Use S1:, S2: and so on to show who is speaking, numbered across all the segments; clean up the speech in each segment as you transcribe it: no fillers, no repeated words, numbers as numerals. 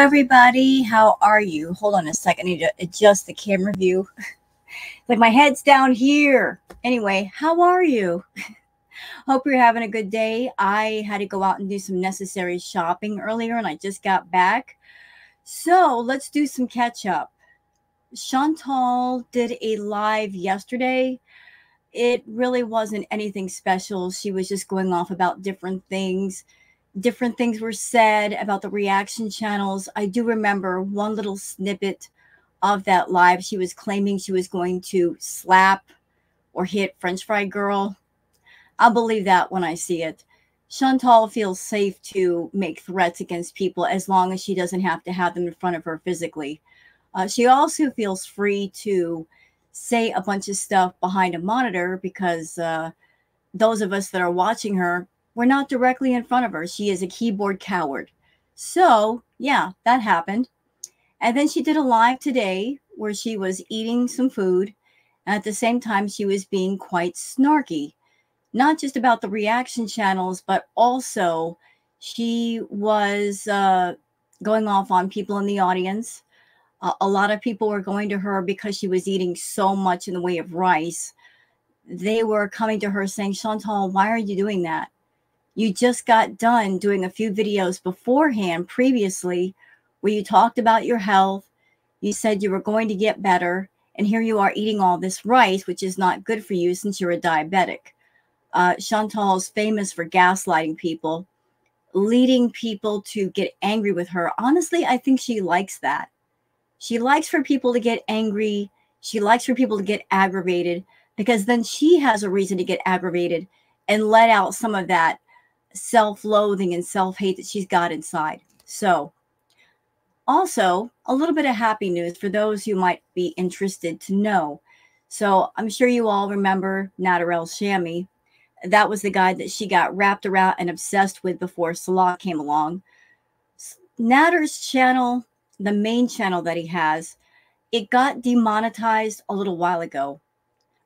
S1: everybody. How are you? Hold on a second. I need to adjust the camera view. Like my head's down here. Anyway, how are you? Hope you're having a good day. I had to go out and do some necessary shopping earlier and I just got back. So let's do some catch up. Chantal did a live yesterday. It really wasn't anything special. She was just going off about different things. Different things were said about the reaction channels. I do remember one little snippet of that live. She was claiming she was going to slap or hit French Fry Girl. I'll believe that when I see it. Chantal feels safe to make threats against people as long as she doesn't have to have them in front of her physically. She also feels free to say a bunch of stuff behind a monitor because those of us that are watching her, we're not directly in front of her. She is a keyboard coward. So, yeah, that happened. And then she did a live today where she was eating some food. And at the same time, she was being quite snarky. Not just about the reaction channels, but also she was going off on people in the audience. A lot of people were going to her because she was eating so much in the way of rice. They were coming to her saying, Chantal, why are you doing that? You just got done doing a few videos beforehand previously where you talked about your health. You said you were going to get better. And here you are eating all this rice, which is not good for you since you're a diabetic. Chantal is famous for gaslighting people, leading people to get angry with her. Honestly, I think she likes that. She likes for people to get angry. She likes for people to get aggravated because then she has a reason to get aggravated and let out some of that self-loathing and self-hate that she's got inside. So also a little bit of happy news for those who might be interested to know. So I'm sure you all remember Nader El-Shami. That was the guy that she got wrapped around and obsessed with before Salah came along. Nader's channel, the main channel that he has, it got demonetized a little while ago.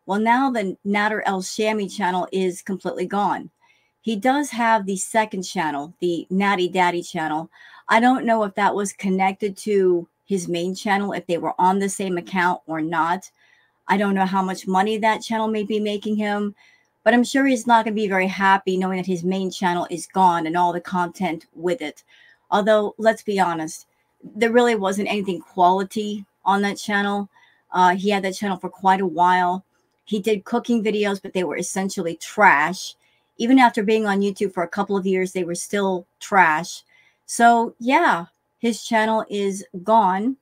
S1: Well, now the Nader El-Shami channel is completely gone. He does have the second channel, the Natty Daddy channel. I don't know if that was connected to his main channel, if they were on the same account or not. I don't know how much money that channel may be making him, but I'm sure he's not going to be very happy knowing that his main channel is gone and all the content with it. Although, let's be honest, there really wasn't anything quality on that channel. He had that channel for quite a while. He did cooking videos, but they were essentially trash. Even after being on YouTube for a couple of years, they were still trash. So, yeah, his channel is gone.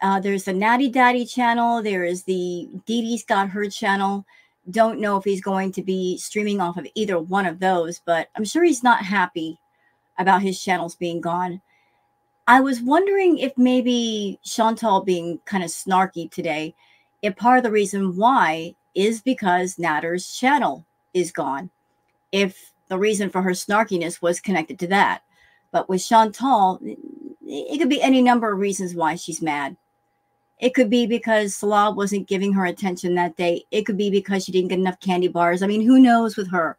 S1: There's the Natty Daddy channel. There is the Dee Dee's Got Her channel. Don't know if he's going to be streaming off of either one of those, but I'm sure he's not happy about his channels being gone. I was wondering if maybe Chantal being kind of snarky today, if part of the reason why is because Nader's channel is gone. If the reason for her snarkiness was connected to that. But with Chantal, it could be any number of reasons why she's mad. It could be because Salah wasn't giving her attention that day. It could be because she didn't get enough candy bars. I mean, who knows with her?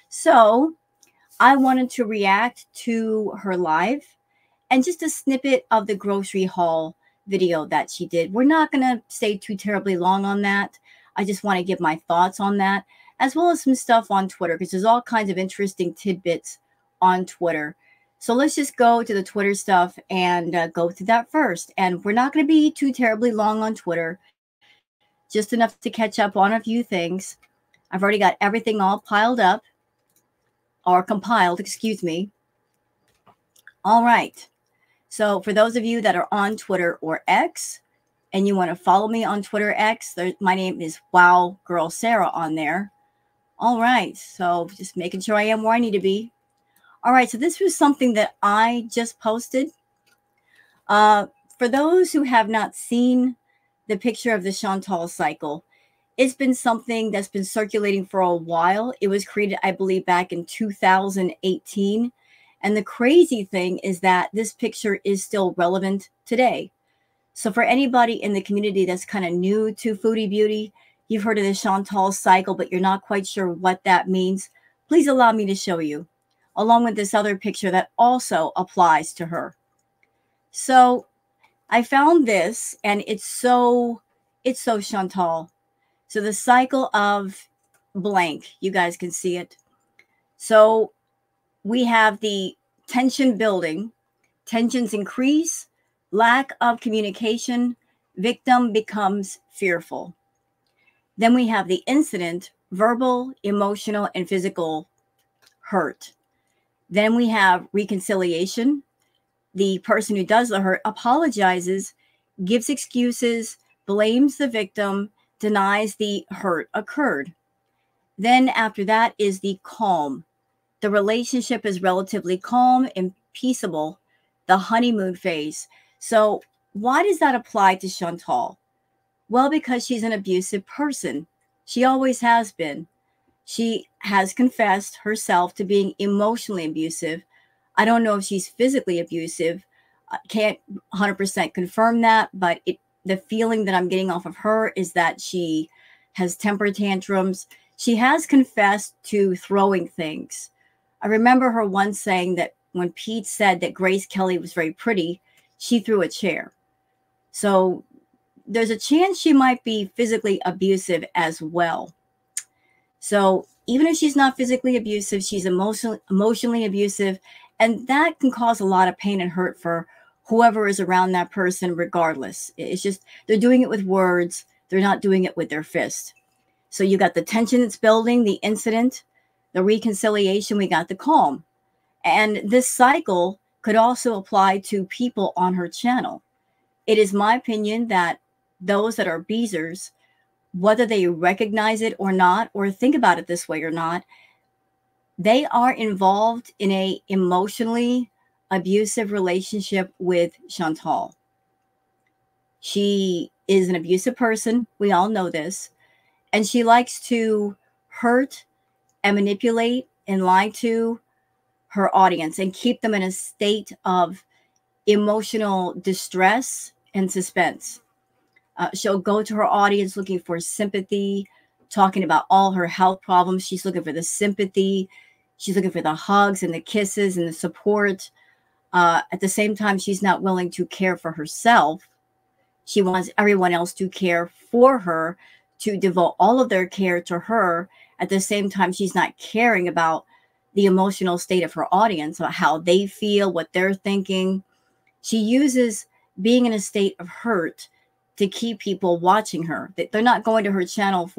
S1: So I wanted to react to her live and just a snippet of the grocery haul video that she did. We're not going to stay too terribly long on that. I just want to give my thoughts on that, as well as some stuff on Twitter, because there's all kinds of interesting tidbits on Twitter. So let's just go to the Twitter stuff and go through that first. And we're not going to be too terribly long on Twitter, just enough to catch up on a few things. I've already got everything all piled up, or compiled, excuse me. All right. So for those of you that are on Twitter or X, and you want to follow me on Twitter X, my name is Wow Girl Sarah on there. All right. So just making sure I am where I need to be. All right. So this was something that I just posted. For those who have not seen the picture of the Chantal cycle, it's been something that's been circulating for a while. It was created, I believe, back in 2018. And the crazy thing is that this picture is still relevant today. So for anybody in the community that's kind of new to Foodie Beauty, you've heard of the Chantal cycle, but you're not quite sure what that means, please allow me to show you, along with this other picture that also applies to her. So I found this, and it's so Chantal. So the cycle of blank, you guys can see it. So we have the tension building, tensions increase, lack of communication, victim becomes fearful. Then we have the incident, verbal, emotional, and physical hurt. Then we have reconciliation. The person who does the hurt apologizes, gives excuses, blames the victim, denies the hurt occurred. Then after that is the calm. The relationship is relatively calm and peaceable, the honeymoon phase. So why does that apply to Chantal? Well, because she's an abusive person. She always has been. She has confessed herself to being emotionally abusive. I don't know if she's physically abusive. I can't 100% confirm that, but the feeling that I'm getting off of her is that she has temper tantrums. She has confessed to throwing things. I remember her once saying that when Pete said that Grace Kelly was very pretty, she threw a chair. So there's a chance she might be physically abusive as well. So even if she's not physically abusive, she's emotionally abusive, and that can cause a lot of pain and hurt for whoever is around that person regardless. It's just they're doing it with words. They're not doing it with their fist. So you got the tension that's building, the incident, the reconciliation, we got the calm. And this cycle could also apply to people on her channel. It is my opinion that those that are abusers, whether they recognize it or not, or think about it this way or not, they are involved in a emotionally abusive relationship with Chantal. She is an abusive person. We all know this. And she likes to hurt and manipulate and lie to her audience and keep them in a state of emotional distress and suspense. She'll go to her audience looking for sympathy, talking about all her health problems. She's looking for the sympathy. She's looking for the hugs and the kisses and the support. At the same time, she's not willing to care for herself. She wants everyone else to care for her, to devote all of their care to her. At the same time, she's not caring about the emotional state of her audience, about how they feel, what they're thinking. She uses being in a state of hurt to keep people watching her. They're not going to her channel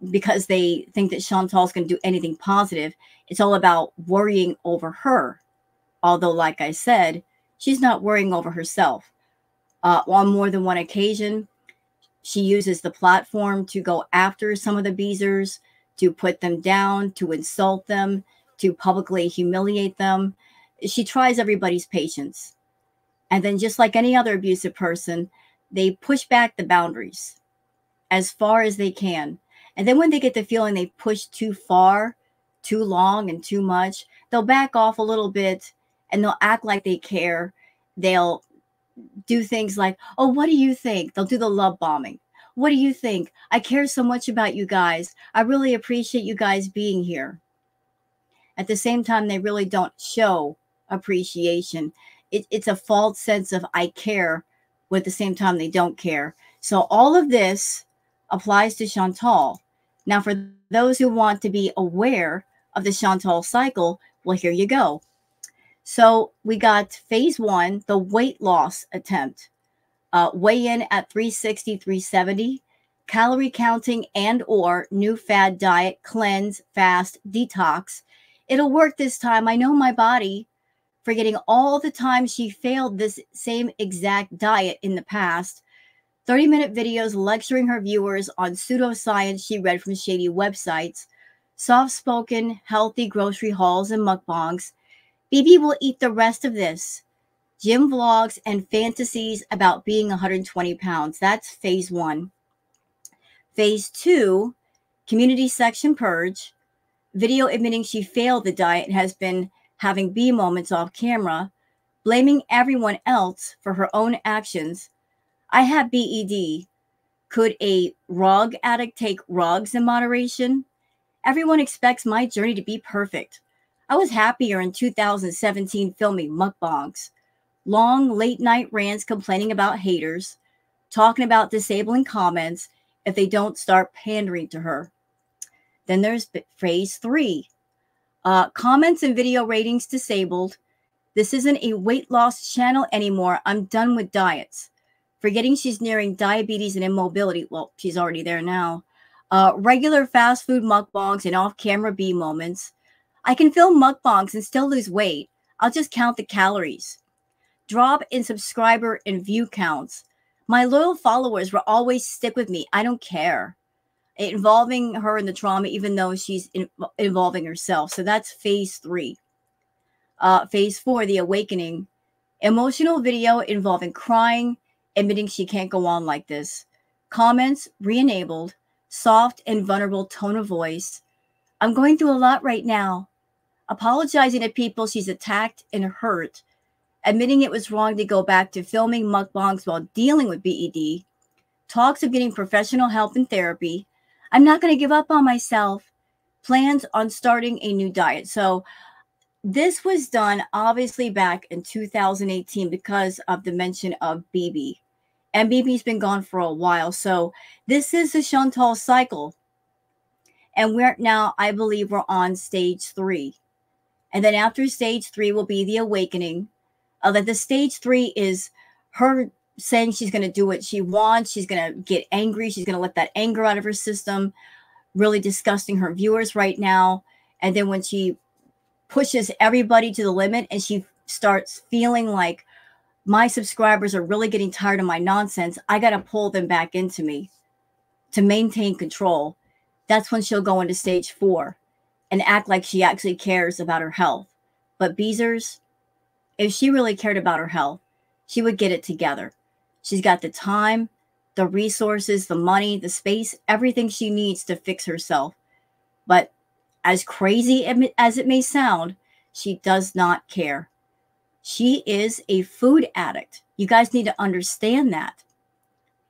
S1: because they think that Chantal's going to do anything positive. It's all about worrying over her. Although, like I said, she's not worrying over herself. On more than one occasion, she uses the platform to go after some of the abusers, to put them down, to insult them, to publicly humiliate them. She tries everybody's patience. And then just like any other abusive person, they push back the boundaries as far as they can. And then when they get the feeling they push too far, too long, and too much, they'll back off a little bit and they'll act like they care. They'll do things like, oh, what do you think? They'll do the love bombing. What do you think? I care so much about you guys. I really appreciate you guys being here. At the same time, they really don't show appreciation. It's a false sense of I care, but at the same time, they don't care. So all of this applies to Chantal. Now, for those who want to be aware of the Chantal cycle, well, here you go. So we got phase 1, the weight loss attempt. Weigh in at 360, 370. Calorie counting and or new fad diet, cleanse, fast, detox. It'll work this time. I know my body, forgetting all the times she failed this same exact diet in the past. 30-minute videos lecturing her viewers on pseudoscience she read from shady websites. Soft-spoken, healthy grocery hauls and mukbangs. BB will eat the rest of this. Gym vlogs and fantasies about being 120 pounds. That's phase 1. Phase 2, community section purge. Video admitting she failed the diet and has been having B moments off camera, blaming everyone else for her own actions. I have BED. Could a rug addict take rugs in moderation? Everyone expects my journey to be perfect. I was happier in 2017 filming mukbangs. long late night rants complaining about haters, talking about disabling comments if they don't start pandering to her. Then there's phase 3. Comments and video ratings disabled. This isn't a weight loss channel anymore. I'm done with diets. Forgetting she's nearing diabetes and immobility. Well, she's already there now. Regular fast food mukbangs and off-camera B moments. I can film mukbangs and still lose weight. I'll just count the calories. Drop in subscriber and view counts. My loyal followers will always stick with me. I don't care. Involving her in the trauma, even though she's involving herself. So that's phase 3. Phase 4, the awakening. Emotional video involving crying, admitting she can't go on like this. Comments re-enabled. Soft and vulnerable tone of voice. I'm going through a lot right now. Apologizing to people she's attacked and hurt. Admitting it was wrong to go back to filming mukbangs while dealing with BED. Talks of getting professional help and therapy. I'm not going to give up on myself. Plans on starting a new diet. So this was done obviously back in 2018 because of the mention of BB. And BB's been gone for a while. So this is the Chantal cycle. And we're now, I believe we're on stage 3. And then after stage 3 will be the awakening. That the stage 3 is her saying she's going to do what she wants. She's going to get angry. She's going to let that anger out of her system, really disgusting her viewers right now. And then when she pushes everybody to the limit and she starts feeling like my subscribers are really getting tired of my nonsense, I got to pull them back into me to maintain control. That's when she'll go into stage 4 and act like she actually cares about her health. But Beezers, if she really cared about her health, she would get it together. She's got the time, the resources, the money, the space, everything she needs to fix herself. But as crazy as it may sound, she does not care. She is a food addict. You guys need to understand that.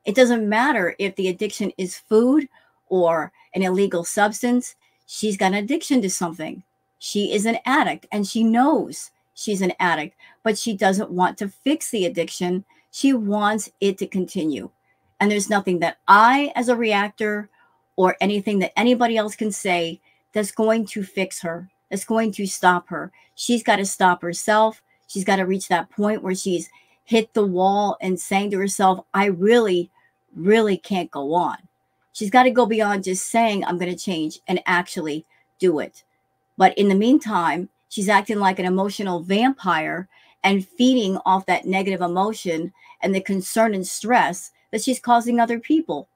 S1: It doesn't matter if the addiction is food or an illegal substance. She's got an addiction to something. She is an addict and she knows she's an addict, but she doesn't want to fix the addiction. She wants it to continue. And there's nothing that I, as a reactor, or anything that anybody else can say that's going to fix her, that's going to stop her. She's got to stop herself. She's got to reach that point where she's hit the wall and saying to herself, I really, really can't go on. She's got to go beyond just saying, I'm going to change, and actually do it. But in the meantime, she's acting like an emotional vampire and feeding off that negative emotion and the concern and stress that she's causing other people.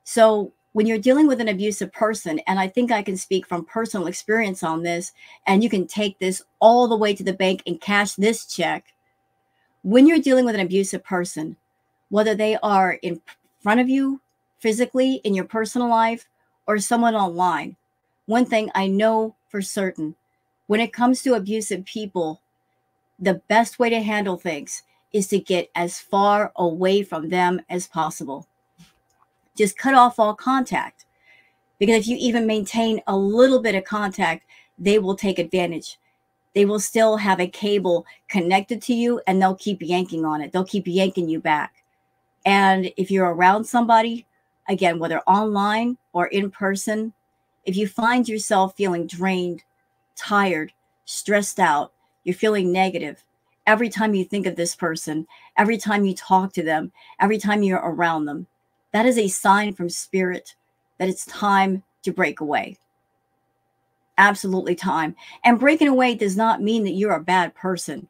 S1: So when you're dealing with an abusive person, and I think I can speak from personal experience on this, and you can take this all the way to the bank and cash this check. When you're dealing with an abusive person, whether they are in front of you physically in your personal life or someone online, one thing I know for certain, when it comes to abusive people, the best way to handle things is to get as far away from them as possible. Just cut off all contact. Because if you even maintain a little bit of contact, they will take advantage. They will still have a cable connected to you and they'll keep yanking on it. They'll keep yanking you back. And if you're around somebody, again, whether online or in person, if you find yourself feeling drained, tired, stressed out, you're feeling negative, every time you think of this person, every time you talk to them, every time you're around them, that is a sign from spirit that it's time to break away. Absolutely time. And breaking away does not mean that you're a bad person.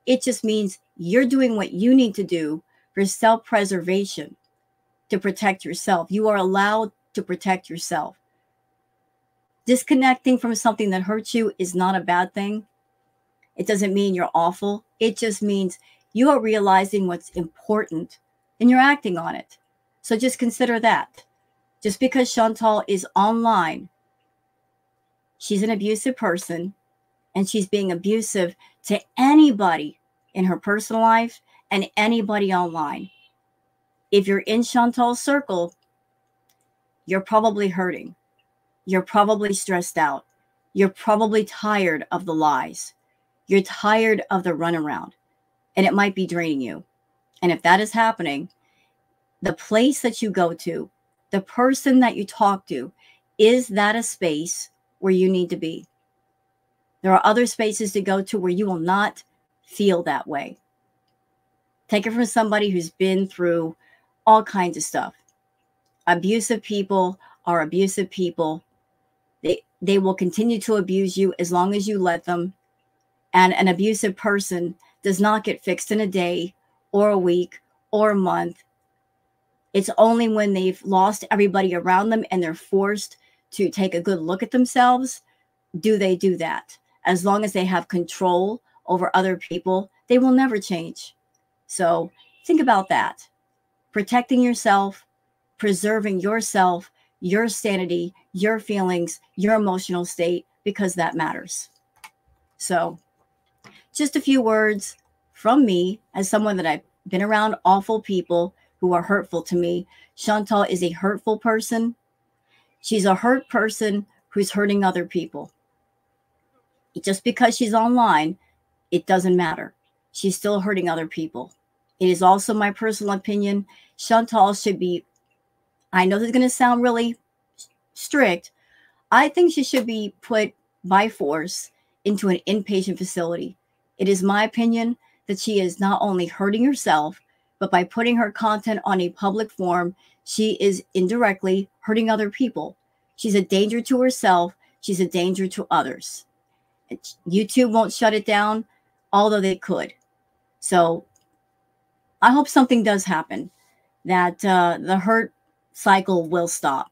S1: It just means you're doing what you need to do for self-preservation to protect yourself. You are allowed to protect yourself. Disconnecting from something that hurts you is not a bad thing. It doesn't mean you're awful. It just means you are realizing what's important and you're acting on it. So just consider that. Just because Chantal is online, she's an abusive person and she's being abusive to anybody in her personal life and anybody online. If you're in Chantal's circle, you're probably hurting. You're probably stressed out. You're probably tired of the lies. You're tired of the runaround. and it might be draining you. And if that is happening, the place that you go to, the person that you talk to, is that a space where you need to be? There are other spaces to go to where you will not feel that way. Take it from somebody who's been through all kinds of stuff. Abusive people are abusive people. They will continue to abuse you as long as you let them. And an abusive person does not get fixed in a day or a week or a month. It's only when they've lost everybody around them and they're forced to take a good look at themselves do they do that. As long as they have control over other people, they will never change. So think about that. Protecting yourself, preserving yourself, your sanity, your feelings, your emotional state, because that matters. So just a few words from me as someone that I've been around awful people who are hurtful to me. Chantal is a hurtful person. She's a hurt person who's hurting other people. Just because she's online, it doesn't matter. She's still hurting other people. It is also my personal opinion. Chantal should be, I know this is going to sound really strict. I think she should be put by force into an inpatient facility. It is my opinion that she is not only hurting herself, but by putting her content on a public forum, she is indirectly hurting other people. She's a danger to herself. She's a danger to others. YouTube won't shut it down, although they could. So I hope something does happen, that the hurt cycle will stop.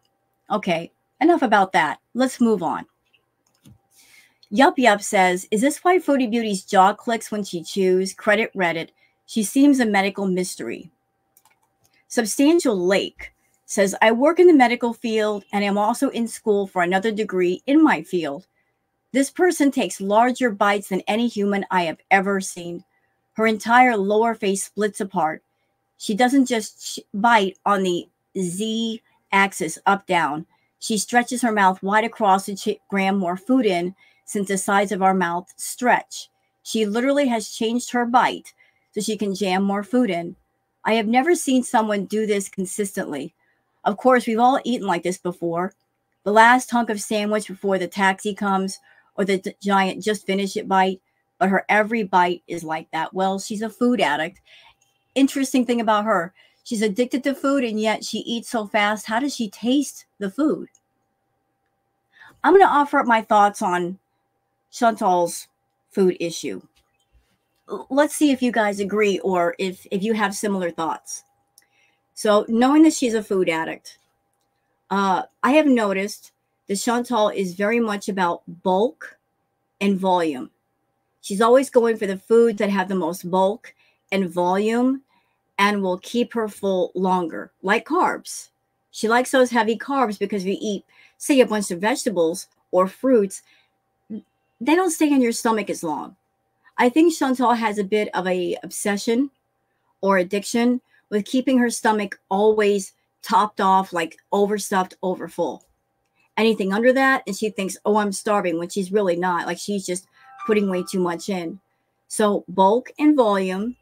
S1: Okay, enough about that. Let's move on. Yup says, is this why Fraudy Beauty's jaw clicks when she chews? Credit Reddit. She seems a medical mystery. Substantial Lake says, I work in the medical field and am also in school for another degree in my field. This person takes larger bites than any human I have ever seen. Her entire lower face splits apart. She doesn't just bite on the Z axis up down. She stretches her mouth wide across to cram more food in, since the sides of our mouth stretch. She literally has changed her bite so she can jam more food in. I have never seen someone do this consistently. Of course, we've all eaten like this before. The last hunk of sandwich before the taxi comes, or the giant just finish it bite, but her every bite is like that. Well, she's a food addict. Interesting thing about her, she's addicted to food, and yet she eats so fast. How does she taste the food? I'm going to offer up my thoughts on Chantal's food issue. Let's see if you guys agree or if you have similar thoughts. So knowing that she's a food addict, I have noticed that Chantal is very much about bulk and volume. She's always going for the foods that have the most bulk and volume and will keep her full longer, like carbs. She likes those heavy carbs because if you eat, say, a bunch of vegetables or fruits, they don't stay in your stomach as long. I think Chantal has a bit of a obsession or addiction with keeping her stomach always topped off, like overstuffed, overfull. Anything under that, and she thinks, oh, I'm starving, when she's really not. Like, she's just putting way too much in. So bulk and volume.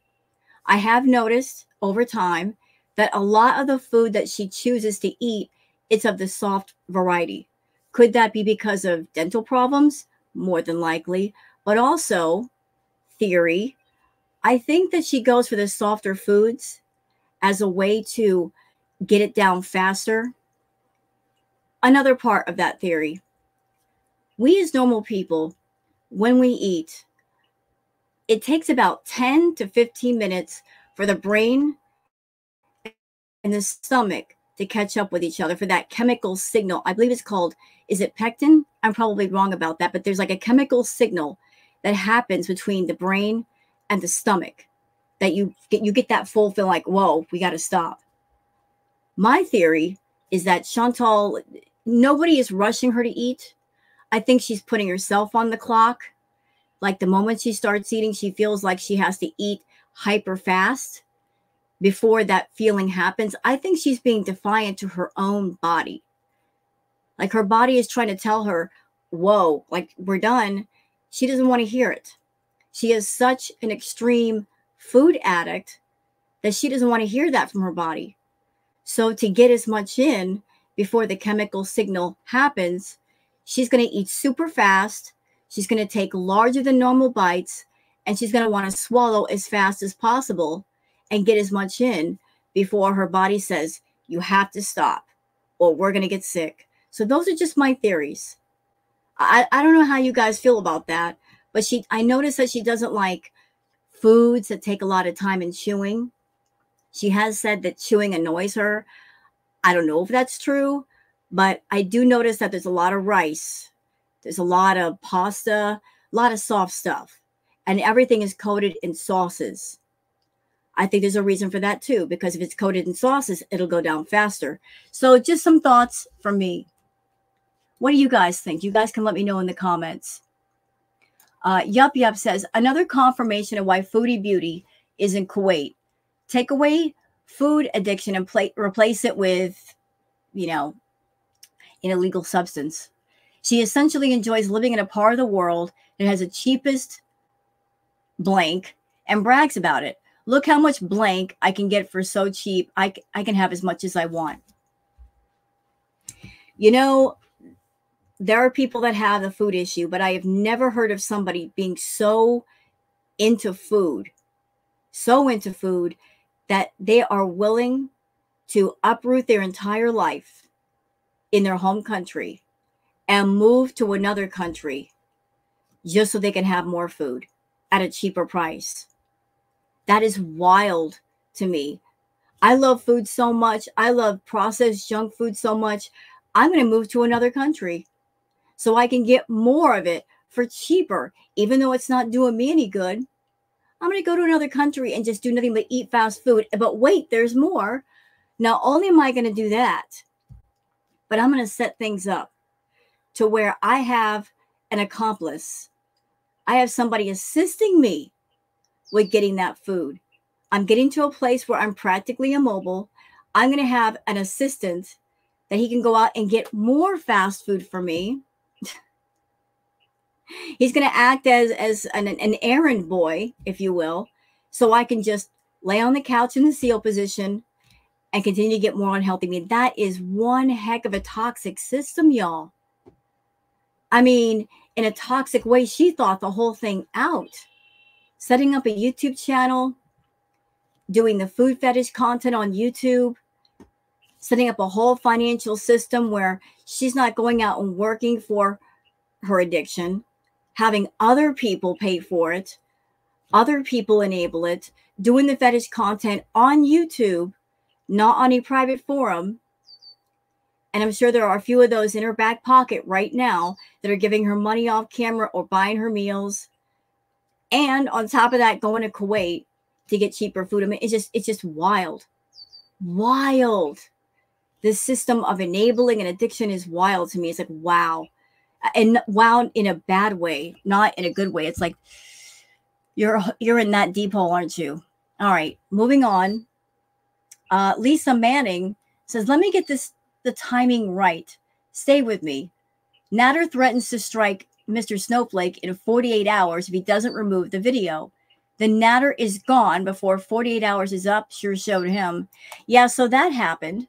S1: I have noticed over time that a lot of the food that she chooses to eat, it's of the soft variety. Could that be because of dental problems? More than likely. But also, theory, I think that she goes for the softer foods as a way to get it down faster. Another part of that theory, we as normal people, when we eat, it takes about 10 to 15 minutes for the brain and the stomach to catch up with each other for that chemical signal. I believe it's called, is it pectin? I'm probably wrong about that, but there's like a chemical signal that happens between the brain and the stomach that you get that full feel like, whoa, we got to stop. My theory is that Chantal, nobody is rushing her to eat. I think she's putting herself on the clock. Like the moment she starts eating, she feels like she has to eat hyper fast before that feeling happens. I think she's being defiant to her own body. Like her body is trying to tell her, whoa, like we're done. She doesn't want to hear it. She has such an extreme food addict that she doesn't want to hear that from her body. So to get as much in before the chemical signal happens, she's going to eat super fast. She's going to take larger than normal bites, and she's going to want to swallow as fast as possible and get as much in before her body says, you have to stop or we're going to get sick. So those are just my theories. I don't know how you guys feel about that, but I noticed that she doesn't like foods that take a lot of time in chewing. She has said that chewing annoys her. I don't know if that's true, but I do notice that there's a lot of rice. There's a lot of pasta, a lot of soft stuff, and everything is coated in sauces. I think there's a reason for that too, because if it's coated in sauces, it'll go down faster. So just some thoughts from me. What do you guys think? You guys can let me know in the comments. Yup says, another confirmation of why Foodie Beauty is in Kuwait. Take away food addiction and replace it with, an illegal substance. She essentially enjoys living in a part of the world that has the cheapest blank and brags about it. Look how much blank I can get for so cheap. I can have as much as I want. There are people that have the food issue, but I have never heard of somebody being so into food that they are willing to uproot their entire life in their home country and move to another country just so they can have more food at a cheaper price. That is wild to me. I love food so much. I love processed junk food so much. I'm going to move to another country so I can get more of it for cheaper, even though it's not doing me any good. I'm going to go to another country and just do nothing but eat fast food. But wait, there's more. Not only am I going to do that, but I'm going to set things up to where I have an accomplice. I have somebody assisting me with getting that food. I'm getting to a place where I'm practically immobile. I'm going to have an assistant that he can go out and get more fast food for me. He's going to act as an errand boy, if you will, so I can just lay on the couch in the seal position and continue to get more unhealthy meat. That is one heck of a toxic system, y'all. I mean, in a toxic way, she thought the whole thing out. Setting up a YouTube channel, doing the food fetish content on YouTube, setting up a whole financial system where she's not going out and working for her addiction, having other people pay for it, other people enable it, doing the fetish content on YouTube, not on a private forum. And I'm sure there are a few of those in her back pocket right now that are giving her money off camera or buying her meals. And on top of that, going to Kuwait to get cheaper food. I mean, it's just wild. Wild. This system of enabling an addiction is wild to me. It's like, wow. And wow in a bad way, not in a good way. It's like, you're in that deep hole, aren't you? All right, moving on. Lisa Manning says, let me get the timing right. Stay with me. Natter threatens to strike Mr. Snowflake in 48 hours if he doesn't remove the video. The Natter is gone before 48 hours is up. Sure showed him. Yeah, so that happened.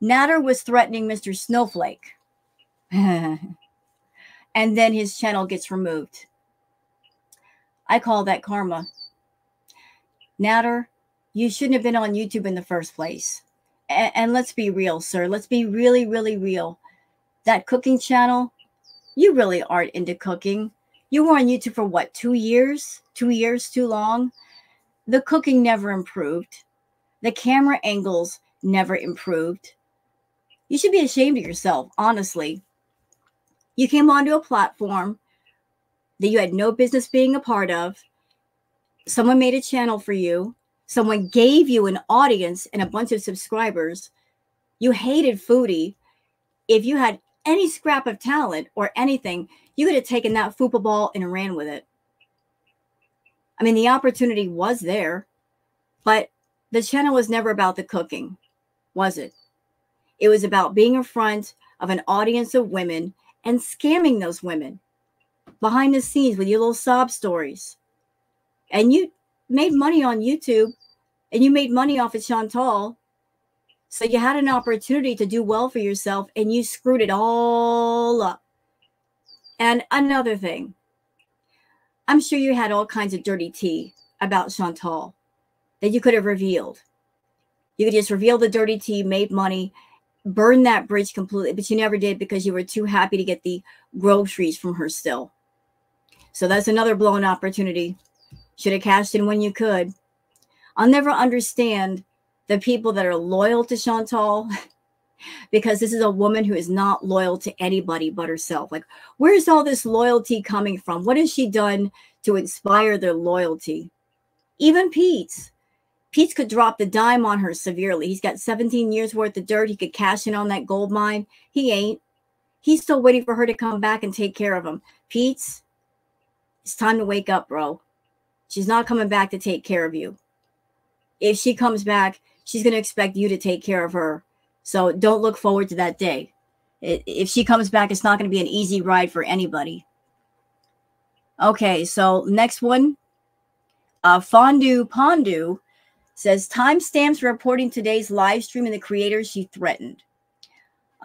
S1: Natter was threatening Mr. Snowflake. And then his channel gets removed. I call that karma. Natter, you shouldn't have been on YouTube in the first place. And let's be real, sir. Let's be really, really real. That cooking channel, you really aren't into cooking. You were on YouTube for what, 2 years? 2 years too long? The cooking never improved. The camera angles never improved. You should be ashamed of yourself, honestly. You came onto a platform that you had no business being a part of. Someone made a channel for you. Someone gave you an audience and a bunch of subscribers. You hated Foodie. If you had any scrap of talent or anything, you could have taken that fupa ball and ran with it. I mean, the opportunity was there, but the channel was never about the cooking, was it? It was about being in front of an audience of women and scamming those women behind the scenes with your little sob stories. And you made money on YouTube and you made money off of Chantal. So you had an opportunity to do well for yourself and you screwed it all up. And another thing, I'm sure you had all kinds of dirty tea about Chantal that you could have revealed. You could just reveal the dirty tea, made money, burn that bridge completely, but you never did because you were too happy to get the groceries from her still. So that's another blown opportunity. Should have cashed in when you could. I'll never understand the people that are loyal to Chantal because this is a woman who is not loyal to anybody but herself. Like, where's all this loyalty coming from? What has she done to inspire their loyalty? Even Pete's could drop the dime on her severely. He's got 17 years worth of dirt. He could cash in on that gold mine. He ain't. He's still waiting for her to come back and take care of him. Pete's, it's time to wake up, bro. She's not coming back to take care of you. If she comes back, she's going to expect you to take care of her. So don't look forward to that day. If she comes back, it's not going to be an easy ride for anybody. Okay, so next one. Fondue Pondu says, timestamps reporting today's live stream and the creators she threatened.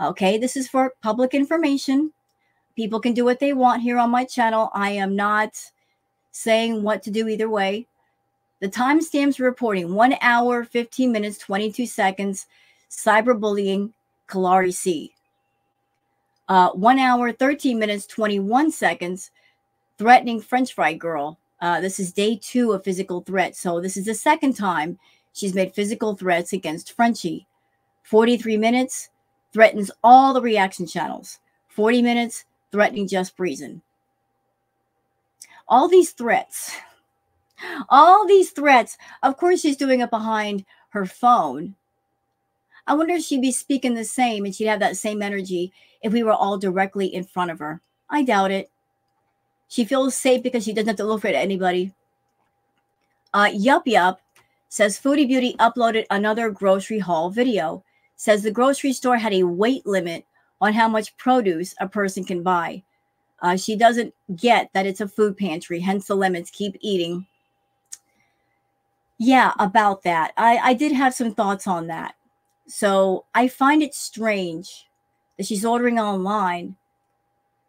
S1: Okay, this is for public information. People can do what they want here on my channel. I am not saying what to do either way. The timestamps reporting 1 hour, 15 minutes, 22 seconds, cyberbullying, Kalari C. 1 hour, 13 minutes, 21 seconds, threatening French fry girl. This is day 2 of physical threats. So this is the second time she's made physical threats against Frenchie. 43 minutes, threatens all the reaction channels. 40 minutes, threatening Just Breezin'. All these threats, of course she's doing it behind her phone. I wonder if she'd be speaking the same and she'd have that same energy if we were all directly in front of her. I doubt it. She feels safe because she doesn't have to look at anybody. Yup says Foodie Beauty uploaded another grocery haul video. Says the grocery store had a weight limit on how much produce a person can buy. She doesn't get that it's a food pantry, hence the limits. Keep eating. Yeah, about that. I did have some thoughts on that. So I find it strange that she's ordering online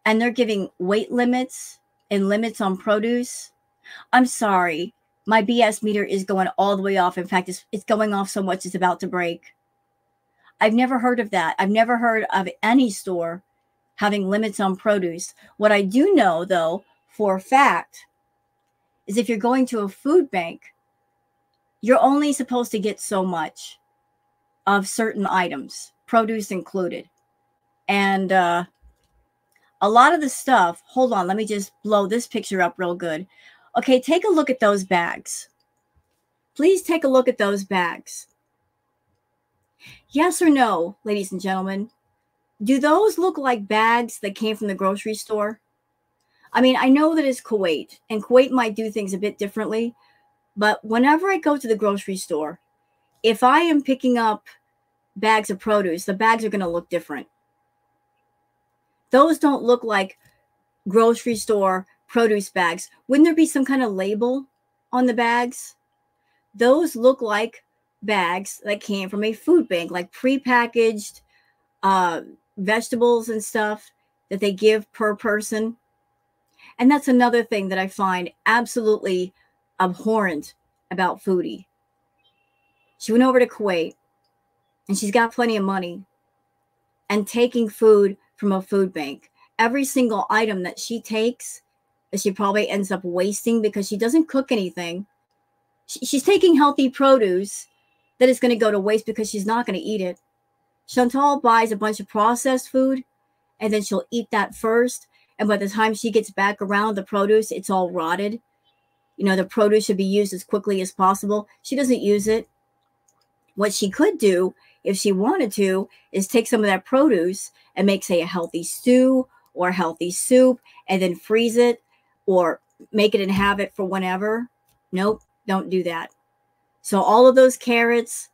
S1: and they're giving weight limits and limits on produce. I'm sorry. My BS meter is going all the way off. In fact, it's going off so much it's about to break. I've never heard of that. I've never heard of any store having limits on produce. What I do know, though, for a fact, is if you're going to a food bank, you're only supposed to get so much of certain items, produce included. And a lot of the stuff, hold on, let me just blow this picture up real good. Okay, take a look at those bags. Please take a look at those bags. Yes or no, ladies and gentlemen? Do those look like bags that came from the grocery store? I mean, I know that it's Kuwait, and Kuwait might do things a bit differently, but whenever I go to the grocery store, if I am picking up bags of produce, the bags are going to look different. Those don't look like grocery store produce bags. Wouldn't there be some kind of label on the bags? Those look like bags that came from a food bank, like prepackaged vegetables and stuff that they give per person. And that's another thing that I find absolutely abhorrent about Foodie. She went over to Kuwait and she's got plenty of money and taking food from a food bank. Every single item that she takes that she probably ends up wasting because she doesn't cook anything. She's taking healthy produce that is going to go to waste because she's not going to eat it. Chantal buys a bunch of processed food and then she'll eat that first. And by the time she gets back around the produce, it's all rotted. You know, the produce should be used as quickly as possible. She doesn't use it. What she could do, if she wanted to, is take some of that produce and make, say, a healthy stew or a healthy soup and then freeze it or make it and have it for whenever. Nope, don't do that. So all of those carrots,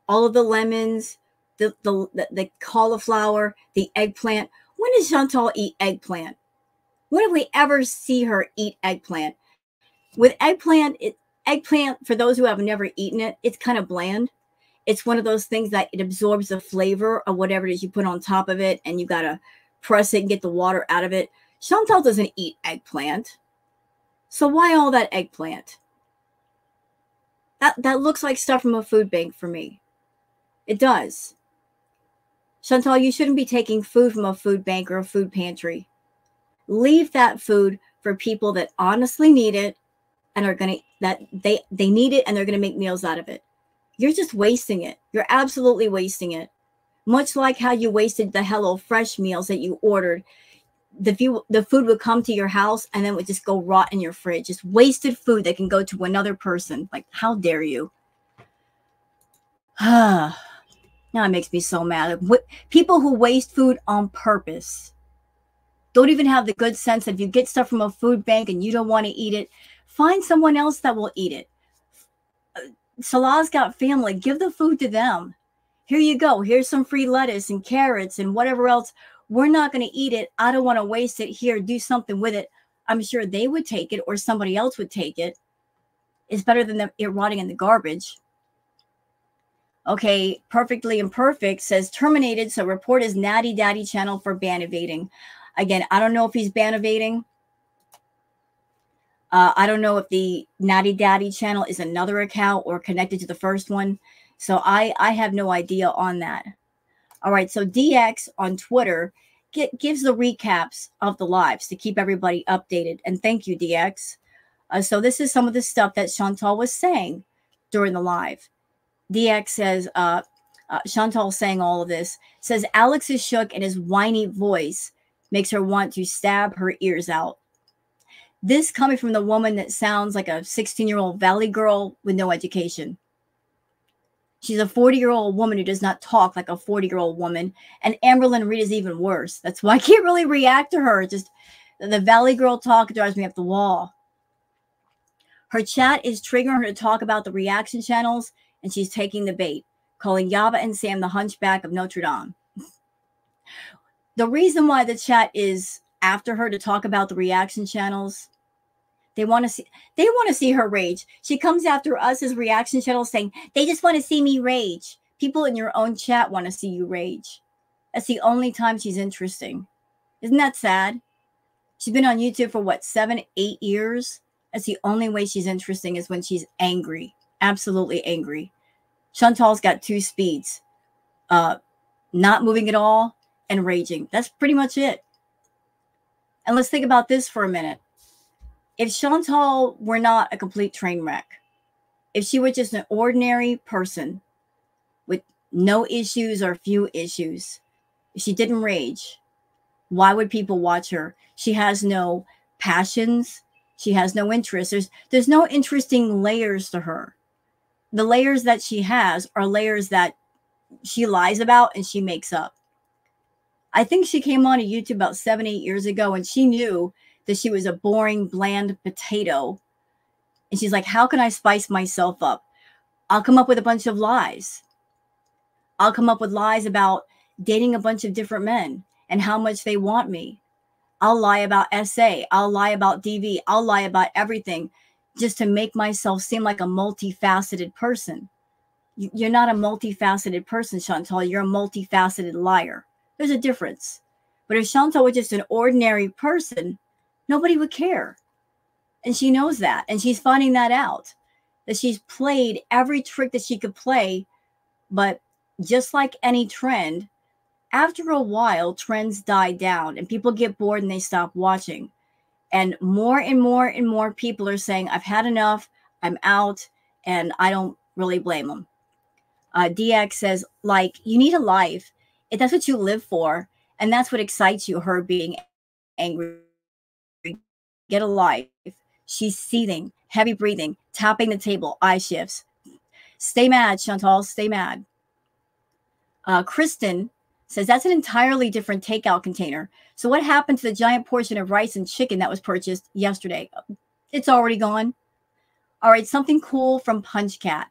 S1: all of the lemons, the cauliflower, the eggplant. When does Chantal eat eggplant? When did we ever see her eat eggplant? With eggplant, Eggplant, for those who have never eaten it, it's kind of bland. It's one of those things that it absorbs the flavor of whatever it is you put on top of it, and you got to press it and get the water out of it. Chantal doesn't eat eggplant. So why all that eggplant? That looks like stuff from a food bank for me. It does. Chantal, you shouldn't be taking food from a food bank or a food pantry. Leave that food for people that honestly need it and are going to, that they need it and they're going to make meals out of it. You're just wasting it. You're absolutely wasting it. Much like how you wasted the Hello Fresh meals that you ordered. The food would come to your house and then would just go rot in your fridge. Just wasted food that can go to another person. Like, how dare you? Now it makes me so mad. People who waste food on purpose don't even have the good sense that if you get stuff from a food bank and you don't want to eat it, find someone else that will eat it. Salah's got family. Give the food to them. Here you go. Here's some free lettuce and carrots and whatever else. We're not going to eat it. I don't want to waste it. Here, do something with it. I'm sure they would take it or somebody else would take it. It's better than it rotting in the garbage. Okay, Perfectly Imperfect says terminated, so report his Natty Daddy channel for ban evading. Again, I don't know if he's ban evading. I don't know if the Natty Daddy channel is another account or connected to the first one. So I have no idea on that. All right, so DX on Twitter gives the recaps of the lives to keep everybody updated. And thank you, DX. So this is some of the stuff that Chantal was saying during the live. DX says, Chantal saying all of this, says Alex is shook and his whiny voice makes her want to stab her ears out. This coming from the woman that sounds like a 16-year-old valley girl with no education. She's a 40-year-old woman who does not talk like a 40-year-old woman. And Amberlyn Reed is even worse. That's why I can't really react to her. Just the valley girl talk drives me up the wall. Her chat is triggering her to talk about the reaction channels, and she's taking the bait, calling Yaba and Sam the hunchback of Notre Dame. The reason why the chat is after her to talk about the reaction channels, they want to see her rage. She comes after us as reaction channels saying, they just want to see me rage. People in your own chat want to see you rage. That's the only time she's interesting. Isn't that sad? She's been on YouTube for what, 7, 8 years? That's the only way she's interesting is when she's angry. Absolutely angry. Chantal's got 2 speeds. Not moving at all and raging. That's pretty much it. And let's think about this for a minute. If Chantal were not a complete train wreck, if she were just an ordinary person with no issues or few issues, if she didn't rage, why would people watch her? She has no passions. She has no interests. There's no interesting layers to her. The layers that she has are layers that she lies about and she makes up. I think she came on to YouTube about 7, 8 years ago, and she knew that she was a boring, bland potato. And she's like, how can I spice myself up? I'll come up with a bunch of lies. I'll come up with lies about dating a bunch of different men and how much they want me. I'll lie about SA. I'll lie about DV. I'll lie about everything just to make myself seem like a multifaceted person. You're not a multifaceted person, Chantal. You're a multifaceted liar. There's a difference. But if Chantal was just an ordinary person, nobody would care. And she knows that. And she's finding that out. That she's played every trick that she could play. But just like any trend, after a while, trends die down. And people get bored and they stop watching. And more and more people are saying, I've had enough. I'm out. And I don't really blame them. DX says, like, you need a life. If that's what you live for. And that's what excites you, her being angry. Get a life. She's seething, heavy breathing, tapping the table, eye shifts. Stay mad, Chantal, stay mad. Kristen says that's an entirely different takeout container. So what happened to the giant portion of rice and chicken that was purchased yesterday? It's already gone. All right, something cool from Punch Cat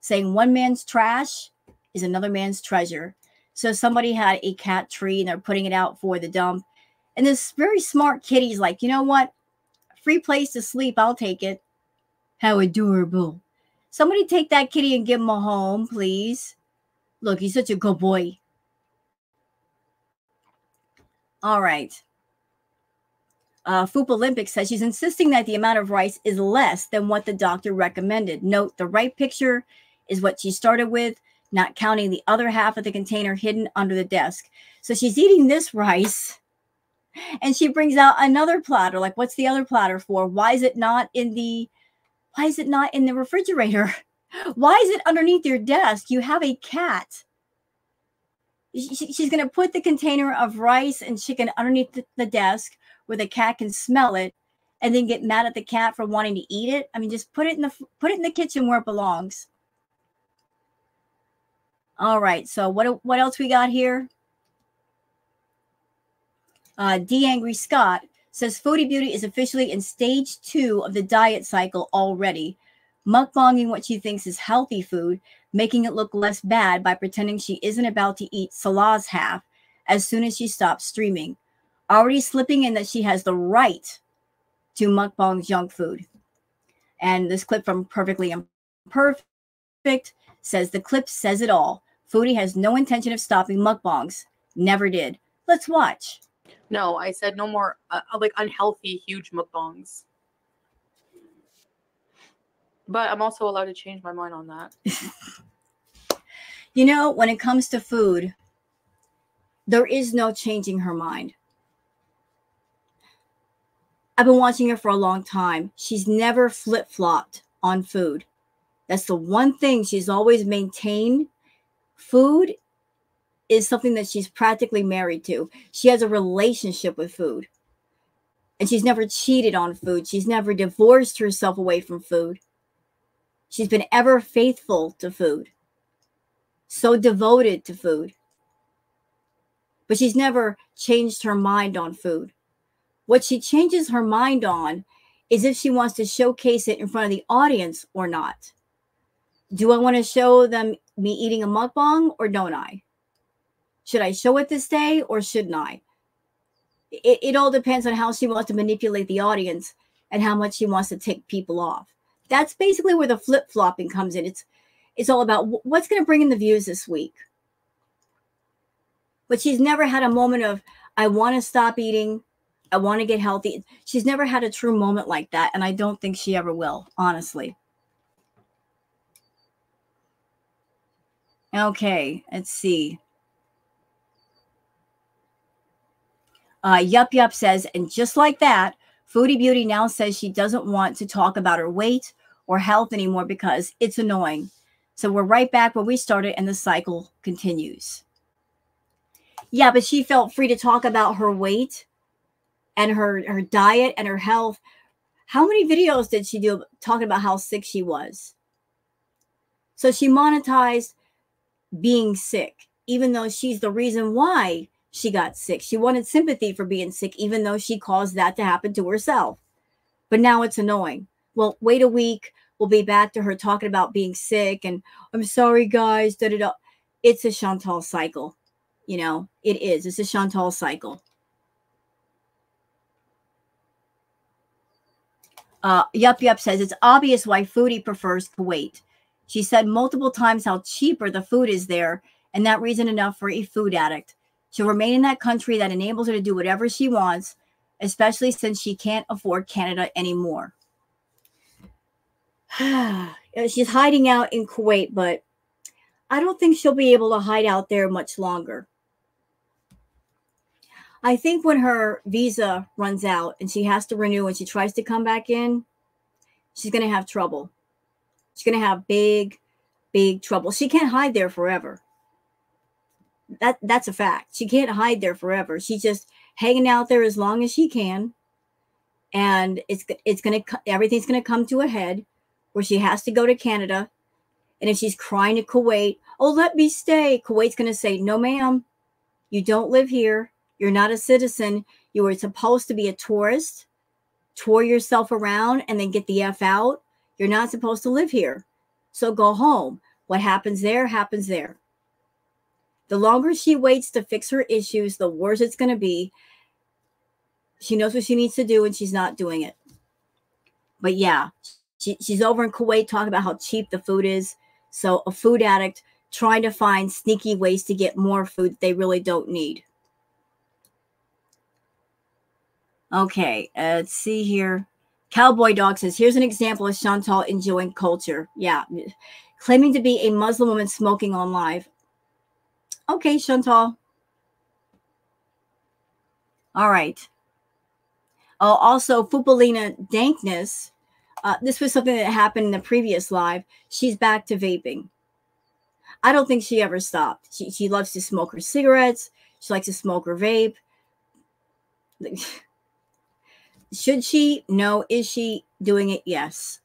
S1: saying one man's trash is another man's treasure. So somebody had a cat tree and they're putting it out for the dump. And this very smart kitty's like, you know what? Free place to sleep. I'll take it. How adorable. Somebody take that kitty and give him a home, please. Look, he's such a good boy. All right. Foop Olympics says she's insisting that the amount of rice is less than what the doctor recommended. Note, the right picture is what she started with, not counting the other half of the container hidden under the desk. So she's eating this rice, and she brings out another platter. Like, what's the other platter for? Why is it not in the refrigerator? Why is it underneath your desk? You have a cat. She's going to put the container of rice and chicken underneath the desk where the cat can smell it, and then get mad at the cat for wanting to eat it. I mean, just put it in the kitchen where it belongs. All right. So what else we got here? D Angry Scott says Foodie Beauty is officially in stage 2 of the diet cycle already, mukbanging what she thinks is healthy food, making it look less bad by pretending she isn't about to eat Salah's half as soon as she stops streaming, already slipping in that she has the right to mukbang junk food. And this clip from Perfectly Imperfect says the clip says it all. Foodie has no intention of stopping mukbangs. Never did. Let's watch.
S2: No, I said no more like unhealthy, huge mukbangs. But I'm also allowed to change my mind on that.
S1: You know, when it comes to food, there is no changing her mind. I've been watching her for a long time. She's never flip-flopped on food. That's the one thing she's always maintained. Food is something that she's practically married to. She has a relationship with food. And she's never cheated on food. She's never divorced herself away from food. She's been ever faithful to food. So devoted to food. But she's never changed her mind on food. What she changes her mind on is if she wants to showcase it in front of the audience or not. Do I want to show them me eating a mukbang or don't I? Should I show it this day or shouldn't I? It all depends on how she wants to manipulate the audience and how much she wants to tick people off. That's basically where the flip-flopping comes in. It's all about what's going to bring in the views this week. But she's never had a moment of, I want to stop eating. I want to get healthy. She's never had a true moment like that, and I don't think she ever will, honestly. Okay, let's see. Yup Yup says, and just like that, Foodie Beauty now says she doesn't want to talk about her weight or health anymore because it's annoying. So we're right back where we started, and the cycle continues. Yeah, but she felt free to talk about her weight and her diet and her health. How many videos did she do talking about how sick she was? So she monetized being sick, even though she's the reason why she got sick. She wanted sympathy for being sick, even though she caused that to happen to herself. But now it's annoying. Well, wait a week. We'll be back to her talking about being sick and I'm sorry, guys. Da, da, da. It's a Chantal cycle. You know, it is. It's a Chantal cycle. Yup Yup says it's obvious why Foodie prefers Kuwait. She said multiple times how cheaper the food is there, and that reason enough for a food addict. She'll remain in that country that enables her to do whatever she wants, especially since she can't afford Canada anymore. She's hiding out in Kuwait, but I don't think she'll be able to hide out there much longer. I think when her visa runs out and she has to renew and she tries to come back in, she's going to have trouble. She's going to have big, big trouble. She can't hide there forever. That's a fact. She can't hide there forever. She's just hanging out there as long as she can. And everything's going to come to a head where she has to go to Canada. And if she's crying to Kuwait, oh, let me stay. Kuwait's going to say, no, ma'am, you don't live here. You're not a citizen. You were supposed to be a tourist, tour yourself around, and then get the F out. You're not supposed to live here. So go home. What happens there, happens there. The longer she waits to fix her issues, the worse it's going to be. She knows what she needs to do, and she's not doing it. But yeah, She's over in Kuwait talking about how cheap the food is. So a food addict trying to find sneaky ways to get more food they really don't need. Okay, let's see here. Cowboy Dog says, here's an example of Chantal enjoying culture. Yeah. Claiming to be a Muslim woman smoking on live. Okay, Chantal. All right. Oh, also, Fupolina Dankness. This was something that happened in the previous live. She's back to vaping. I don't think she ever stopped. She loves to smoke her cigarettes. She likes to smoke her vape. Should she? No. Is she doing it? Yes.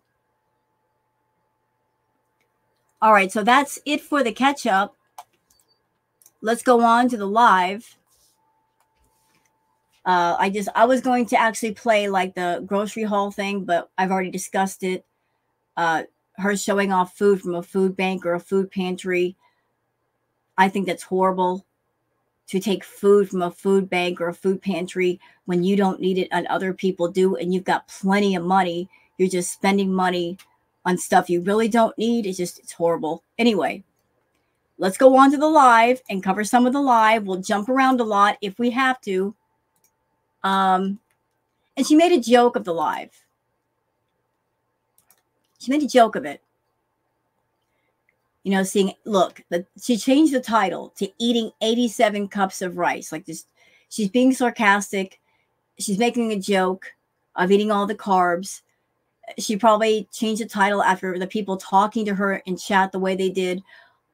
S1: All right, so that's it for the catch up. Let's go on to the live. I was going to actually play like the grocery haul thing, but I've already discussed it. Her showing off food from a food bank or a food pantry. I think that's horrible to take food from a food bank or a food pantry when you don't need it and other people do, and you've got plenty of money. You're just spending money on stuff you really don't need. It's horrible. Anyway, let's go on to the live and cover some of the live. We'll jump around a lot if we have to. And she made a joke of the live. She made a joke of it. You know, she changed the title to eating 87 cups of rice. Like this, she's being sarcastic. She's making a joke of eating all the carbs. She probably changed the title after the people talking to her in chat the way they did.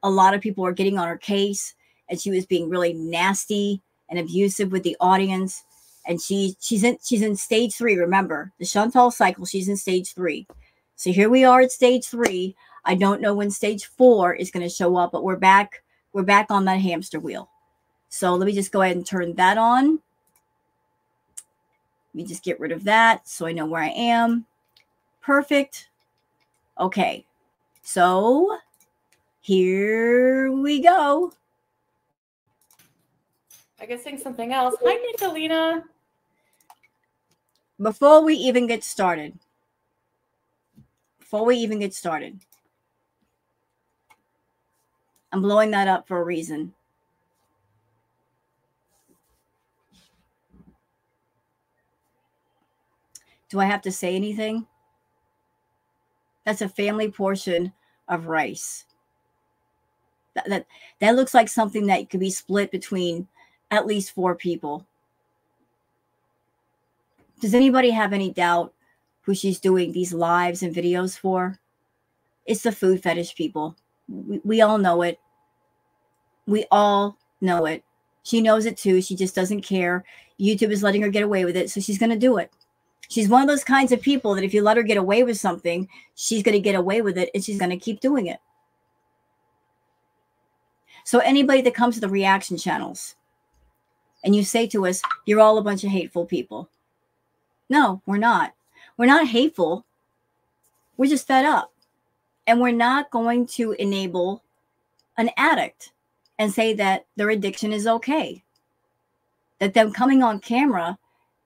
S1: A lot of people were getting on her case, and she was being really nasty and abusive with the audience. And she's in stage 3. Remember, the Chantal cycle, she's in stage 3. So here we are at stage 3. I don't know when stage 4 is going to show up, but we're back on that hamster wheel. So let me just go ahead and turn that on. Let me just get rid of that so I know where I am. Perfect. Okay. So here we go.
S2: I guess saying something else. Hi, Nicolina.
S1: Before we even get started, I'm blowing that up for a reason. Do I have to say anything? That's a family portion of rice. That looks like something that could be split between at least 4 people. Does anybody have any doubt who she's doing these lives and videos for? It's the food fetish people. We all know it. We all know it. She knows it too. She just doesn't care. YouTube is letting her get away with it, so she's going to do it. She's one of those kinds of people that if you let her get away with something, she's going to get away with it, and she's going to keep doing it. So anybody that comes to the reaction channels and you say to us, you're all a bunch of hateful people. No, we're not. We're not hateful. We're just fed up. And we're not going to enable an addict and say that their addiction is okay. That them coming on camera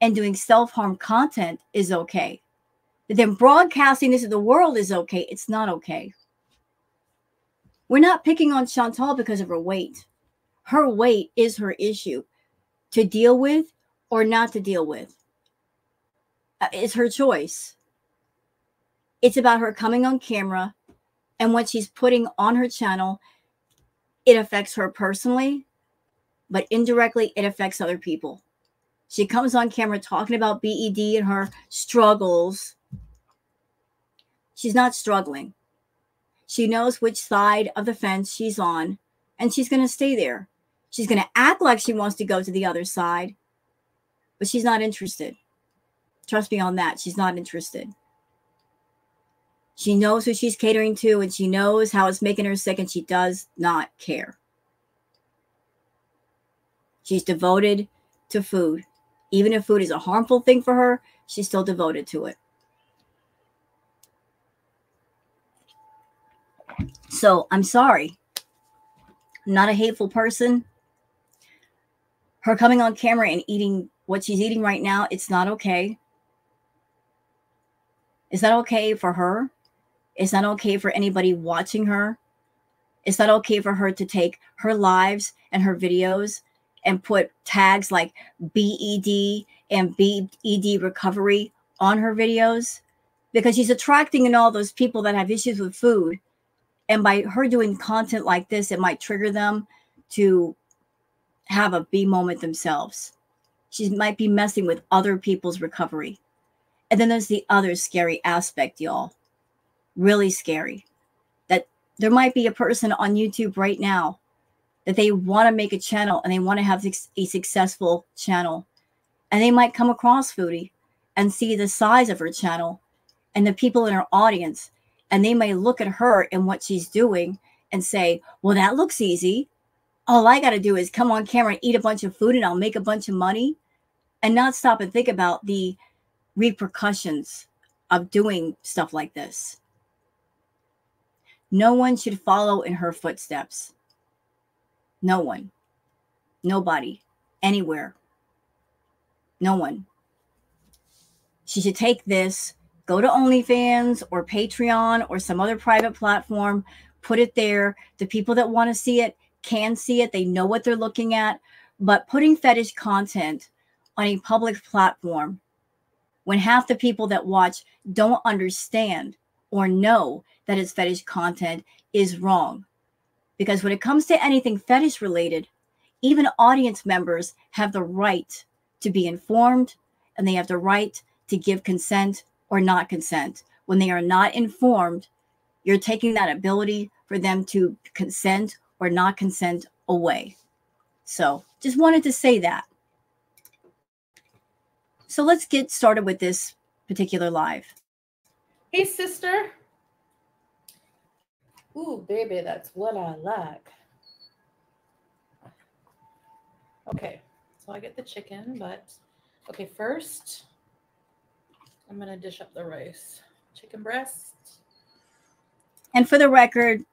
S1: and doing self-harm content is okay. That them broadcasting this to the world is okay. It's not okay. We're not picking on Chantal because of her weight. Her weight is her issue. To deal with or not to deal with. It's her choice. It's about her coming on camera and what she's putting on her channel. It affects her personally, but indirectly it affects other people. She comes on camera talking about BED and her struggles. She's not struggling. She knows which side of the fence she's on, and she's going to stay there. She's going to act like she wants to go to the other side, but she's not interested. Trust me on that. She's not interested. She knows who she's catering to, and she knows how it's making her sick, and she does not care. She's devoted to food. Even if food is a harmful thing for her, she's still devoted to it. So I'm sorry. I'm not a hateful person. Her coming on camera and eating what she's eating right now, it's not okay. Is that okay for her? Is that okay for anybody watching her? Is that okay for her to take her lives and her videos and put tags like BED and BED recovery on her videos? Because she's attracting in all those people that have issues with food. And by her doing content like this, it might trigger them to have a B moment themselves. She might be messing with other people's recovery. And then there's the other scary aspect, y'all. Really scary. That there might be a person on YouTube right now that they want to make a channel and they want to have a successful channel. And they might come across Fraudy and see the size of her channel and the people in her audience. And they may look at her and what she's doing and say, well, that looks easy. All I got to do is come on camera and eat a bunch of food and I'll make a bunch of money, and not stop and think about the repercussions of doing stuff like this. No one should follow in her footsteps. No one. Nobody. Anywhere. No one. She should take this, go to OnlyFans or Patreon or some other private platform, put it there. The people that want to see it can see it. They know what they're looking at. But putting fetish content on a public platform when half the people that watch don't understand or know that it's fetish content is wrong. Because when it comes to anything fetish related, even audience members have the right to be informed, and they have the right to give consent or not consent. When they are not informed, you're taking that ability for them to consent or not consent away. So just wanted to say that. So let's get started with this particular live.
S2: Hey, sister. Ooh, baby, that's what I like. Okay, so I get the chicken, but okay, first I'm going to dish up the rice. Chicken breast.
S1: And for the record,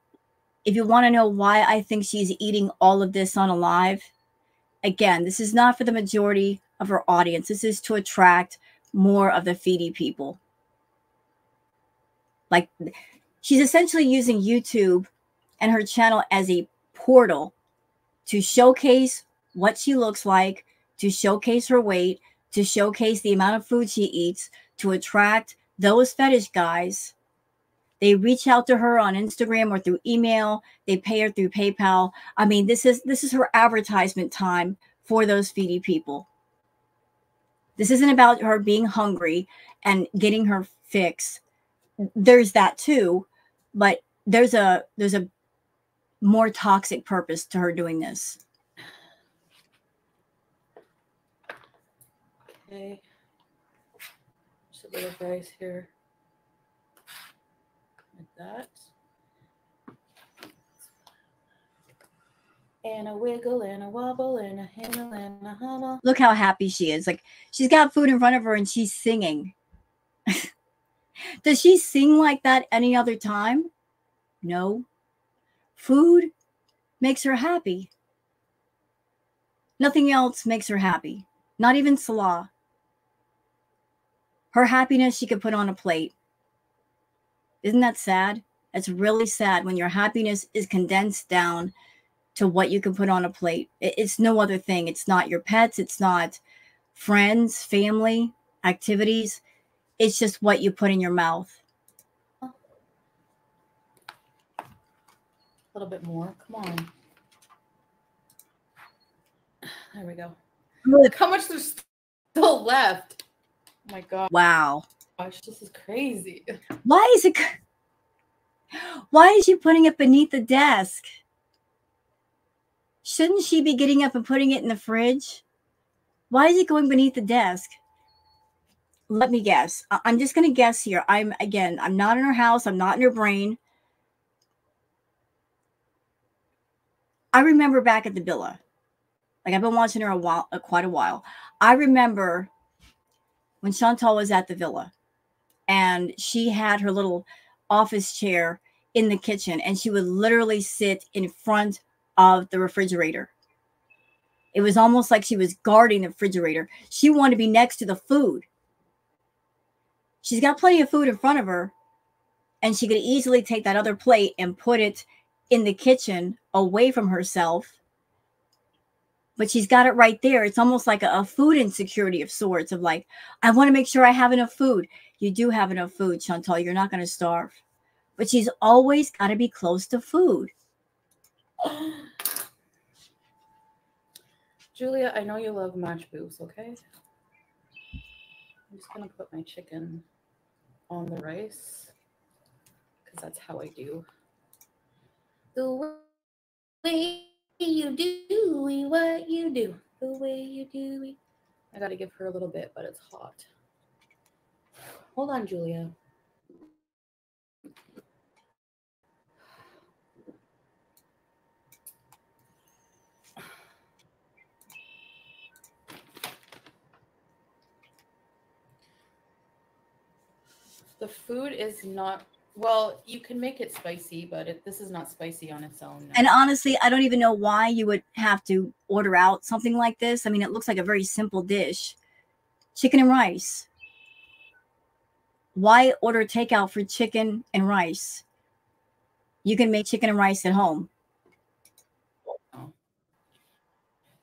S1: if you want to know why I think she's eating all of this on a live, again, this is not for the majority of her audience. This is to attract more of the feedy people. Like, she's essentially using YouTube and her channel as a portal to showcase what she looks like, to showcase her weight, to showcase the amount of food she eats, to attract those fetish guys. They reach out to her on Instagram or through email. They pay her through PayPal. I mean, this is her advertisement time for those feedy people. This isn't about her being hungry and getting her fix. There's that too, but there's a more toxic purpose to her doing this.
S2: Okay. Just a bit of rice here. Like that. And a wiggle and a wobble and a handle and a hobble.
S1: Look how happy she is. Like, she's got food in front of her and she's singing. Does she sing like that any other time? No. Food makes her happy. Nothing else makes her happy. Not even Salah. Her happiness she could put on a plate. Isn't that sad? It's really sad when your happiness is condensed down to what you can put on a plate. It's no other thing. It's not your pets. It's not friends, family, activities. It's just what you put in your mouth.
S2: A little bit more. Come on. There we go. Look how much there's still left. Oh my God.
S1: Wow.
S2: Gosh, this is crazy.
S1: Why is she putting it beneath the desk? Shouldn't she be getting up and putting it in the fridge? Why is it going beneath the desk? Let me guess. I'm just going to guess here. I'm not in her house. I'm not in her brain. I remember back at the villa. Like, I've been watching her quite a while. I remember when Chantal was at the villa and she had her little office chair in the kitchen and she would literally sit in front of the refrigerator. It was almost like she was guarding the refrigerator. She wanted to be next to the food. She's got plenty of food in front of her, and she could easily take that other plate and put it in the kitchen away from herself. But she's got it right there. It's almost like a food insecurity of sorts, of like, I want to make sure I have enough food. You do have enough food, Chantal. You're not going to starve. But she's always got to be close to food.
S2: Julia, I know you love match boobs, okay? I'm just going to put my chicken on the rice because that's how I do. The way you do what you do. The way you do it. I got to give her a little bit, but it's hot. Hold on, Julia. The food is not, well, you can make it spicy, but this is not spicy on its own. No.
S1: And honestly, I don't even know why you would have to order out something like this. I mean, it looks like a very simple dish. Chicken and rice. Why order takeout for chicken and rice? You can make chicken and rice at home.
S2: Oh.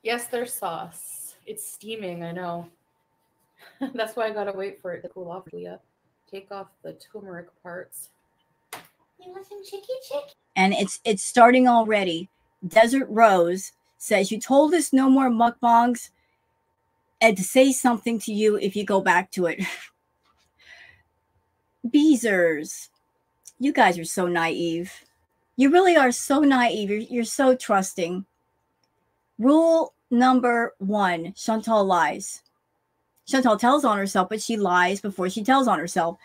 S2: Yes, there's sauce. It's steaming, I know. That's why I gotta wait for it to cool off, Julia. Take off the turmeric parts. You want some chicky chick?
S1: And it's starting already. Desert Rose says, you told us no more mukbangs and to say something to you if you go back to it. Beezers, you guys are so naive. You really are so naive. You're so trusting. Rule number 1, Chantal lies. Chantal tells on herself, but she lies before she tells on herself.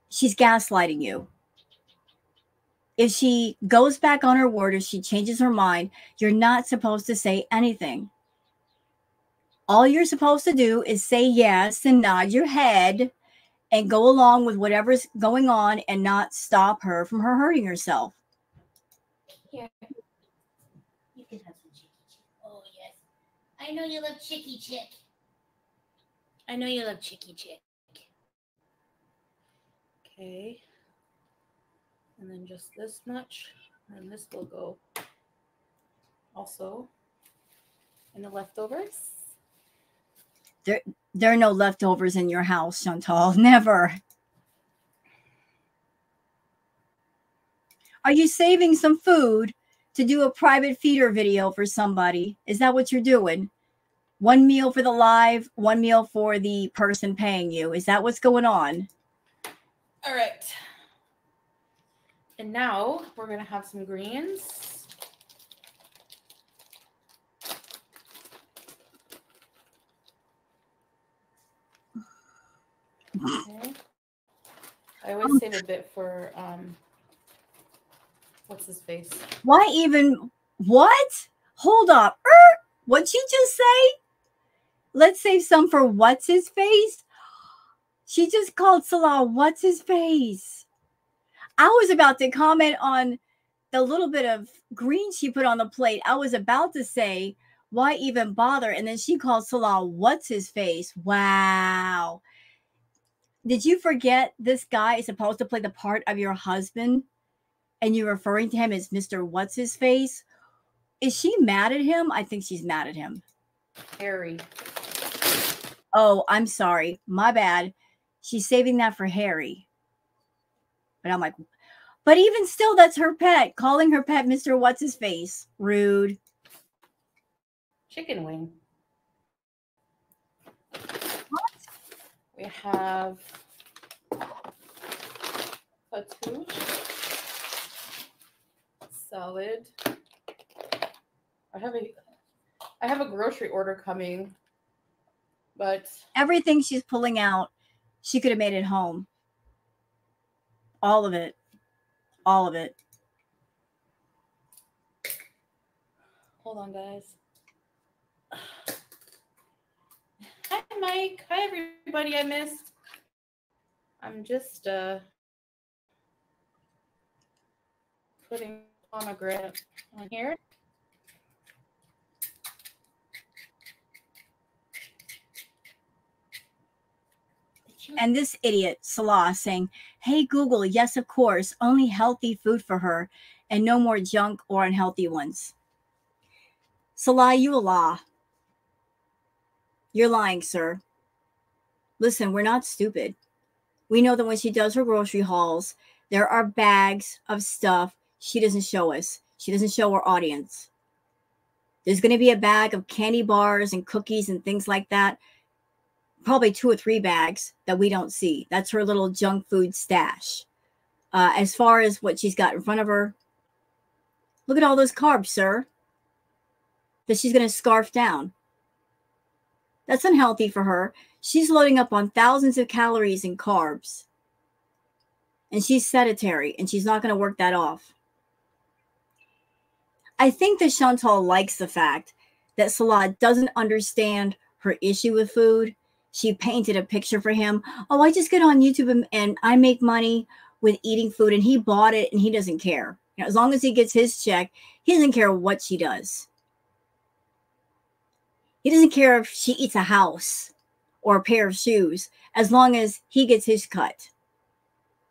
S1: She's gaslighting you. If she goes back on her word, if she changes her mind, you're not supposed to say anything. All you're supposed to do is say yes and nod your head and go along with whatever's going on and not stop her from her hurting herself.
S3: Here. You can have some chicky chick. Oh, yes. I know you love chicky chick. I know you love chicky chick.
S2: Okay. And then just this much. And this will go also in the leftovers.
S1: There are no leftovers in your house, Chantal. Never. Are you saving some food to do a private feeder video for somebody? Is that what you're doing? One meal for the live, one meal for the person paying you. Is that what's going on?
S2: All right. And now we're going to have some greens. Okay. I always save a bit for, what's his face?
S1: Why even, what? Hold up. What'd she just say? Let's save some for what's his face? She just called Salah what's his face. I was about to comment on the little bit of green she put on the plate. I was about to say, why even bother? And then she called Salah what's his face. Wow. Did you forget this guy is supposed to play the part of your husband and you're referring to him as Mr. What's his face? Is she mad at him? I think she's mad at him.
S2: Harry.
S1: Oh, I'm sorry. My bad. She's saving that for Harry. But I'm like, but even still, that's her pet. Calling her pet Mr. What's his face. Rude.
S2: Chicken wing.
S1: What?
S2: We have fatouche, salad. I have a grocery order coming, but
S1: Everything she's pulling out, she could have made at home. All of it. All of it.
S2: hold on, guys. Hi, Mike. Hi, everybody I missed. I'm just putting pomegranate on here.
S3: The
S1: And this idiot, Salah, saying, hey, Google, yes, of course, only healthy food for her and no more junk or unhealthy ones. Salah, you a lie. You're lying, sir. Listen, we're not stupid. We know that when she does her grocery hauls, there are bags of stuff she doesn't show us. She doesn't show our audience. There's going to be a bag of candy bars and cookies and things like that. Probably 2 or 3 bags that we don't see. That's her little junk food stash. As far as what she's got in front of her, look at all those carbs, sir, that she's going to scarf down. That's unhealthy for her. She's loading up on thousands of calories and carbs. And she's sedentary, and she's not going to work that off. I think that Chantal likes the fact that Salah doesn't understand her issue with food. She painted a picture for him. Oh, I just get on YouTube and I make money with eating food, and he bought it and he doesn't care. You know, as long as he gets his check, he doesn't care what she does. He doesn't care if she eats a house or a pair of shoes, as long as he gets his cut.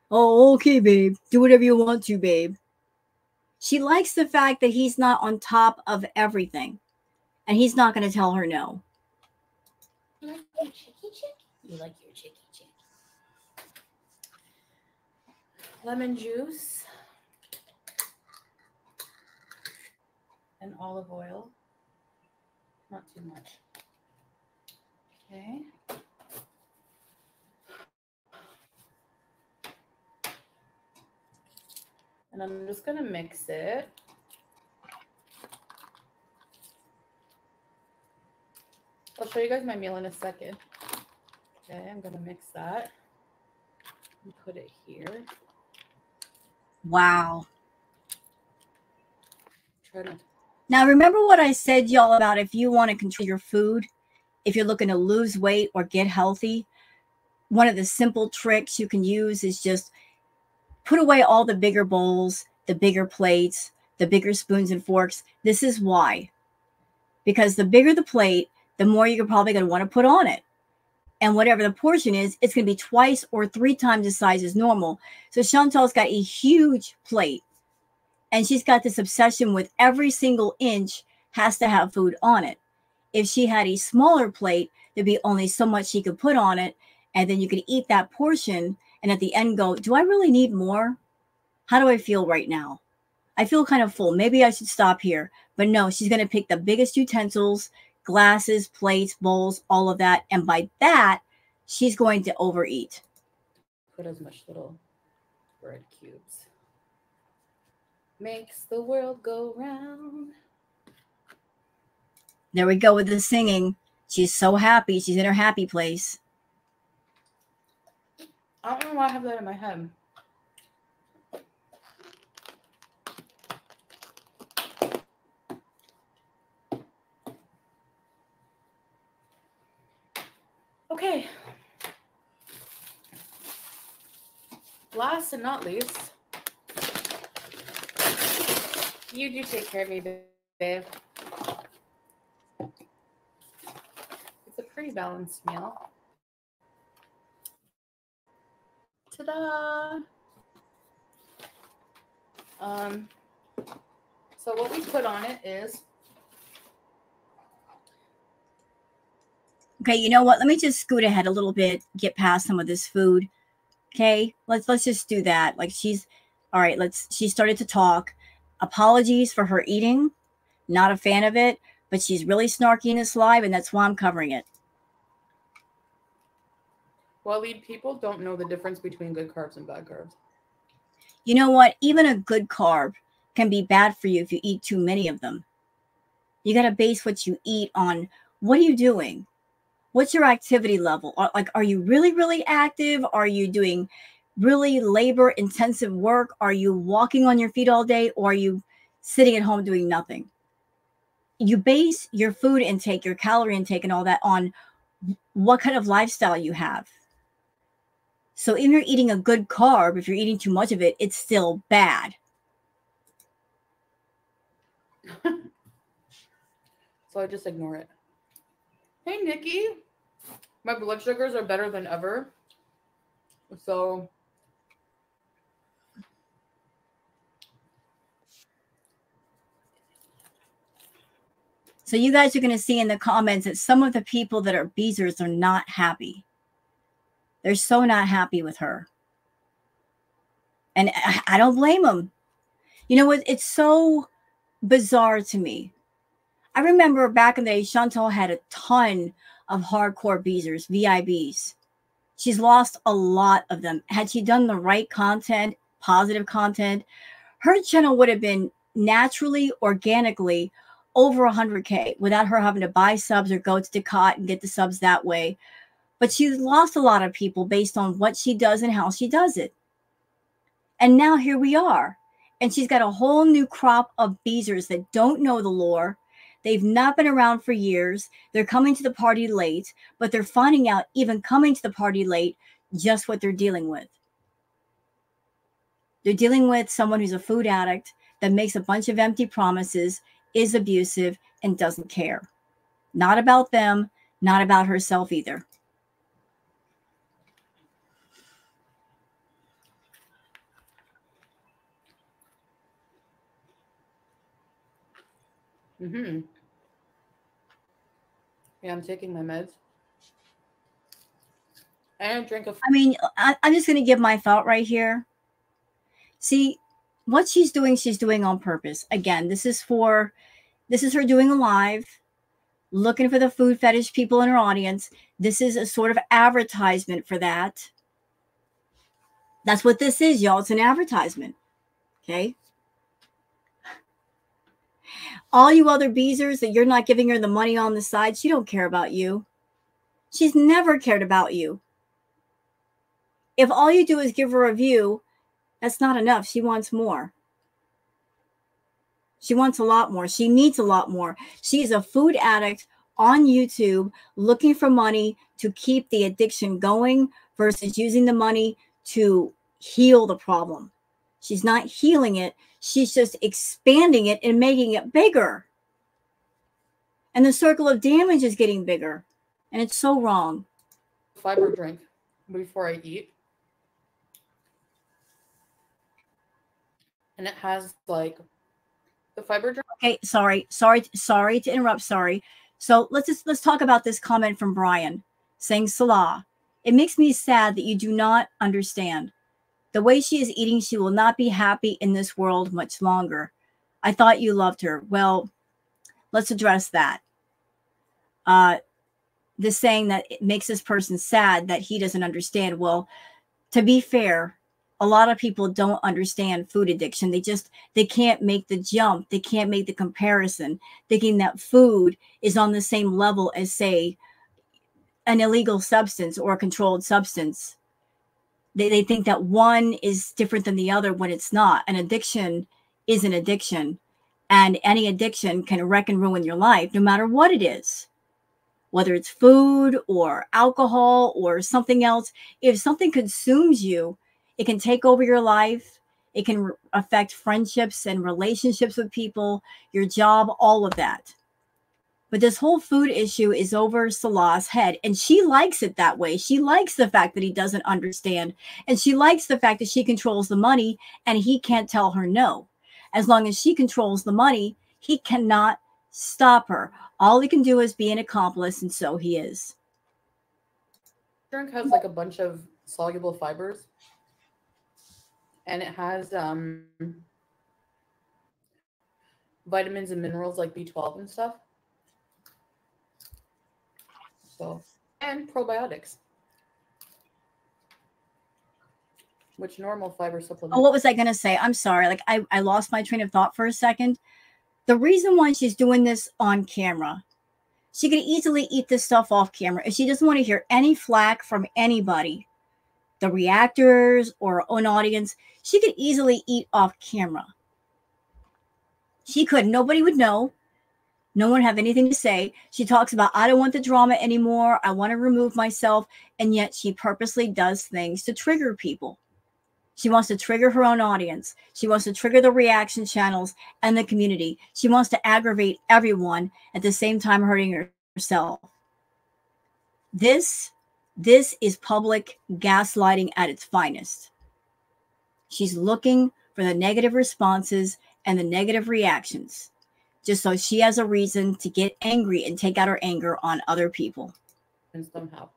S1: Oh, okay, babe. Do whatever you want to, babe. She likes the fact that he's not on top of everything, and he's not going to tell her no.
S3: You like your chicky chick? You like your chicky chick.
S2: Lemon juice and olive oil. Not too much. Okay. And I'm just going to mix it. I'll show you guys my meal in a second. Okay, I'm going to mix that and put it here.
S1: Wow.
S2: Try to...
S1: Now, remember what I said, y'all, about if you want to control your food, if you're looking to lose weight or get healthy, one of the simple tricks you can use is just put away all the bigger bowls, the bigger plates, the bigger spoons and forks. This is why. Because the bigger the plate, the more you're probably going to want to put on it. And whatever the portion is, it's going to be 2 or 3 times the size as normal. So Chantal's got a huge plate. And she's got this obsession with every single inch has to have food on it. If she had a smaller plate, there'd be only so much she could put on it. And then you could eat that portion. And at the end go, do I really need more? How do I feel right now? I feel kind of full. Maybe I should stop here. But no, she's going to pick the biggest utensils, glasses, plates, bowls, all of that. And by that, she's going to overeat.
S2: Put as much little bread cubes. Makes the world go round.
S1: There we go with the singing. She's so happy. She's in her happy place.
S2: I don't know why I have that in my head. Okay. Last and not least, you do take care of me, babe. It's a pretty balanced meal. Ta-da! So what we put on it is...
S1: Okay, you know what? Let me just scoot ahead a little bit, get past some of this food. Okay, let's just do that. Like she started to talk. Apologies for her eating. Not a fan of it, but she's really snarky in this live, and that's why I'm covering it.
S2: Well, people don't know the difference between good carbs and bad carbs.
S1: You know what? Even a good carb can be bad for you if you eat too many of them. You got to base what you eat on what are you doing? What's your activity level? Are you really, really active? Are you doing really labor-intensive work? Are you walking on your feet all day? Or are you sitting at home doing nothing? You base your food intake, your calorie intake, and all that on what kind of lifestyle you have. So if you're eating a good carb, if you're eating too much of it, it's still bad.
S2: So I just ignore it. Hey, Nikki. My blood sugars are better than ever. So
S1: you guys are going to see in the comments that some of the people that are Beezers are not happy. They're so not happy with her. And I don't blame them. You know what? It's so bizarre to me. I remember back in the day, Chantal had a ton of hardcore Beezers, VIBs. She's lost a lot of them. Had she done the right content, positive content, her channel would have been naturally, organically over 100K without her having to buy subs or go to Ducat and get the subs that way. But she's lost a lot of people based on what she does and how she does it. And now here we are. And she's got a whole new crop of Beezers that don't know the lore. They've not been around for years. They're coming to the party late, but they're finding out, even coming to the party late, just what they're dealing with. They're dealing with someone who's a food addict that makes a bunch of empty promises, is abusive, and doesn't care. Not about them, not about herself either.
S2: Yeah, I'm taking my meds. And I drink a...
S1: I mean, I'm just going to give my thought right here. See, what she's doing on purpose. Again, this is her doing a live, looking for the food fetish people in her audience. This is a sort of advertisement for that. That's what this is, y'all. It's an advertisement. Okay? All you other Beezers that you're not giving her the money on the side, she don't care about you. She's never cared about you. If all you do is give her a view, that's not enough. She wants more. She wants a lot more. She needs a lot more. She's a food addict on YouTube looking for money to keep the addiction going versus using the money to heal the problem. She's not healing it. She's just expanding it and making it bigger. And the circle of damage is getting bigger. And it's so wrong.
S2: Fiber drink before I eat. And it has like the fiber drink.
S1: Okay, sorry to interrupt. Sorry. So let's talk about this comment from Brian saying, Salah, it makes me sad that you do not understand. The way she is eating, she will not be happy in this world much longer. I thought you loved her. Well, let's address that. The saying that it makes this person sad that he doesn't understand. Well, to be fair, a lot of people don't understand food addiction. They can't make the jump. They can't make the comparison, thinking that food is on the same level as, say, an illegal substance or a controlled substance. They think that one is different than the other when it's not. An addiction is an addiction, and any addiction can wreck and ruin your life, no matter what it is. Whether it's food or alcohol or something else, if something consumes you, it can take over your life. It can affect friendships and relationships with people, your job, all of that. But this whole food issue is over Salah's head, and she likes it that way. She likes the fact that he doesn't understand, and she likes the fact that she controls the money, and he can't tell her no. As long as she controls the money, he cannot stop her. All he can do is be an accomplice, and so he is.
S2: Drink has like a bunch of soluble fibers, and it has vitamins and minerals like B12 and stuff. So, and probiotics, which normal fiber supplements.
S1: Oh, what was I going to say? I'm sorry. Like I lost my train of thought for a second. The reason why she's doing this on camera, she could easily eat this stuff off camera. If she doesn't want to hear any flack from anybody, the reactors or her own audience, she could easily eat off camera. She could. Nobody would know. No one have anything to say. She talks about, I don't want the drama anymore. I want to remove myself. And yet she purposely does things to trigger people. She wants to trigger her own audience. She wants to trigger the reaction channels and the community. She wants to aggravate everyone at the same time hurting herself. This This is public gaslighting at its finest. She's looking for the negative responses and the negative reactions, just so she has a reason to get angry and take out her anger on other people.
S2: And somehow.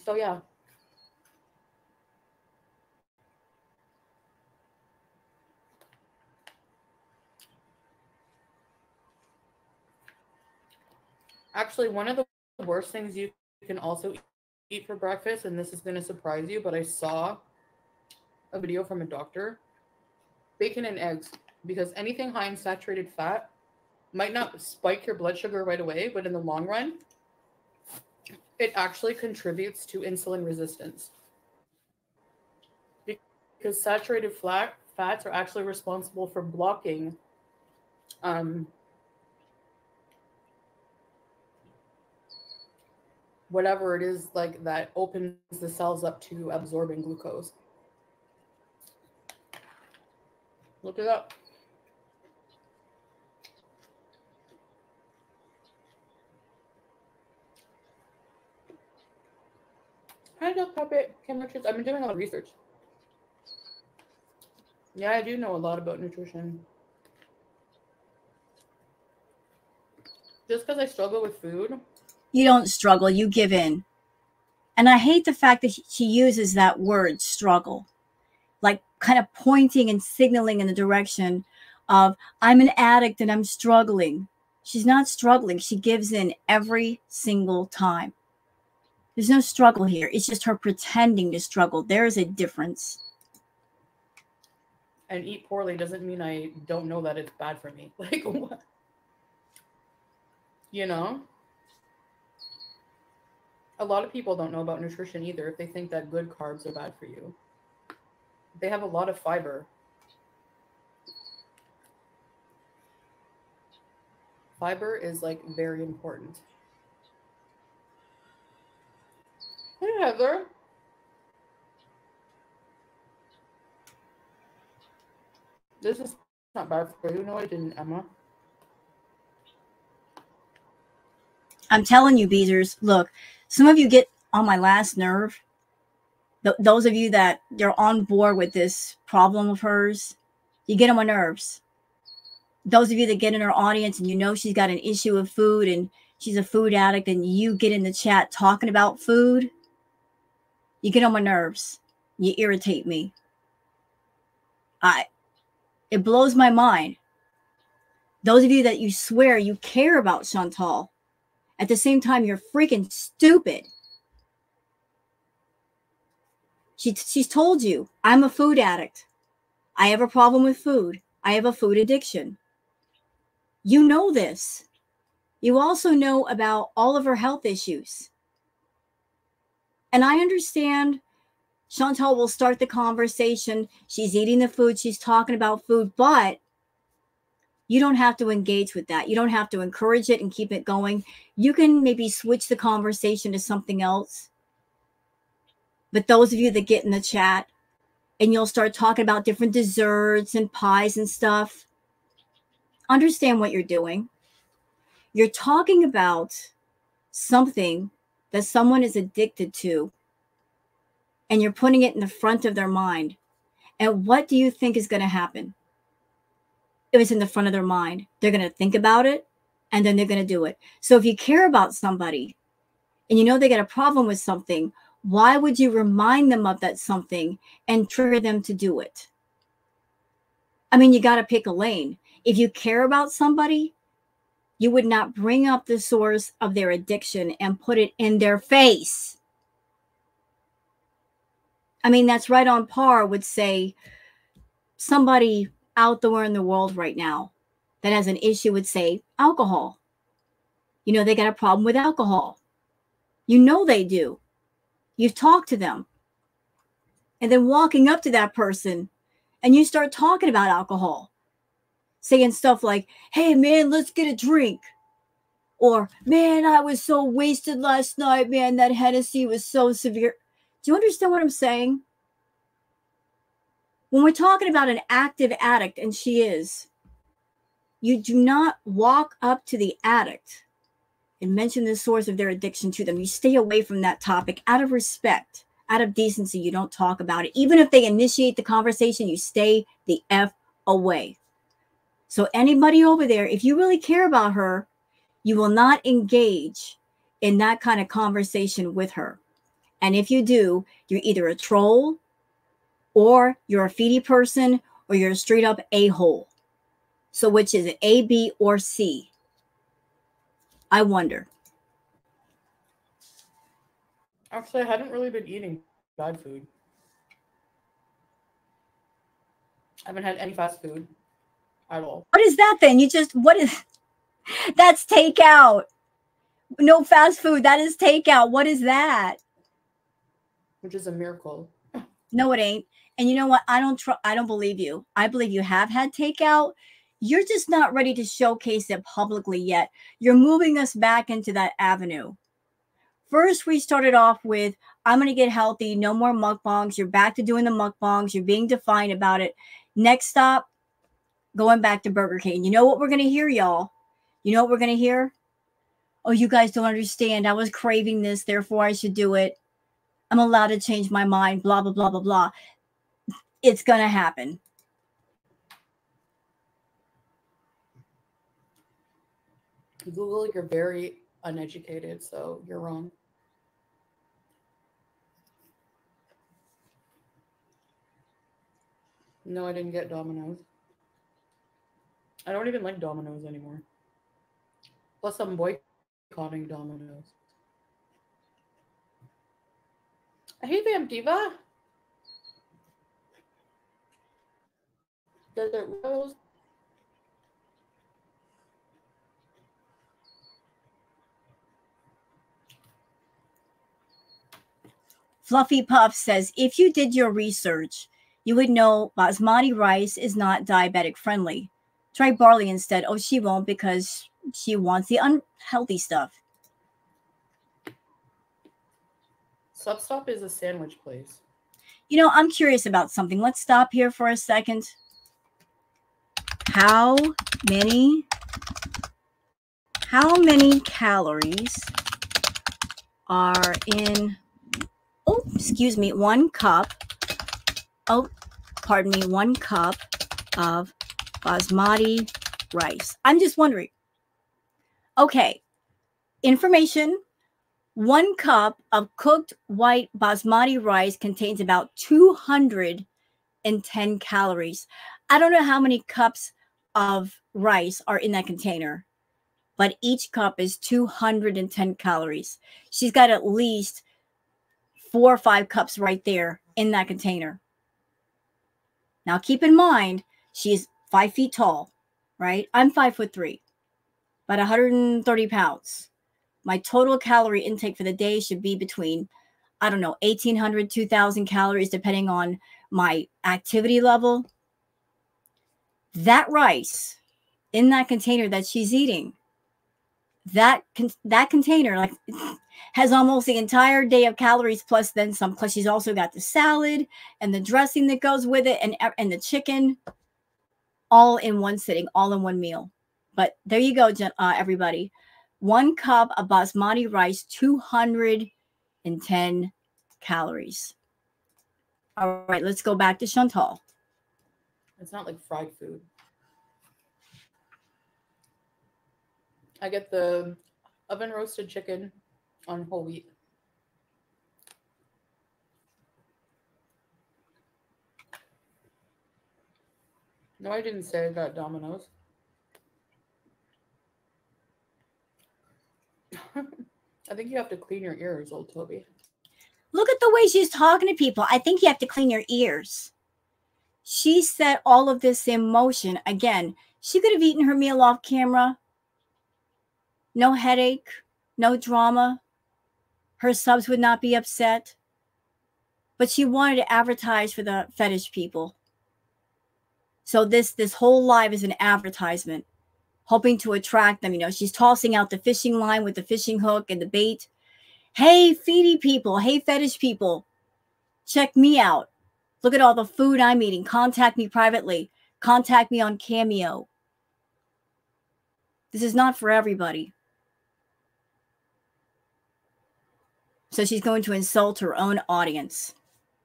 S2: So yeah. Actually, one of the worst things you can also eat for breakfast, and this is going to surprise you, but I saw a video from a doctor, bacon and eggs, because anything high in saturated fat might not spike your blood sugar right away, but in the long run, it actually contributes to insulin resistance. Because saturated fats are actually responsible for blocking whatever it is like that opens the cells up to absorbing glucose. Look it up. Hi, Doc Puppet. I've been doing a lot of research. Yeah, I do know a lot about nutrition. Just because I struggle with food.
S1: You don't struggle, you give in. And I hate the fact that she uses that word, struggle, like kind of pointing and signaling in the direction of, I'm an addict and I'm struggling. She's not struggling. She gives in every single time. There's no struggle here. It's just her pretending to struggle. There is a difference.
S2: And eat poorly doesn't mean I don't know that it's bad for me. Like, what? You know? A lot of people don't know about nutrition either if they think that good carbs are bad for you. They have a lot of fiber. Fiber is like very important. Hey, Heather. This is not bad for you. No, I didn't, Emma.
S1: I'm telling you, Beezers, look, some of you get on my last nerve. Those of you that you're on board with this problem of hers, you get on my nerves. Those of you that get in her audience and you know she's got an issue with food and she's a food addict and you get in the chat talking about food, you get on my nerves. You irritate me. It blows my mind. Those of you that you swear you care about Chantal, at the same time, you're freaking stupid. She's told you, I'm a food addict. I have a problem with food. I have a food addiction. You know this. You also know about all of her health issues. And I understand Chantal will start the conversation. She's eating the food. She's talking about food, but you don't have to engage with that. You don't have to encourage it and keep it going. You can maybe switch the conversation to something else. But those of you that get in the chat and you'll start talking about different desserts and pies and stuff, understand what you're doing. You're talking about something that someone is addicted to, and you're putting it in the front of their mind. And what do you think is going to happen? If it's in the front of their mind, they're going to think about it, and then they're going to do it. So if you care about somebody and you know they got a problem with something, why would you remind them of that something and trigger them to do it? I mean, you got to pick a lane. If you care about somebody, you would not bring up the source of their addiction and put it in their face. I mean, that's right on par with, say, somebody out there in the world right now that has an issue with, say, alcohol. You know, they got a problem with alcohol. You know they do. You've talked to them. And then walking up to that person and you start talking about alcohol, saying stuff like, hey, man, let's get a drink. Or, man, I was so wasted last night, man, that Hennessy was so severe. Do you understand what I'm saying? When we're talking about an active addict, and she is, you do not walk up to the addict and mention the source of their addiction to them. You stay away from that topic out of respect, out of decency. You don't talk about it. Even if they initiate the conversation, you stay the F away. So anybody over there, if you really care about her, you will not engage in that kind of conversation with her. And if you do, you're either a troll, or you're a feedy person, or you're a straight up a-hole. So which is it, A, B, or C? I wonder.
S2: Actually, I hadn't really been eating bad food. I haven't had any fast food at all.
S1: What is that then? That's takeout. No fast food. That is takeout. What is that?
S2: Which is a miracle.
S1: No, it ain't. And you know what? I don't believe you. I believe you have had takeout. You're just not ready to showcase it publicly yet. You're moving us back into that avenue. First, we started off with, I'm going to get healthy. No more mukbangs. You're back to doing the mukbangs. You're being defiant about it. Next stop, going back to Burger King. You know what we're going to hear, y'all? You know what we're going to hear? Oh, you guys don't understand. I was craving this, therefore I should do it. I'm allowed to change my mind, blah, blah, blah, blah, blah. It's going to happen.
S2: Google, you're very uneducated, so you're wrong. No, I didn't get Domino's. I don't even like Domino's anymore. Plus, I'm boycotting Domino's. Hey, Vamp Diva. Desert Rose.
S1: Fluffy Puff says, if you did your research, you would know basmati rice is not diabetic friendly. Try barley instead. Oh, she won't because she wants the unhealthy stuff.
S2: Substop is a sandwich place.
S1: You know, I'm curious about something. Let's stop here for a second. How many calories are in, oh, excuse me, 1 cup, oh, pardon me, 1 cup of basmati rice? I'm just wondering. Okay, information. 1 cup of cooked white basmati rice contains about 210 calories. I don't know how many cups of rice are in that container, but each cup is 210 calories. She's got at least 4 or 5 cups right there in that container. Now, keep in mind, she's 5 feet tall, right? I'm 5'3", about 130 pounds. My total calorie intake for the day should be between, I don't know, 1,800, 2,000 calories, depending on my activity level. That rice in that container that she's eating, that container like has almost the entire day of calories plus then some. Plus, she's also got the salad and the dressing that goes with it, and the chicken, all in one sitting, all in one meal. But there you go, everybody. 1 cup of basmati rice, 210 calories. All right, let's go back to Chantal.
S2: It's not like fried food. I get the oven roasted chicken on whole wheat. No, I didn't say I got Domino's. I think you have to clean your ears, old Toby.
S1: Look at the way she's talking to people. I think you have to clean your ears. She set all of this in motion. Again, she could have eaten her meal off camera. No headache, no drama. Her subs would not be upset. But she wanted to advertise for the fetish people. So this whole live is an advertisement, hoping to attract them. You know, she's tossing out the fishing line with the fishing hook and the bait. Hey, feedy people. Hey, fetish people. Check me out. Look at all the food I'm eating. Contact me privately. Contact me on Cameo. This is not for everybody. So she's going to insult her own audience.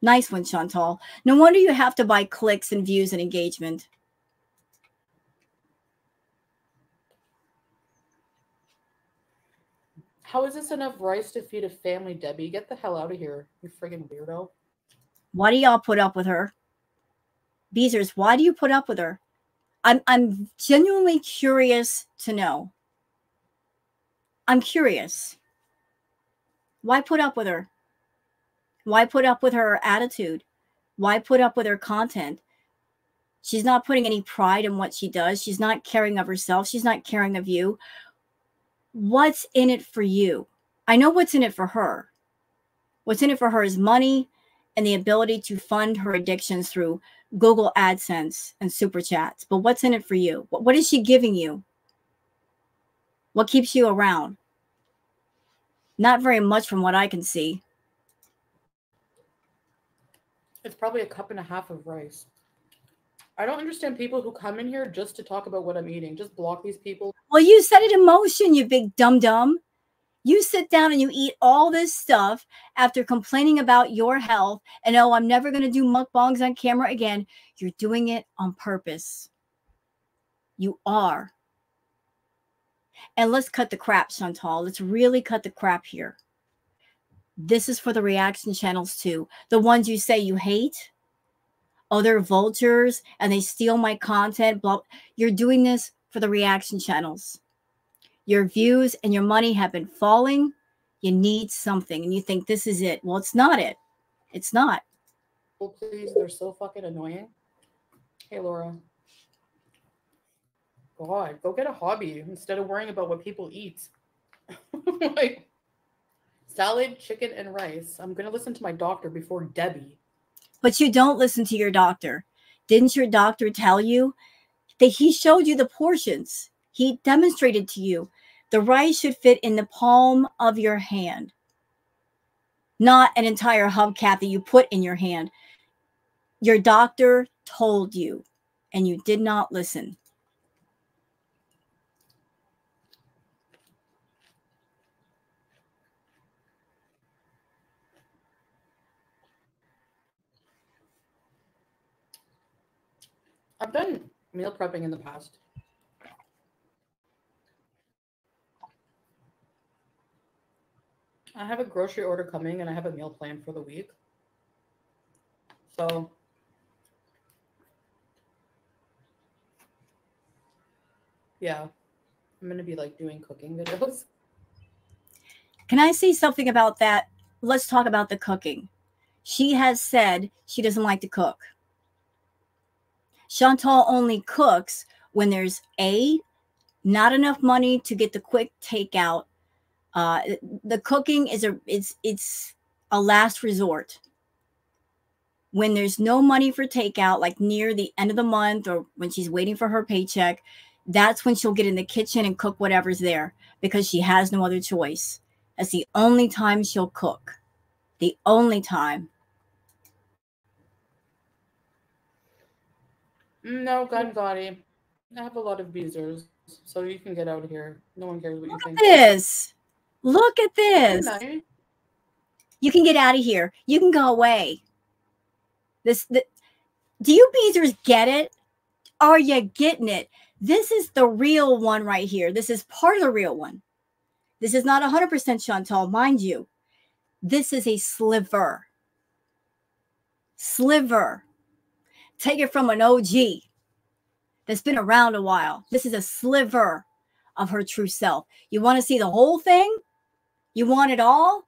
S1: Nice one, Chantal. No wonder you have to buy clicks and views and engagement.
S2: How is this enough rice to feed a family, Debbie? Get the hell out of here, you friggin' weirdo.
S1: Why do y'all put up with her? Beezers, why do you put up with her? I'm genuinely curious to know. I'm curious. Why put up with her? Why put up with her attitude? Why put up with her content? She's not putting any pride in what she does. She's not caring of herself. She's not caring of you. What's in it for you? I know what's in it for her. What's in it for her is money and the ability to fund her addictions through Google AdSense and super chats. But what's in it for you? What is she giving you? What keeps you around? Not very much from what I can see.
S2: It's probably a cup and a half of rice. I don't understand people who come in here just to talk about what I'm eating. Just block these people.
S1: Well, you set it in motion, you big dum-dum. You sit down and you eat all this stuff after complaining about your health and, oh, I'm never going to do mukbangs on camera again. You're doing it on purpose. You are. And let's cut the crap, Chantal. Let's really cut the crap here. This is for the reaction channels too. The ones you say you hate. Oh, they're vultures and they steal my content. Blah. You're doing this for the reaction channels. Your views and your money have been falling. You need something and you think this is it. Well, it's not it. It's not.
S2: Oh, please, they're so fucking annoying. Hey, Laura. God, go get a hobby instead of worrying about what people eat. Like, salad, chicken, and rice. I'm going to listen to my doctor before Debbie.
S1: But you don't listen to your doctor. Didn't your doctor tell you that he showed you the portions? He demonstrated to you the rice should fit in the palm of your hand, not an entire hubcap that you put in your hand. Your doctor told you, and you did not listen.
S2: I've done meal prepping in the past. I have a grocery order coming and I have a meal plan for the week. So yeah, I'm going to be like doing cooking videos.
S1: Can I say something about that? Let's talk about the cooking. She has said she doesn't like to cook. Chantal only cooks when there's not enough money to get the quick takeout. The cooking is it's a last resort. When there's no money for takeout, like near the end of the month or when she's waiting for her paycheck, that's when she'll get in the kitchen and cook whatever's there because she has no other choice. That's the only time she'll cook. The only time.
S2: No, Gotti. I have a lot of beezers, so you can get out of here. No one cares what you think.
S1: Look at this. Look at this. You can get out of here. You can go away. Do you beezers get it? Are you getting it? This is the real one right here. This is part of the real one. This is not 100% Chantal, mind you. This is a sliver. Sliver. Take it from an OG that's been around a while. This is a sliver of her true self. You want to see the whole thing? You want it all?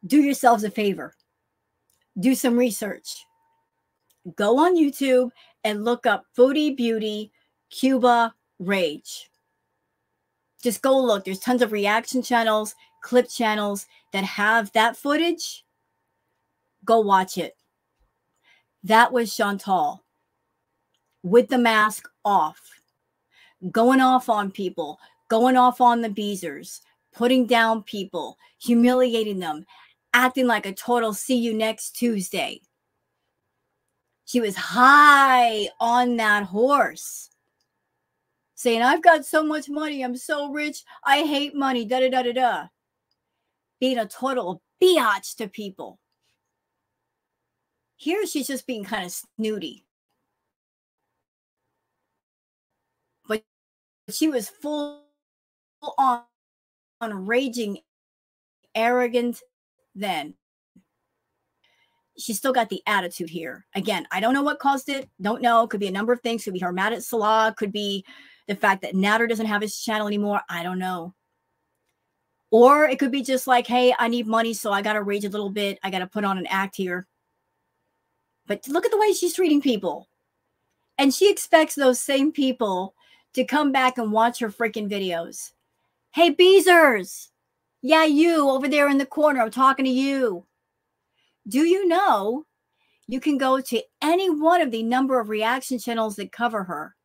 S1: Do yourselves a favor. Do some research. Go on YouTube and look up Foodie Beauty Cuba Rage. Just go look. There's tons of reaction channels, clip channels that have that footage. Go watch it. That was Chantal with the mask off, going off on people, going off on the beezers, putting down people, humiliating them, acting like a total see you next Tuesday. She was high on that horse, saying, I've got so much money. I'm so rich. I hate money. Da-da-da-da-da. Being a total biatch to people. Here she's just being kind of snooty. But she was full on raging, arrogant then. She's still got the attitude here. Again, I don't know what caused it. Don't know. Could be a number of things. Could be her mad at Salah. Could be the fact that Natter doesn't have his channel anymore. I don't know. Or it could be just like, hey, I need money, so I got to rage a little bit. I got to put on an act here. But look at the way she's treating people. And she expects those same people to come back and watch her freaking videos. Hey, Beezers. Yeah, you over there in the corner. I'm talking to you. Do you know you can go to any one of the number of reaction channels that cover her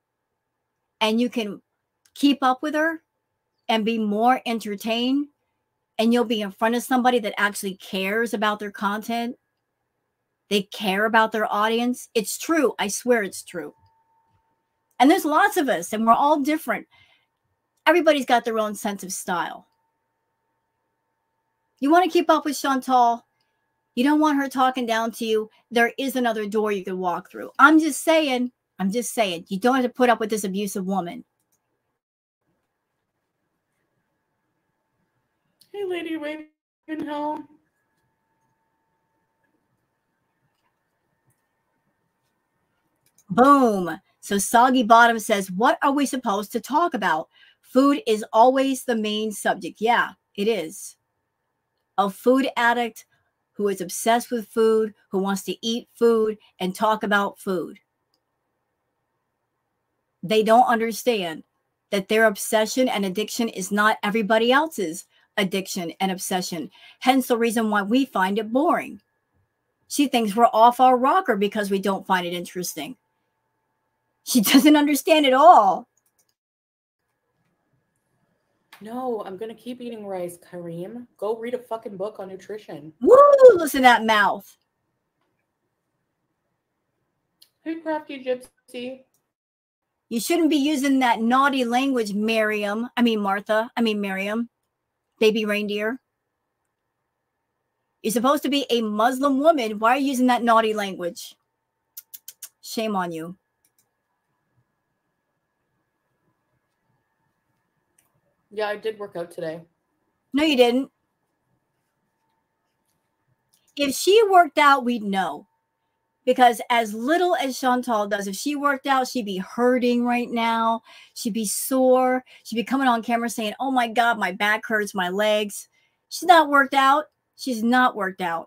S1: and you can keep up with her and be more entertained, and you'll be in front of somebody that actually cares about their content. They care about their audience. It's true. I swear it's true. And there's lots of us and we're all different. Everybody's got their own sense of style. You want to keep up with Chantal? You don't want her talking down to you. There is another door you can walk through. I'm just saying. You don't have to put up with this abusive woman.
S2: Hey, Lady Ravenhill.
S1: Boom. So Soggy Bottom says, what are we supposed to talk about? Food is always the main subject. Yeah, it is. A food addict who is obsessed with food, who wants to eat food and talk about food. They don't understand that their obsession and addiction is not everybody else's addiction and obsession. Hence the reason why we find it boring. She thinks we're off our rocker because we don't find it interesting. She doesn't understand at all.
S2: No, I'm going to keep eating rice, Kareem. Go read a fucking book on nutrition.
S1: Woo! Listen to that mouth.
S2: Hey, Crafty Gypsy.
S1: You shouldn't be using that naughty language, Miriam. Baby reindeer. You're supposed to be a Muslim woman. Why are you using that naughty language? Shame on you.
S2: Yeah, I did work out today.
S1: No, you didn't. If she worked out, we'd know. Because as little as Chantal does, if she worked out, she'd be hurting right now. She'd be sore. She'd be coming on camera saying, oh my God, my back hurts, my legs. She's not worked out. She's not worked out.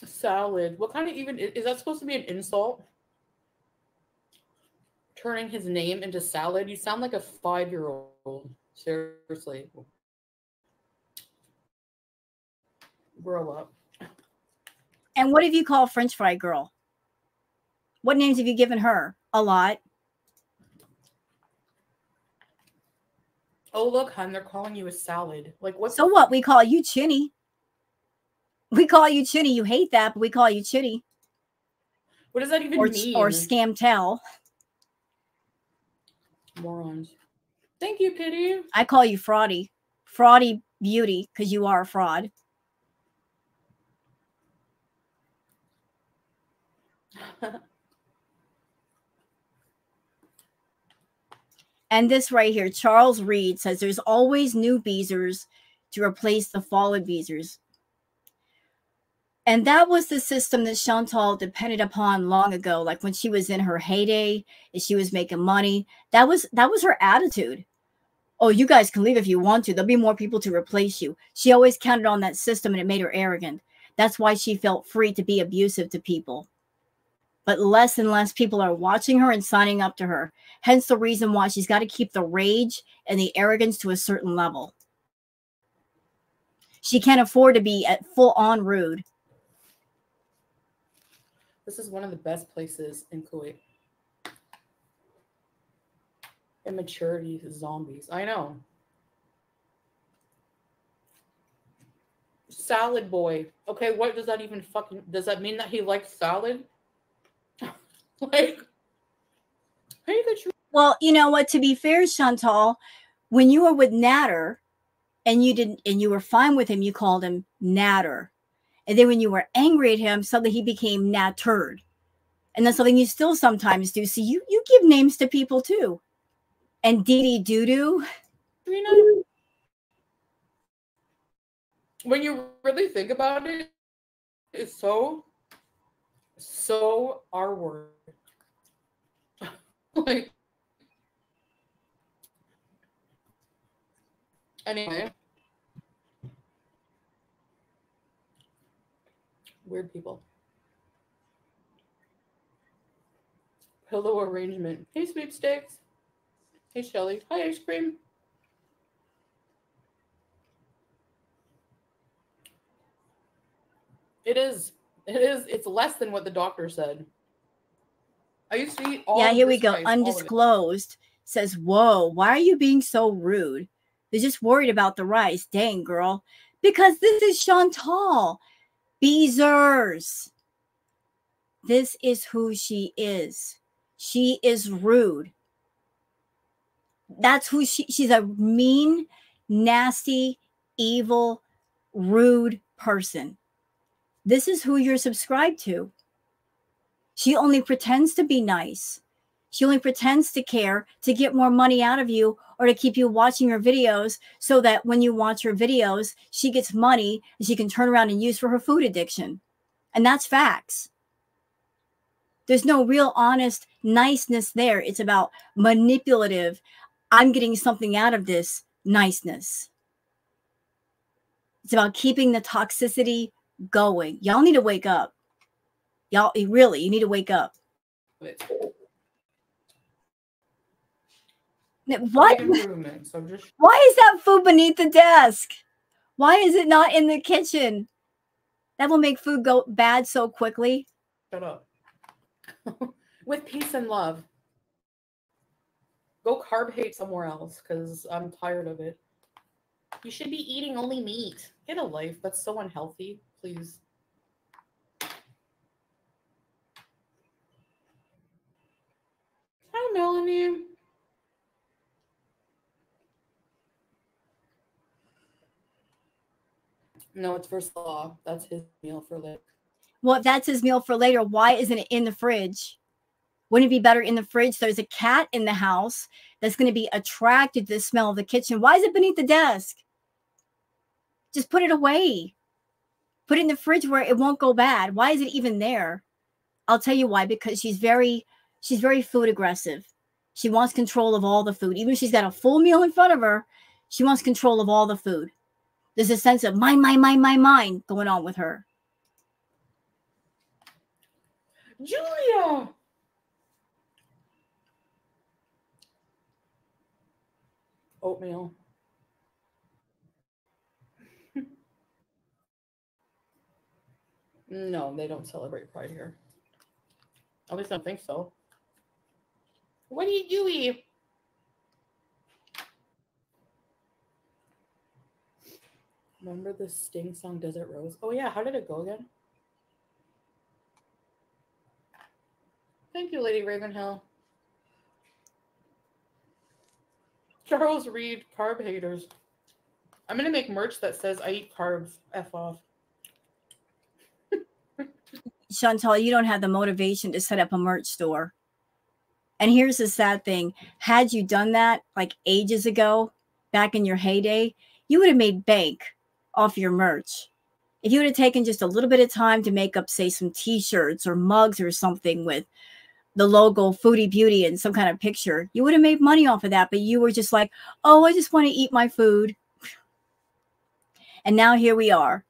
S2: Salad. What kind of even is that supposed to be an insult? Turning his name into salad? You sound like a 5-year-old. Seriously. Grow up.
S1: And what have you called French fry girl? What names have you given her? A lot.
S2: Oh, look, hon, they're calling you a salad. Like, what?
S1: So what? We call you Chinny. We call you Chinny. You hate that, but we call you Chinny.
S2: What does that even mean?
S1: Or Scamtel.
S2: Morons. Thank you, Kitty.
S1: I call you Fraudy. Fraudy beauty, because you are a fraud. And this right here, Charles Reed says there's always new Beezers to replace the fallen Beezers. And that was the system that Chantal depended upon long ago, like when she was in her heyday and she was making money. That was her attitude. Oh, you guys can leave if you want to. There'll be more people to replace you. She always counted on that system, and it made her arrogant. That's why she felt free to be abusive to people. But less and less people are watching her and signing up to her. Hence the reason why she's got to keep the rage and the arrogance to a certain level. She can't afford to be at full-on rude.
S2: This is one of the best places in Kuwait. Immaturity zombies. I know. Salad boy. Okay, what does that even fucking... Does that mean that he likes salad? Like... How you get you?
S1: Well, you know what? To be fair, Chantal, when you were with Natter and you were fine with him, you called him Natter. And then when you were angry at him, suddenly he became Nattered. And that's something you still sometimes do. So you give names to people too. And Dee Doo Doo.
S2: When you really think about it, it's so our word. Like, anyway, weird people. Pillow arrangement. Hey, sweepstakes. Hey, Shelly. Hi, ice cream. It is. It's less than what the doctor said. I used to eat all
S1: Yeah,
S2: of
S1: here we
S2: this
S1: go.
S2: rice,
S1: Undisclosed says, whoa, why are you being so rude? They're just worried about the rice. Dang, girl. Because this is Chantal. Beezers. This is who she is. She is rude. That's who she's a mean, nasty, evil, rude person. This is who you're subscribed to. She only pretends to be nice. She only pretends to care to get more money out of you or to keep you watching her videos so that when you watch her videos, she gets money and she can turn around and use for her food addiction. And that's facts. There's no real honest niceness there. It's about manipulative. I'm getting something out of this niceness. It's about keeping the toxicity going. Y'all need to wake up. Y'all, really, you need to wake up. What?
S2: So just...
S1: Why is that food beneath the desk? Why is it not in the kitchen? That will make food go bad so quickly.
S2: Shut up. With peace and love. Go carb hate somewhere else because I'm tired of it. You should be eating only meat. Get a life. That's so unhealthy. Please. Hi, Melanie. No, it's for Slaw. That's his meal for later.
S1: Well, if that's his meal for later, why isn't it in the fridge? Wouldn't it be better in the fridge? There's a cat in the house that's going to be attracted to the smell of the kitchen. Why is it beneath the desk? Just put it away. Put it in the fridge where it won't go bad. Why is it even there? I'll tell you why. Because she's very food aggressive. She wants control of all the food. Even if she's got a full meal in front of her, she wants control of all the food. There's a sense of mine going on with her.
S2: Julia! Oatmeal. No, they don't celebrate Pride here. At least I don't think so. What are you doing? Remember the Sting song Desert Rose? Oh yeah, how did it go again? Thank you, Lady Ravenhill. Charles Reed, carb haters. I'm gonna make merch that says I eat carbs. F off.
S1: Chantal, you don't have the motivation to set up a merch store. And here's the sad thing. Had you done that like ages ago, back in your heyday, you would have made bank off your merch. If you would have taken just a little bit of time to make up, say, some t-shirts or mugs or something with the logo Foodie Beauty and some kind of picture, you would have made money off of that. But you were just like, oh, I just want to eat my food. And now here we are.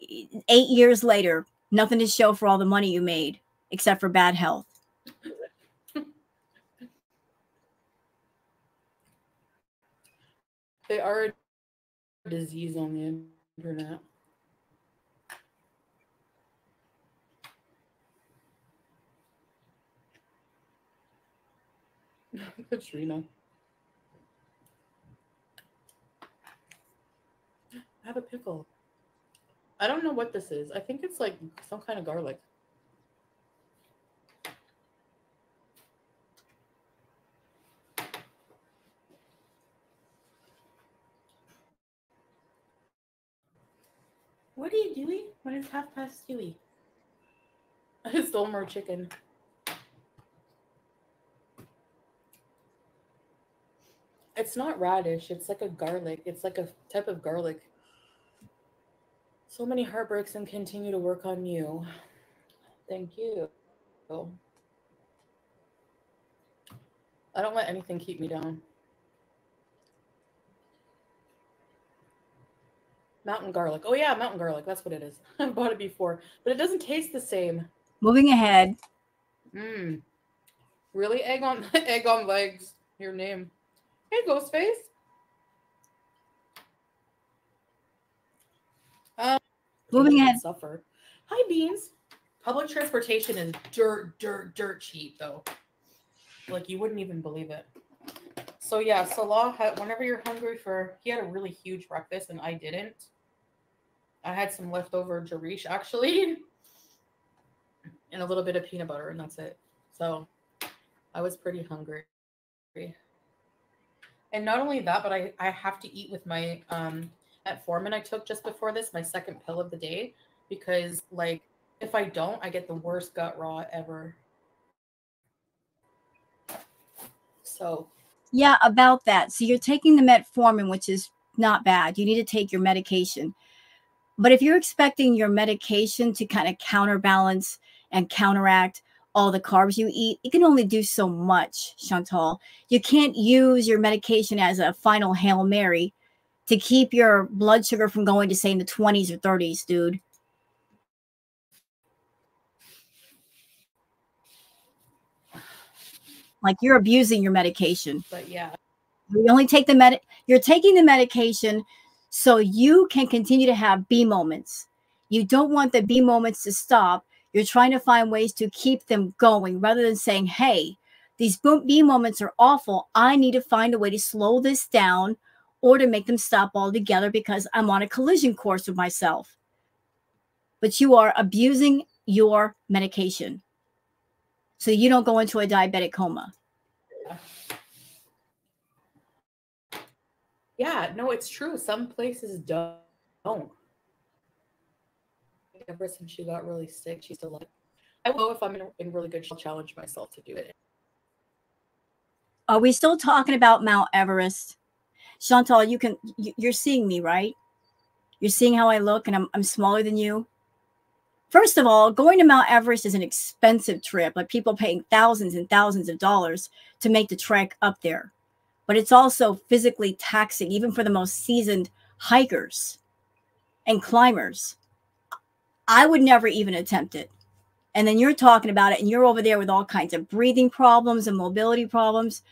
S1: 8 years later, nothing to show for all the money you made, except for bad health.
S2: They are a disease on the internet. Katrina. I have a pickle. I don't know what this is. I think it's like some kind of garlic. What are you doing when it's 2:30? I stole more chicken. It's not radish. It's like a garlic. It's like a type of garlic. So many heartbreaks and continue to work on you. Thank you. I don't let anything keep me down. Mountain garlic. Oh yeah, mountain garlic. That's what it is. I bought it before, but it doesn't taste the same.
S1: Moving ahead.
S2: Really? Egg on egg on legs. Your name. Hey, Ghostface.
S1: Moving ahead.
S2: Suffer. Hi, Beans. Public transportation is dirt cheap though. Like you wouldn't even believe it. So yeah, Salah had, whenever you're hungry he had a really huge breakfast and I didn't. I had some leftover Jarish actually, and a little bit of peanut butter, and that's it. So I was pretty hungry. And not only that, but I have to eat with my metformin I took just before this, my second pill of the day, because like if I don't, I get the worst gut rot ever. So
S1: yeah, about that. So you're taking the metformin, which is not bad. You need to take your medication. But if you're expecting your medication to kind of counterbalance and counteract all the carbs you eat, it can only do so much, Chantal. You can't use your medication as a final Hail Mary to keep your blood sugar from going to, say, in the 20s or 30s, dude. Like, you're abusing your medication.
S2: But yeah.
S1: You only take you're taking the medication so you can continue to have B moments. You don't want the B moments to stop. You're trying to find ways to keep them going rather than saying, hey, these B moments are awful. I need to find a way to slow this down or to make them stop altogether because I'm on a collision course with myself. But you are abusing your medication so you don't go into a diabetic coma.
S2: Yeah, no, it's true. Some places don't. Ever since she got really sick, she's still like, I will know if I'm in really good shape, I'll challenge myself to do it.
S1: Are we still talking about Mount Everest? Chantal, you're seeing me, right? You're seeing how I look and I'm smaller than you. First of all, going to Mount Everest is an expensive trip. Like people paying thousands and thousands of dollars to make the trek up there. But it's also physically taxing, even for the most seasoned hikers and climbers. I would never even attempt it. And then you're talking about it and you're over there with all kinds of breathing problems and mobility problems.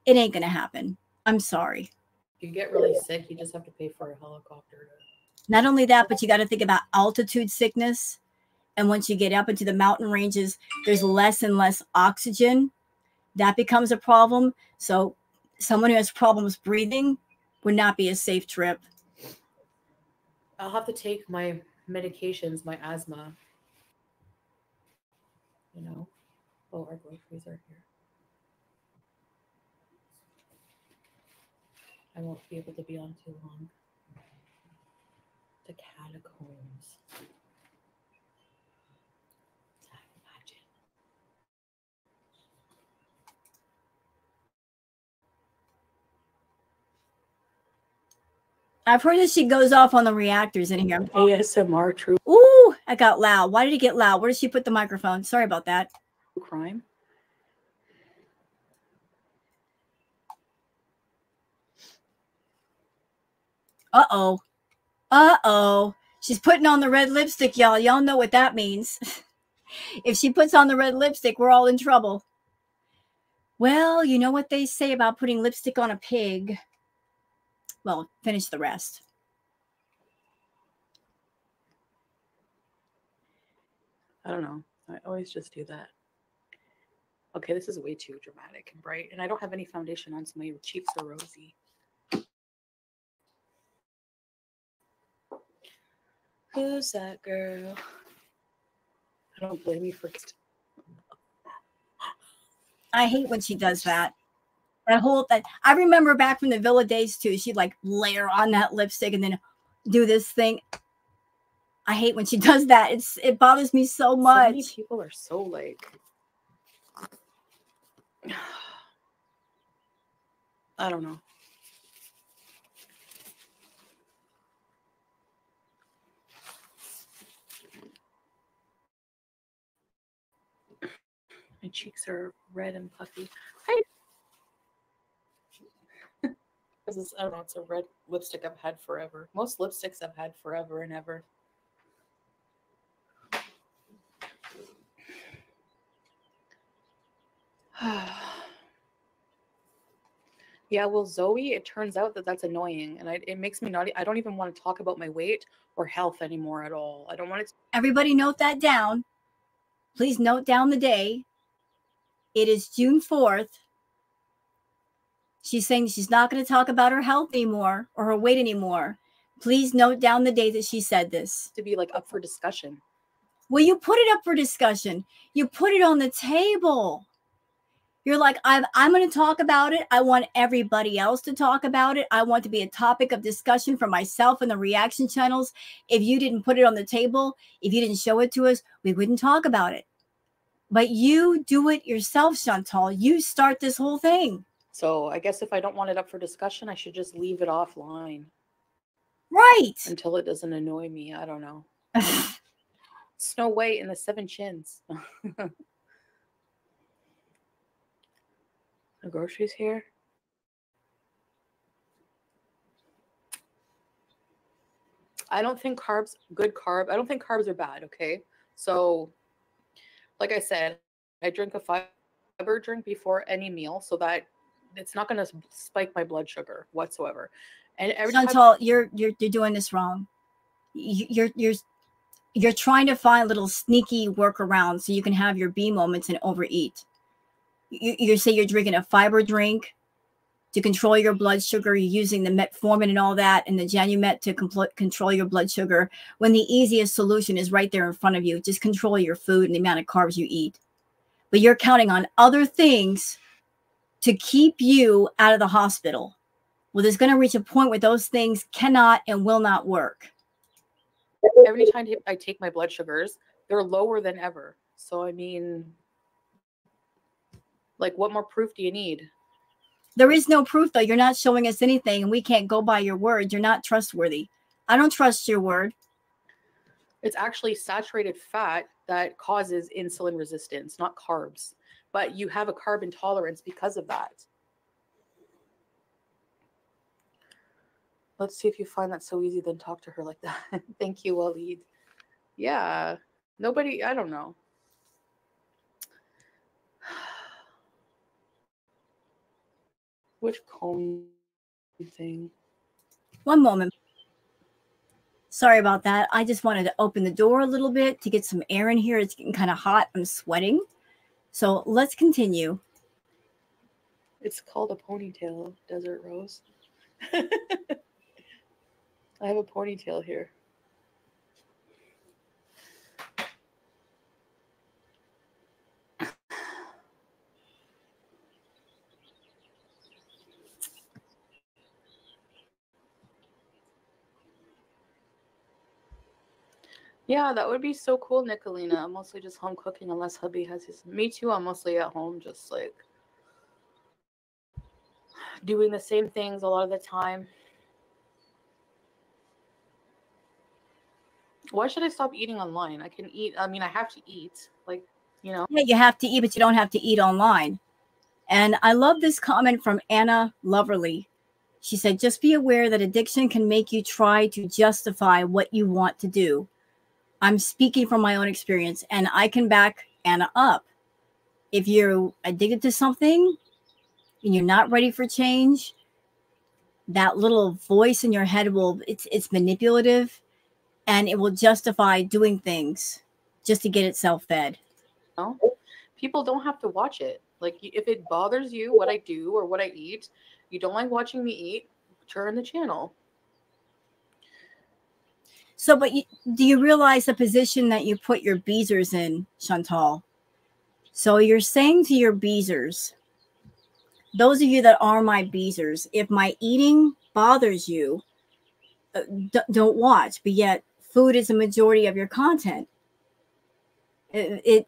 S1: It ain't going to happen. I'm sorry.
S2: If you get really sick, you just have to pay for a helicopter.
S1: Not only that, but you got to think about altitude sickness. And once you get up into the mountain ranges, there's less and less oxygen. That becomes a problem. So someone who has problems breathing would not be a safe trip.
S2: I'll have to take my medications, my asthma. You know? Oh, our groceries are here. I won't be able to be on too long. The catacombs.
S1: I've heard that she goes off on the reactors in here.
S2: ASMR true.
S1: Ooh, I got loud. Why did it get loud? Where did she put the microphone? Sorry about that.
S2: Crime.
S1: Uh-oh. Uh-oh. She's putting on the red lipstick, y'all. Y'all know what that means. If she puts on the red lipstick, we're all in trouble. Well, you know what they say about putting lipstick on a pig. Well, finish the rest.
S2: I don't know. I always just do that. Okay, this is way too dramatic and bright. And I don't have any foundation on, so my cheeks are rosy. Who's that girl? I don't blame you for...
S1: I hate when she does that. That I remember back from the Villa days too. She'd like layer on that lipstick and then do this thing. I hate when she does that. It bothers me so much.
S2: So many people are so like, I don't know. My cheeks are red and puffy. This is, I don't know, it's a red lipstick I've had forever. Most lipsticks I've had forever and ever. Yeah, well, Zoe, it turns out that that's annoying, and it makes me not. I don't even want to talk about my weight or health anymore at all. I don't want to.
S1: Everybody note that down. Please note down the day. It is June 4th. She's saying she's not going to talk about her health anymore or her weight anymore. Please note down the day that she said this.
S2: To be like up for discussion.
S1: Well, you put it up for discussion. You put it on the table. You're like, I'm going to talk about it. I want everybody else to talk about it. I want to be a topic of discussion for myself and the reaction channels. If you didn't put it on the table, if you didn't show it to us, we wouldn't talk about it. But you do it yourself, Chantal. You start this whole thing.
S2: So I guess if I don't want it up for discussion, I should just leave it offline.
S1: Right.
S2: Until it doesn't annoy me. I don't know. Snow White and the Seven Chins. The groceries here. I don't think carbs are bad, okay? So, like I said, I drink a fiber drink before any meal so that it's not going to spike my blood sugar whatsoever. And every
S1: Chantal, you're doing this wrong. You're trying to find little sneaky workarounds so you can have your B moments and overeat. You say you're drinking a fiber drink to control your blood sugar. You're using the metformin and all that and the Janumet to control your blood sugar when the easiest solution is right there in front of you. Just control your food and the amount of carbs you eat. But you're counting on other things to keep you out of the hospital. Well, there's going to reach a point where those things cannot and will not work.
S2: Every time I take my blood sugars, they're lower than ever. So, I mean, like, what more proof do you need?
S1: There is no proof, though. You're not showing us anything, and we can't go by your word. You're not trustworthy. I don't trust your word.
S2: It's actually saturated fat that causes insulin resistance, not carbs. But you have a carb intolerance because of that. Let's see if you find that so easy, then talk to her like that. Thank you, Waleed. Yeah. Nobody, I don't know. Which comb thing?
S1: One moment. Sorry about that. I just wanted to open the door a little bit to get some air in here. It's getting kind of hot. I'm sweating. So let's continue.
S2: It's called a ponytail, Desert Rose. I have a ponytail here. Yeah, that would be so cool, Nicolina. I'm mostly just home cooking unless hubby has his. Me too. I'm mostly at home, just like doing the same things a lot of the time. Why should I stop eating online? I can eat. I mean, I have to eat. Like, you know.
S1: Yeah, you have to eat, but you don't have to eat online. And I love this comment from Anna Loverly. She said, just be aware that addiction can make you try to justify what you want to do. I'm speaking from my own experience, and I can back Anna up. If you're addicted to something and you're not ready for change, that little voice in your head it's manipulative, and it will justify doing things just to get itself fed.
S2: No, people don't have to watch it. Like, if it bothers you what I do or what I eat, you don't like watching me eat, turn the channel.
S1: So, but do you realize the position that you put your beezers in, Chantal? So you're saying to your beezers, those of you that are my beezers, if my eating bothers you, don't watch. But yet food is a majority of your content. It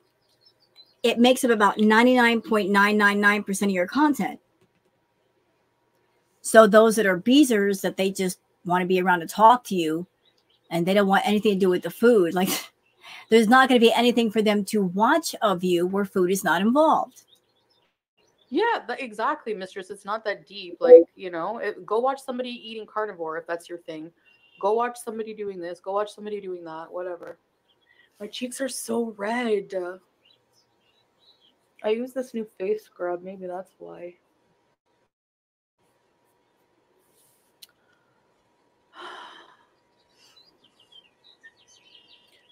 S1: makes up about 99.999% of your content. So those that are beezers, that they just want to be around to talk to you and they don't want anything to do with the food, like there's not going to be anything for them to watch of you where food is not involved.
S2: Yeah, exactly, mistress. It's not that deep. Like, you know, go watch somebody eating carnivore if that's your thing. Go watch somebody doing this. Go watch somebody doing that. Whatever. My cheeks are so red. I use this new face scrub. Maybe that's why.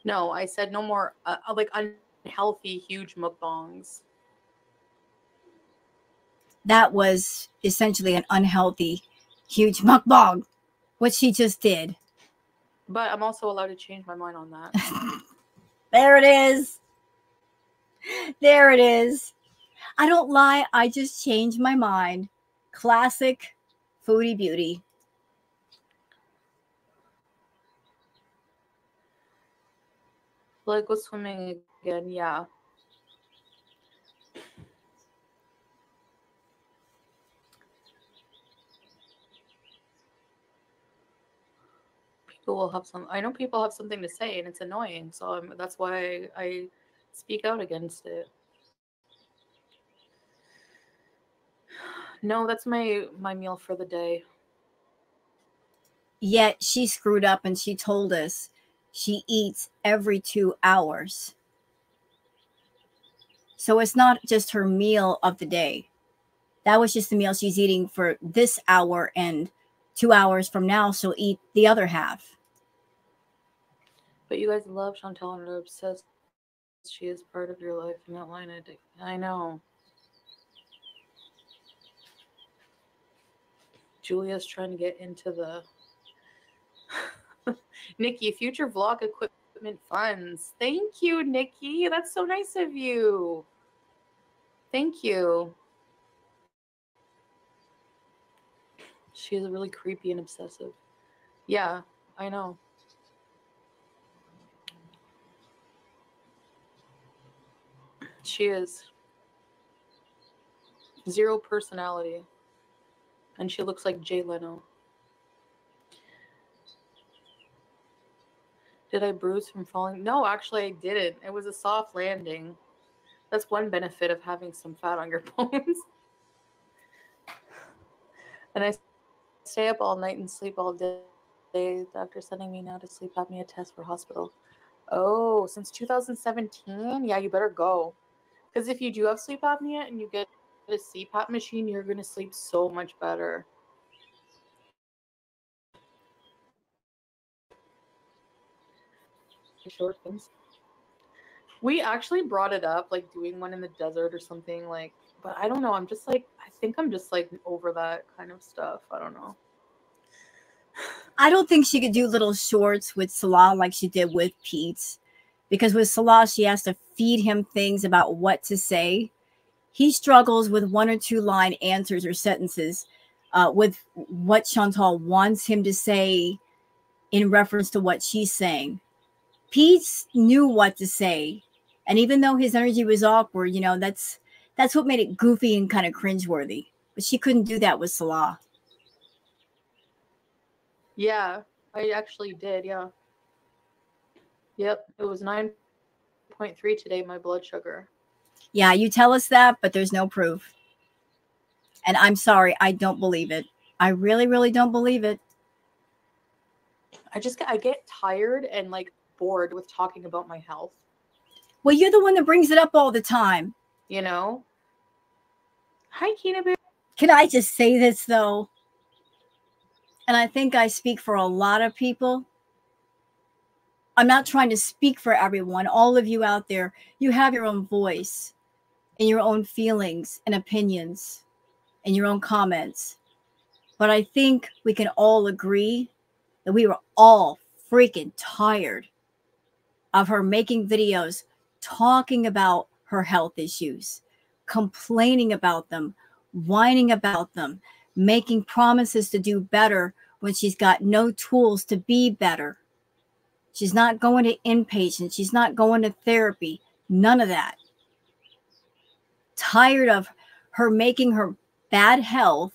S2: No, I said no more like unhealthy, huge mukbangs.
S1: That was essentially an unhealthy, huge mukbang, what she just did.
S2: But I'm also allowed to change my mind on that.
S1: There it is. There it is. I don't lie. I just changed my mind. Classic foodie beauty.
S2: Like, go swimming again. Yeah. People will have some. I know people have something to say, and it's annoying. So that's why I speak out against it. No, that's my meal for the day.
S1: Yet she screwed up and she told us she eats every 2 hours. So it's not just her meal of the day. That was just the meal she's eating for this hour, and 2 hours from now she'll eat the other half.
S2: But you guys love Chantal and are obsessed. She is part of your life and that line. I know. Julia's trying to get into the Nikki future vlog equipment funds. Thank you, Nikki. That's so nice of you. Thank you. She is really creepy and obsessive. Yeah, I know. She is. Zero personality. And she looks like Jay Leno. Did I bruise from falling? No, actually I didn't. It was a soft landing. That's one benefit of having some fat on your bones. And I stay up all night and sleep all day. Doctor sending me now to sleep apnea test for hospital. Oh, since 2017? Yeah, you better go. Because if you do have sleep apnea and you get a CPAP machine, you're going to sleep so much better. Short things. We actually brought it up, like doing one in the desert or something, like, but I don't know. I'm just like, I think I'm just like over that kind of stuff. I don't know.
S1: I don't think she could do little shorts with Salah like she did with Pete, because with Salah, she has to feed him things about what to say. He struggles with 1 or 2 line answers or sentences with what Chantal wants him to say in reference to what she's saying. Pete knew what to say. And even though his energy was awkward, you know, that's what made it goofy and kind of cringeworthy. But she couldn't do that with Salah.
S2: Yeah, I actually did. Yeah. Yep. It was 9.3 today, my blood sugar.
S1: Yeah, you tell us that, but there's no proof. And I'm sorry, I don't believe it. I really, really don't believe it.
S2: I get tired and like bored with talking about my health.
S1: Well, you're the one that brings it up all the time.
S2: You know? Hi, Kina Bear.
S1: Can I just say this, though? And I think I speak for a lot of people. I'm not trying to speak for everyone. All of you out there, you have your own voice and your own feelings and opinions and your own comments. But I think we can all agree that we were all freaking tired of her making videos talking about her health issues, complaining about them, whining about them, making promises to do better when she's got no tools to be better. She's not going to inpatient. She's not going to therapy. None of that. Tired of her making her bad health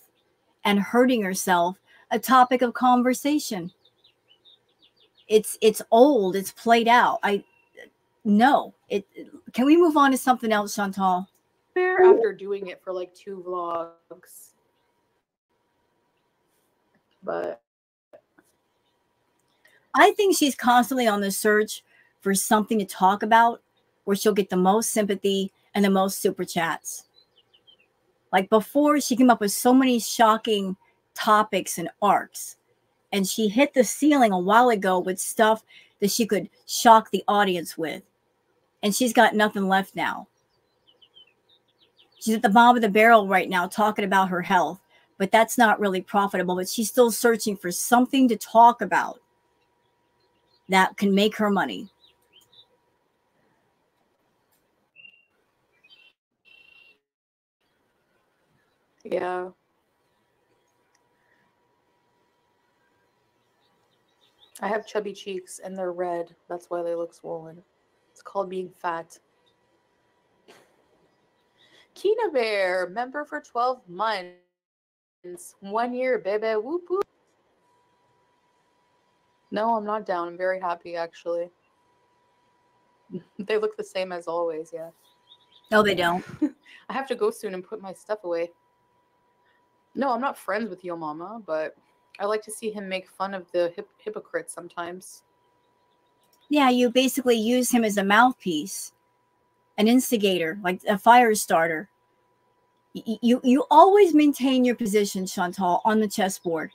S1: and hurting herself a topic of conversation. It's old. It's played out. No. Can we move on to something else, Chantal?
S2: After doing it for like 2 vlogs. But
S1: I think she's constantly on the search for something to talk about where she'll get the most sympathy and the most super chats. Like before, she came up with so many shocking topics and arcs, and she hit the ceiling a while ago with stuff that she could shock the audience with, and she's got nothing left now. She's at the bottom of the barrel right now talking about her health, but that's not really profitable, but she's still searching for something to talk about that can make her money.
S2: yeah. I have chubby cheeks and they're red. That's why they look swollen. It's called being fat. Kina Bear, member for 12 months. 1 year, baby. Whoop whoop. No, I'm not down. I'm very happy, actually. They look the same as always, yeah.
S1: No, they don't.
S2: I have to go soon and put my stuff away. No, I'm not friends with Yo Mama, but I like to see him make fun of the hypocrites sometimes.
S1: Yeah, you basically use him as a mouthpiece, an instigator, like a fire starter. You always maintain your position, Chantal, on the chessboard.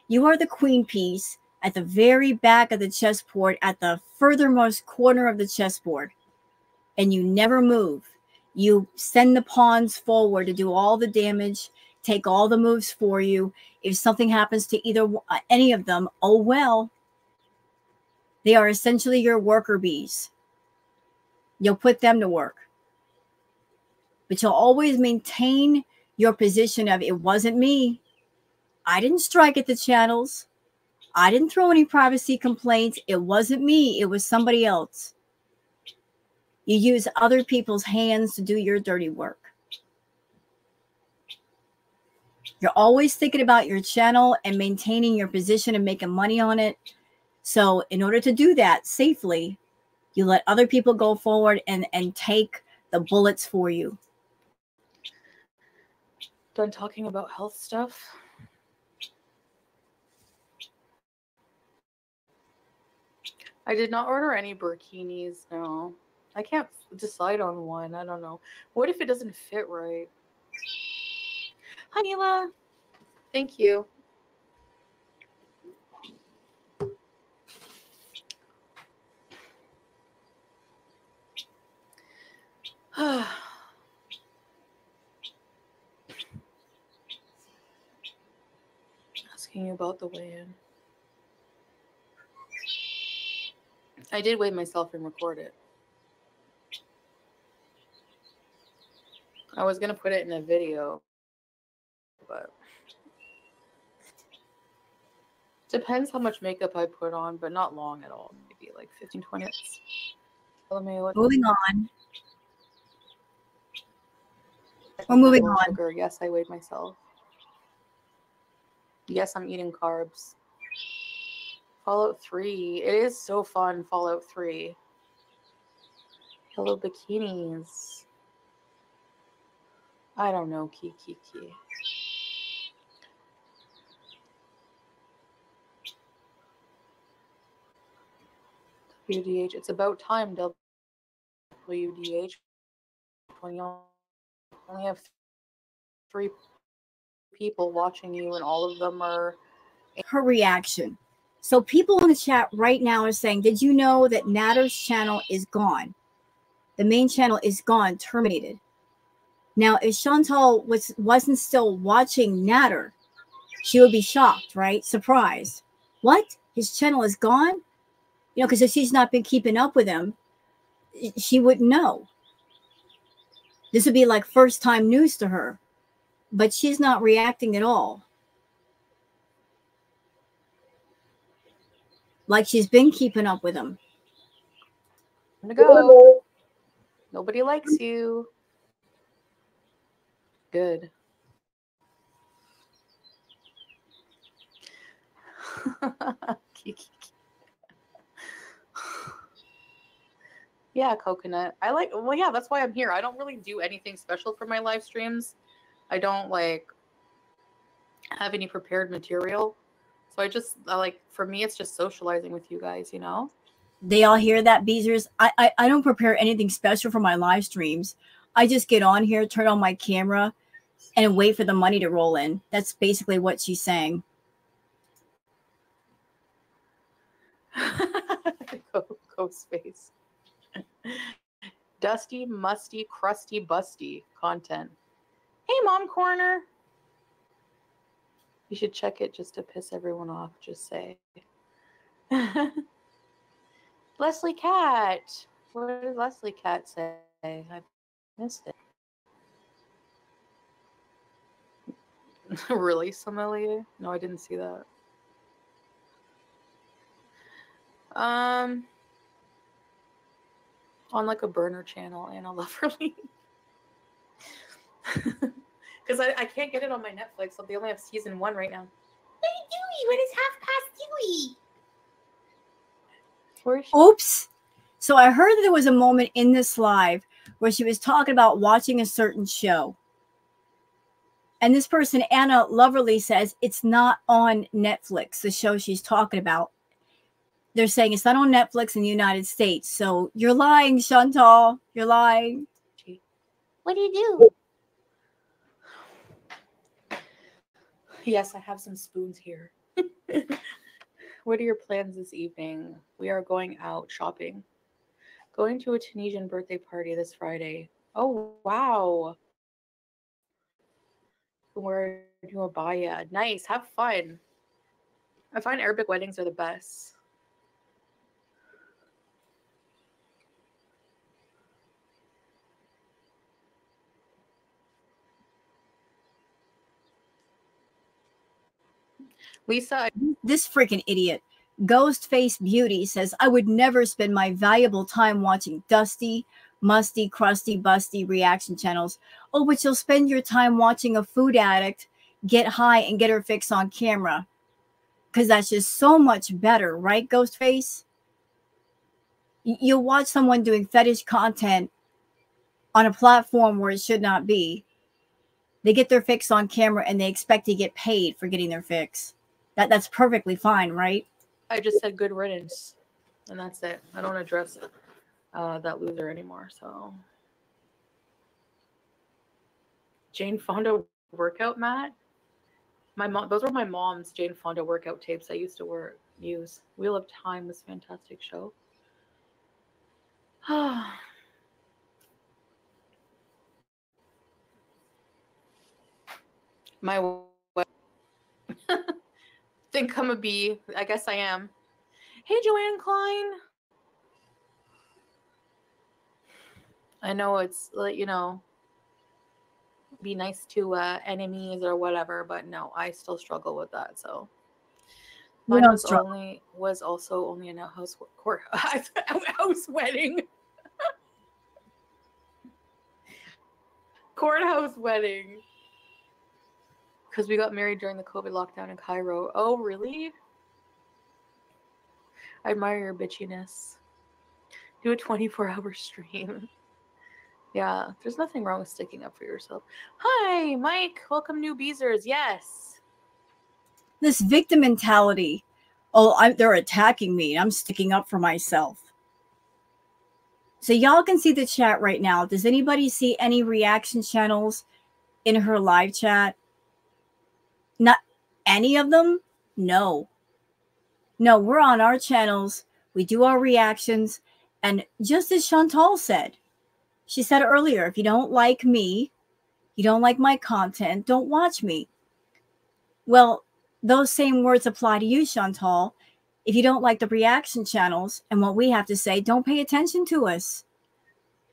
S1: You are the queen piece at the very back of the chessboard, at the furthermost corner of the chessboard, and you never move. You send the pawns forward to do all the damage, take all the moves for you. If something happens to any of them, oh well. They are essentially your worker bees. You'll put them to work. But you'll always maintain your position of, it wasn't me. I didn't strike at the channels. I didn't throw any privacy complaints. It wasn't me. It was somebody else. You use other people's hands to do your dirty work. You're always thinking about your channel and maintaining your position and making money on it. So in order to do that safely, you let other people go forward and take the bullets for you.
S2: Done talking about health stuff. I did not order any burkinis, no. I can't decide on one. I don't know. What if it doesn't fit right? Hi, Mila. Thank you. Asking you about the weigh-in. I did weigh myself and record it. I was going to put it in a video, but depends how much makeup I put on, but not long at all. Maybe like 15, 20 minutes.
S1: Moving on. We're moving on.
S2: Sugar. Yes, I weighed myself. Yes, I'm eating carbs. Fallout 3. It is so fun, Fallout 3. Hello, bikinis. I don't know, Kiki. WDH. It's about time, WDH. When you only have 3 people watching you and all of them are...
S1: Her reaction. So people in the chat right now are saying, did you know that Natter's channel is gone? The main channel is gone, terminated. Now, if Chantal wasn't still watching Natter, she would be shocked, right? Surprised. What? His channel is gone? You know, because if she's not been keeping up with him, she wouldn't know. This would be like first time news to her. But she's not reacting at all. like she's been keeping up with him.
S2: I'm gonna go. Nobody likes you. Good. Yeah, coconut. I like, well, yeah, that's why I'm here. I don't really do anything special for my live streams. I don't like have any prepared material. So I like, for me, it's just socializing with you guys, you know?
S1: They all hear that, Beezers? I don't prepare anything special for my live streams. I just get on here, turn on my camera, and wait for the money to roll in. That's basically what she's saying.
S2: Ghost face. Dusty, musty, crusty, busty content. Hey, Mom Corner. You should check it just to piss everyone off. Just say. Leslie Cat. What did Leslie Cat say? I missed it. Really, sommelier? No, I didn't see that. On like a burner channel, Anna Loverly. Because I can't get it on my Netflix, so they only have season 1 right now.
S3: Hey, Dewey, when is 1/2 Dewey?
S2: Where is she?
S1: Oops. So I heard that there was a moment in this live where she was talking about watching a certain show. And this person, Anna Loverly, says it's not on Netflix, the show she's talking about. They're saying it's not on Netflix in the United States. So you're lying, Chantal. You're lying.
S3: What do you do?
S2: Yes, I have some spoons here. What are your plans this evening? We are going out shopping. Going to a Tunisian birthday party this Friday. Oh, wow. We're to Abaya. Nice. Have fun. I find Arabic weddings are the best. Lisa.
S1: This freaking idiot. Ghostface Beauty says, I would never spend my valuable time watching dusty, musty, crusty, busty reaction channels. Oh, but you'll spend your time watching a food addict get high and get her fix on camera. Because that's just so much better, right, Ghostface? You'll watch someone doing fetish content on a platform where it should not be. They get their fix on camera and they expect to get paid for getting their fix. That's perfectly fine, right?
S2: I just said good riddance, and that's it. I don't address that loser anymore. So, Jane Fonda workout mat. My mom. Those were my mom's Jane Fonda workout tapes. I used to use. Wheel of Time was a fantastic show. My think I'm a bee. I guess I am. Hey, Joanne Klein. I know it's, you know, be nice to enemies or whatever, but no, I still struggle with that. So mine was also only an house wedding. Courthouse wedding. Because we got married during the COVID lockdown in Cairo. Oh, really? I admire your bitchiness. Do a 24-hour stream. Yeah, there's nothing wrong with sticking up for yourself. Hi, Mike. Welcome, new Beezers. Yes.
S1: This victim mentality. Oh, they're attacking me. I'm sticking up for myself. So y'all can see the chat right now. Does anybody see any reaction channels in her live chat? Not any of them? No. No, we're on our channels. We do our reactions. And just as Chantal said, she said earlier, if you don't like me, you don't like my content, don't watch me. Well, those same words apply to you, Chantal. If you don't like the reaction channels and what we have to say, don't pay attention to us.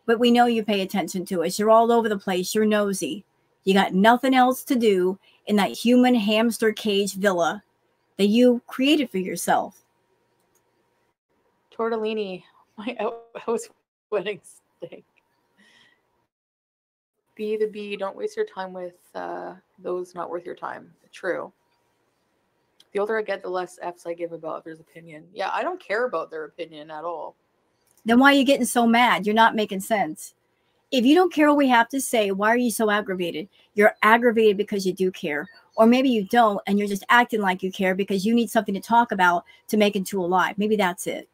S1: But we know you pay attention to us. You're all over the place. You're nosy. You got nothing else to do in that human hamster cage villa that you created for yourself.
S2: Tortellini, my outhouse wedding steak. Be the bee. Don't waste your time with those not worth your time. True. The older I get, the less F's I give about others' opinion. Yeah, I don't care about their opinion at all.
S1: Then why are you getting so mad? You're not making sense. If you don't care what we have to say, why are you so aggravated? You're aggravated because you do care. Or maybe you don't, and you're just acting like you care because you need something to talk about to make it to a live. Maybe that's it.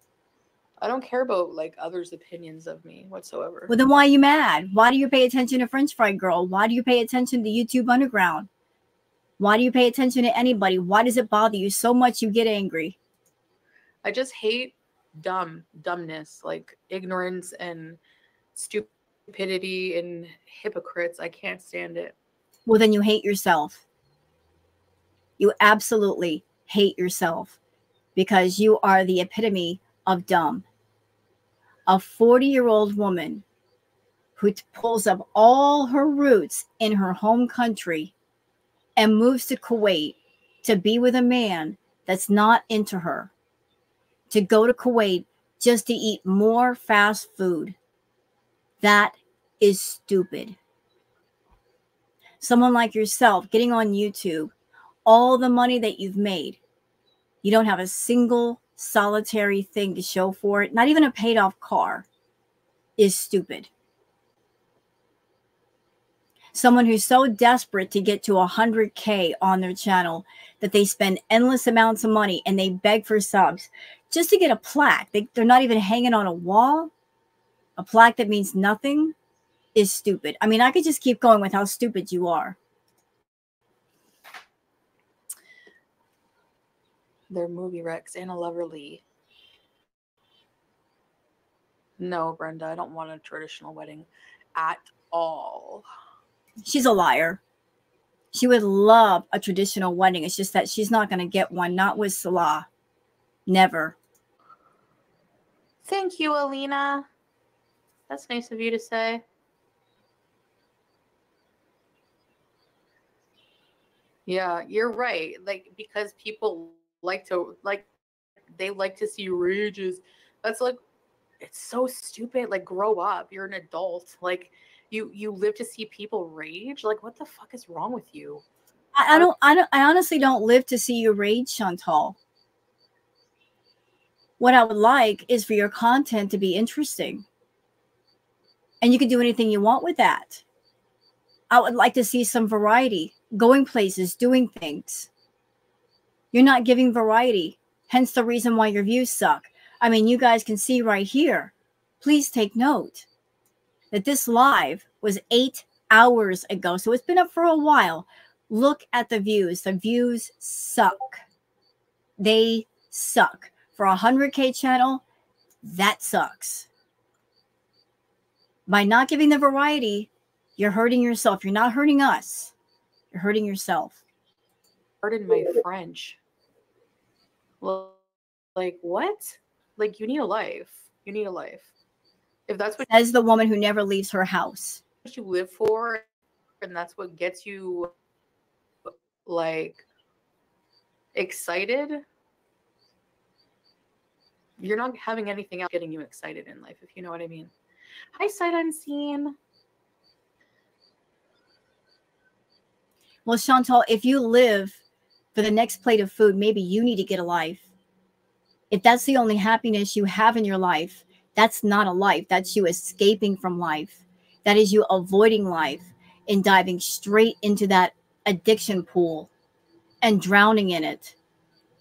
S2: I don't care about like others' opinions of me whatsoever.
S1: Well, then why are you mad? Why do you pay attention to French Fry Girl? Why do you pay attention to YouTube Underground? Why do you pay attention to anybody? Why does it bother you so much you get angry?
S2: I just hate dumbness, like ignorance and stupidity and hypocrites. I can't stand it.
S1: Well, then you hate yourself. You absolutely hate yourself because you are the epitome of dumb. A 40-year-old woman who pulls up all her roots in her home country and moves to Kuwait to be with a man that's not into her, to go to Kuwait just to eat more fast food. That is stupid. Someone like yourself getting on YouTube, all the money that you've made, you don't have a single solitary thing to show for it, not even a paid off car, is stupid. Someone who's so desperate to get to 100K on their channel that they spend endless amounts of money and they beg for subs just to get a plaque. They're not even hanging on a wall. A plaque that means nothing is stupid. I mean, I could just keep going with how stupid you are.
S2: They're movie wrecks. Anna Loverly. No, Brenda, I don't want a traditional wedding at all.
S1: She's a liar. She would love a traditional wedding. It's just that she's not going to get one. Not with Salah. Never.
S2: Thank you, Alina. That's nice of you to say. Yeah, you're right. Like, because people they like to see rages. That's like, it's so stupid. Like, grow up. You're an adult. Like, you live to see people rage. Like, what the fuck is wrong with you?
S1: I honestly don't live to see you rage, Chantal. What I would like is for your content to be interesting. And you can do anything you want with that. I would like to see some variety, going places, doing things. You're not giving variety, hence the reason why your views suck. I mean, you guys can see right here. Please take note that this live was 8 hours ago, so it's been up for a while. Look at the views. The views suck. They suck. For a 100K channel, that sucks. By not giving the variety, you're hurting yourself. You're not hurting us. You're hurting yourself.
S2: Pardon my French. Like, what? Like, you need a life. You need a life. If that's what
S1: Says the woman who never leaves her house.
S2: you live for, and that's what gets you, like, excited, you're not having anything else getting you excited in life, if you know what I mean. Hi, Sight Unseen.
S1: Well, Chantal, if you live for the next plate of food, maybe you need to get a life. If that's the only happiness you have in your life, that's not a life. That's you escaping from life. That is you avoiding life and diving straight into that addiction pool and drowning in it.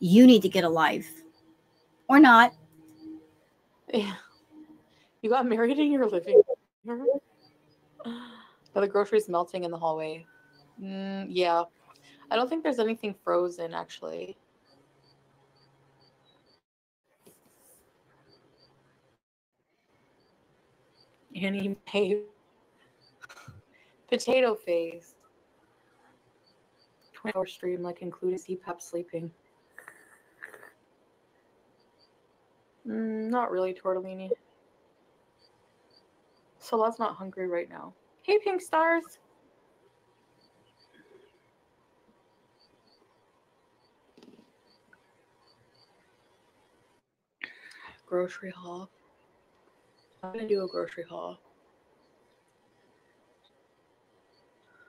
S1: You need to get a life. Or not.
S2: Yeah. You got married in your living room? Are the groceries melting in the hallway? Yeah. I don't think there's anything frozen, actually. Annie Mae. Potato face. 24-hour stream, like, including CPAP sleeping. Not really, Tortellini. Salah's not hungry right now. Hey, Pink Stars. Grocery haul. I'm gonna do a grocery haul.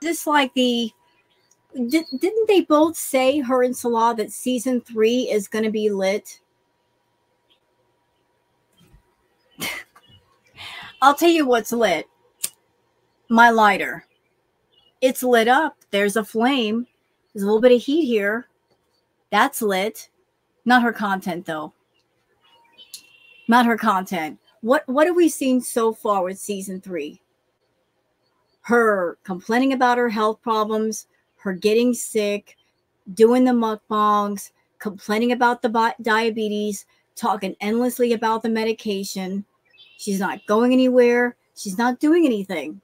S1: Just like didn't they both say, her and Salah, that season 3 is going to be lit? I'll tell you what's lit. My lighter. It's lit up. There's a flame. There's a little bit of heat here. That's lit. Not her content, though. Not her content. What have we seen so far with season 3? Her complaining about her health problems, her getting sick, doing the mukbangs, complaining about the diabetes, talking endlessly about the medication. She's not going anywhere. She's not doing anything.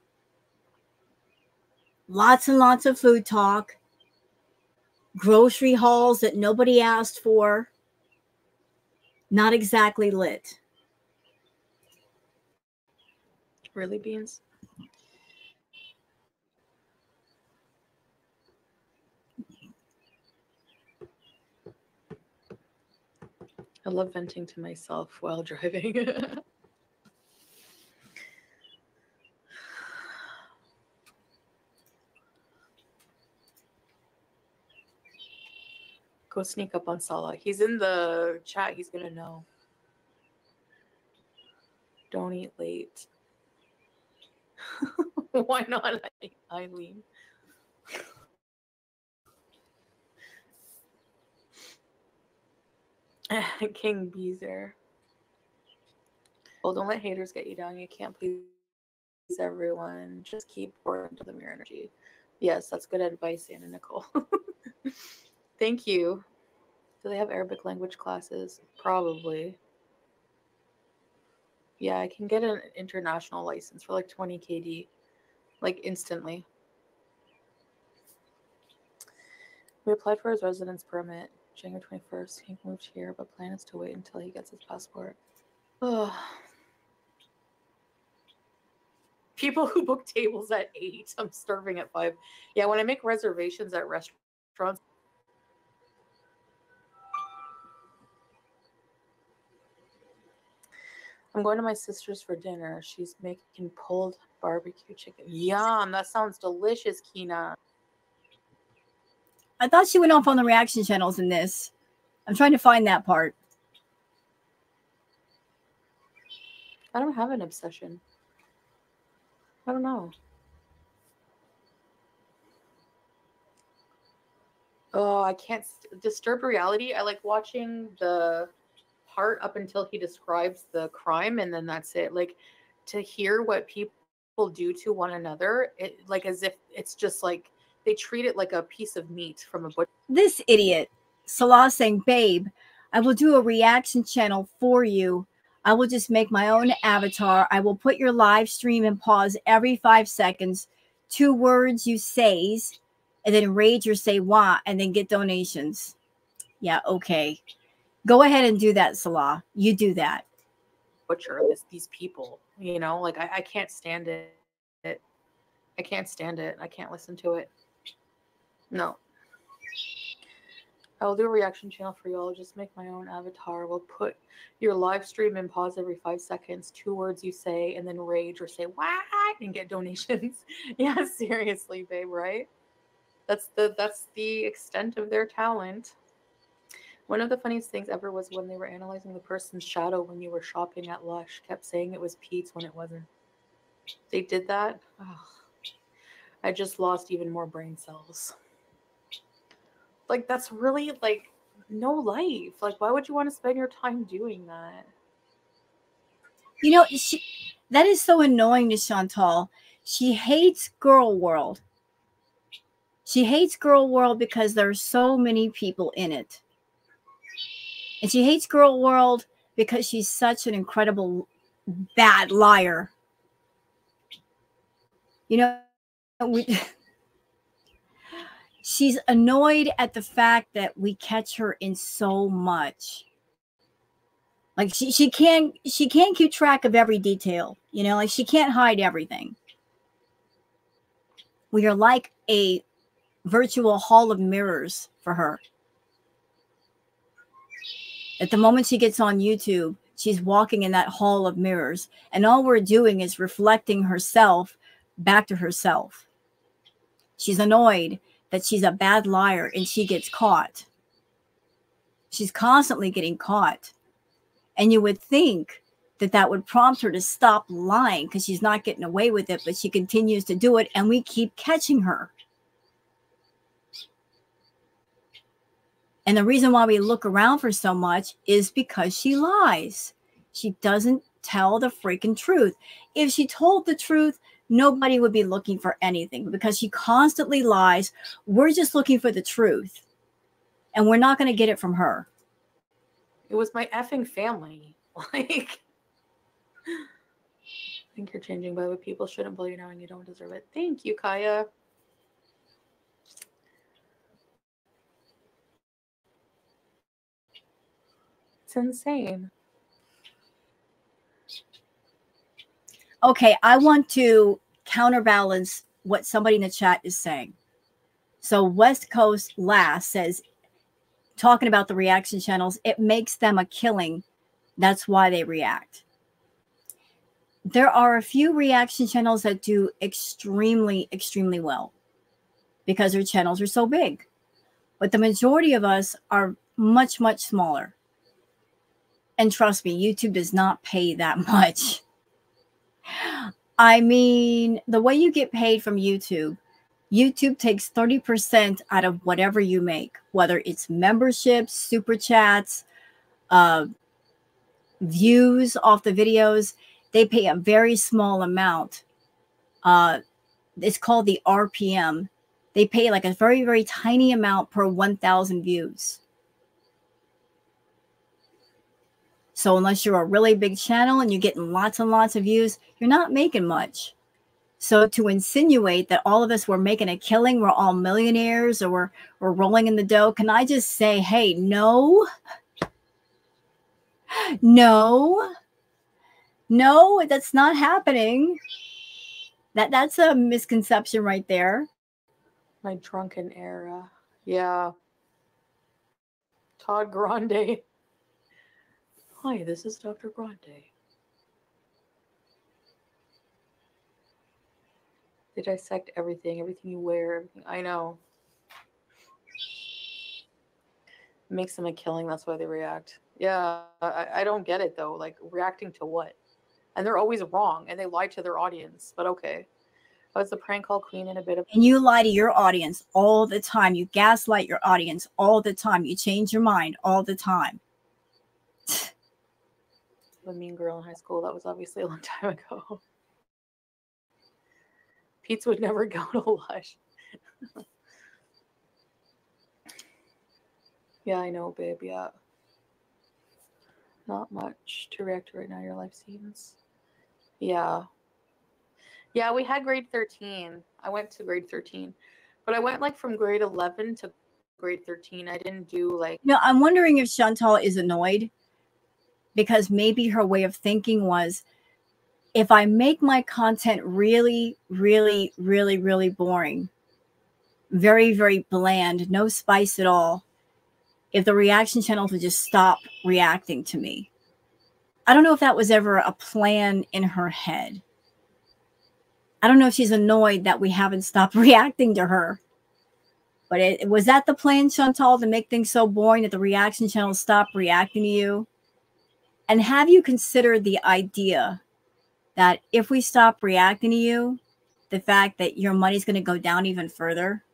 S1: Lots and lots of food talk. Grocery hauls that nobody asked for. Not exactly lit.
S2: Really, Beans? I love venting to myself while driving. Go sneak up on Salah. He's in the chat. He's going to know. Don't eat late. Why not, Eileen? King Beezer. Well, don't let haters get you down. You can't please everyone. Just keep pouring into them your energy. Yes, that's good advice, Anna Nicole. Thank you. Do they have Arabic language classes? Probably. Yeah, I can get an international license for like 20 KD, like instantly. We applied for his residence permit January 21st. He moved here, but plan is to wait until he gets his passport. Oh. People who book tables at 8. I'm starving at 5. Yeah, when I make reservations at restaurants. I'm going to my sister's for dinner. She's making pulled barbecue chicken. Yum, that sounds delicious, Kina.
S1: I thought she went off on the reaction channels in this. I'm trying to find that part.
S2: I don't have an obsession. I don't know. Oh, I can't disturb reality. I like watching the part up until he describes the crime, and then that's it. Like, to hear what people do to one another, it like as if it's just like they treat it like a piece of meat from a butcher.
S1: This idiot, Salah, saying, babe, I will do a reaction channel for you. I will just make my own avatar. I will put your live stream and pause every 5 seconds. 2 words you says, and then rage or say wah, and then get donations. Yeah, okay. Go ahead and do that, Salah. You do that.
S2: Butcher these people, you know, like I can't stand it. I can't stand it. I can't listen to it. No. I'll do a reaction channel for you. I'll just make my own avatar. We'll put your live stream and pause every 5 seconds. 2 words you say, and then rage or say what and get donations. Yeah, seriously, babe, right? That's the extent of their talent. One of the funniest things ever was when they were analyzing the person's shadow when you were shopping at Lush. Kept saying it was Pete's when it wasn't. They did that. Oh, I just lost even more brain cells. Like, that's really, like, no life. Like, why would you want to spend your time doing that?
S1: You know, that is so annoying to Chantal. She hates Girl World. She hates Girl World because there are so many people in it. And she hates Girl World because she's such an incredible bad liar. You know, she's annoyed at the fact that we catch her in so much. Like she can't keep track of every detail. You know, like she can't hide everything. We are like a virtual hall of mirrors for her. At the moment she gets on YouTube, She's walking in that hall of mirrors, and all we're doing is reflecting herself back to herself. She's annoyed that she's a bad liar and she gets caught. She's constantly getting caught. And you would think that that would prompt her to stop lying because she's not getting away with it, but she continues to do it, and we keep catching her. And the reason why we look around for so much is because she lies. She doesn't tell the freaking truth. If she told the truth, nobody would be looking for anything. Because she constantly lies, we're just looking for the truth. And we're not going to get it from her.
S2: It was my effing family. Like, I think you're changing, by the way. People shouldn't bully you now and you don't deserve it. Thank you, Kaya. It's insane.
S1: Okay, I want to counterbalance what somebody in the chat is saying. So West Coast Last says, talking about the reaction channels, it makes them a killing. That's why they react. There are a few reaction channels that do extremely, extremely well because their channels are so big. But the majority of us are much, much smaller. And trust me, YouTube does not pay that much. I mean, the way you get paid from YouTube, YouTube takes 30% out of whatever you make, whether it's memberships, super chats, views off the videos. They pay a very small amount. It's called the RPM. They pay like a very, very tiny amount per 1,000 views. So unless you're a really big channel and you're getting lots and lots of views, you're not making much. So to insinuate that all of us were making a killing, we're all millionaires, or we're rolling in the dough, can I just say, hey, no, that's not happening. That's a misconception right there.
S2: My drunken era. Yeah. Todd Grande. Hi, this is Dr. Grande. They dissect everything you wear, everything. I know. It makes them a killing. That's why they react. Yeah, I don't get it, though. Like, reacting to what? And they're always wrong, and they lie to their audience. But okay. I was the prank call queen in a bit of...
S1: And you lie to your audience all the time. You gaslight your audience all the time. You change your mind all the time.
S2: A mean girl in high school. That was obviously a long time ago. Pizza would never go to Lush. Yeah, I know, babe. Yeah. Not much to react to right now. Your life seems... Yeah. Yeah, we had grade 13. I went to grade 13. But I went like from grade 11 to grade 13. I didn't do like...
S1: You know, I'm wondering if Chantal is annoyed because maybe her way of thinking was, if I make my content really, really, really, really boring, very, very bland, no spice at all, if the reaction channels would just stop reacting to me. I don't know if that was ever a plan in her head. I don't know if she's annoyed that we haven't stopped reacting to her. But was that the plan, Chantal, to make things so boring that the reaction channels stop reacting to you? And have you considered the idea that if we stop reacting to you, the fact that your money's going to go down even further?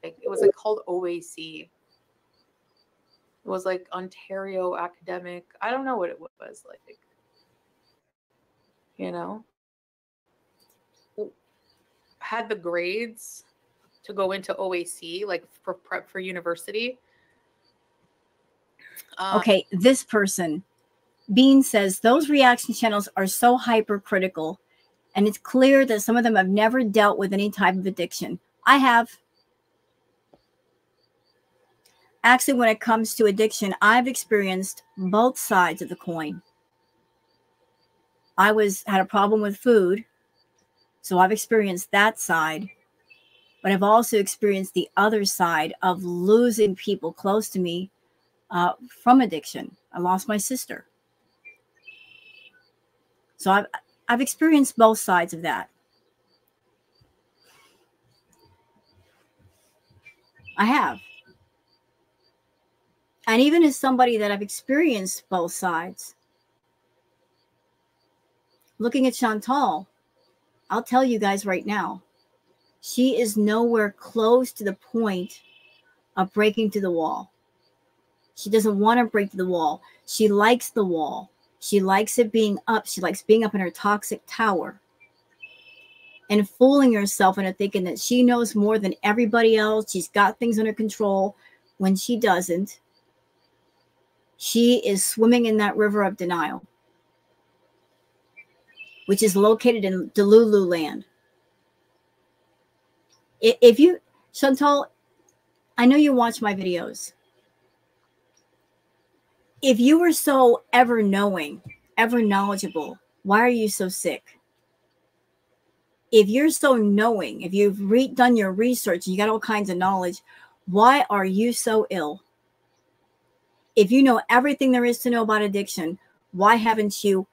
S2: It was like called OAC. It was like Ontario Academic. I don't know what it was like. You know? Had the grades to go into OAC, like for prep for university.
S1: Okay, this person, Bean, says those reaction channels are so hypercritical, and it's clear that some of them have never dealt with any type of addiction. I have. Actually, when it comes to addiction, I've experienced both sides of the coin. I had a problem with food, so I've experienced that side. But I've also experienced the other side of losing people close to me from addiction. I lost my sister. So I've experienced both sides of that. I have. And even as somebody that I've experienced both sides, looking at Chantal, I'll tell you guys right now, she is nowhere close to the point of breaking to the wall. She doesn't want to break to the wall. She likes the wall. She likes it being up. She likes being up in her toxic tower and fooling herself into thinking that she knows more than everybody else. She's got things under control when she doesn't. She is swimming in that river of denial, which is located in Delulu land. If you, Chantal, I know you watch my videos. If you were so ever knowing, ever knowledgeable, why are you so sick? If you're so knowing, if you've done your research and you got all kinds of knowledge, why are you so ill? If you know everything there is to know about addiction, why haven't you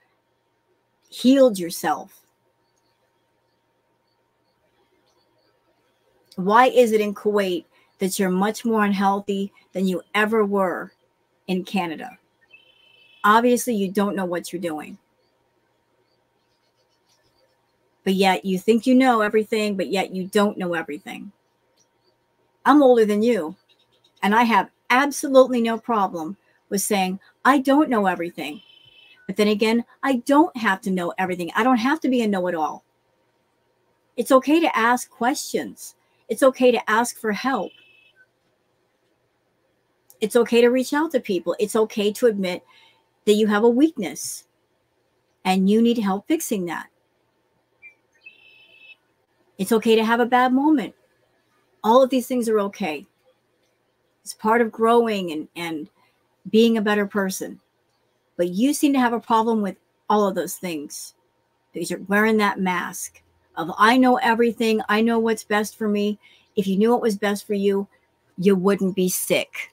S1: healed yourself? Why is it in Kuwait that you're much more unhealthy than you ever were in Canada? Obviously, you don't know what you're doing. But yet you think you know everything, but yet you don't know everything. I'm older than you, and I have absolutely no problem with saying I don't know everything. But then again, I don't have to know everything. I don't have to be a know-it-all. It's okay to ask questions. It's okay to ask for help. It's okay to reach out to people. It's okay to admit that you have a weakness and you need help fixing that. It's okay to have a bad moment. All of these things are okay. It's part of growing and being a better person. But you seem to have a problem with all of those things because you're wearing that mask of I know everything. I know what's best for me. If you knew what was best for you, you wouldn't be sick.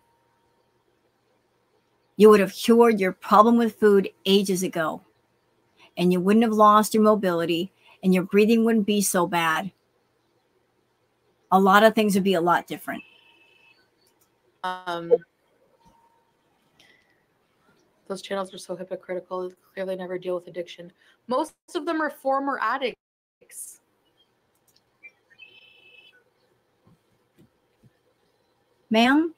S1: You would have cured your problem with food ages ago. And you wouldn't have lost your mobility and your breathing wouldn't be so bad. A lot of things would be a lot different.
S2: Those channels are so hypocritical. They clearly never deal with addiction. Most of them are former addicts.
S1: Ma'am,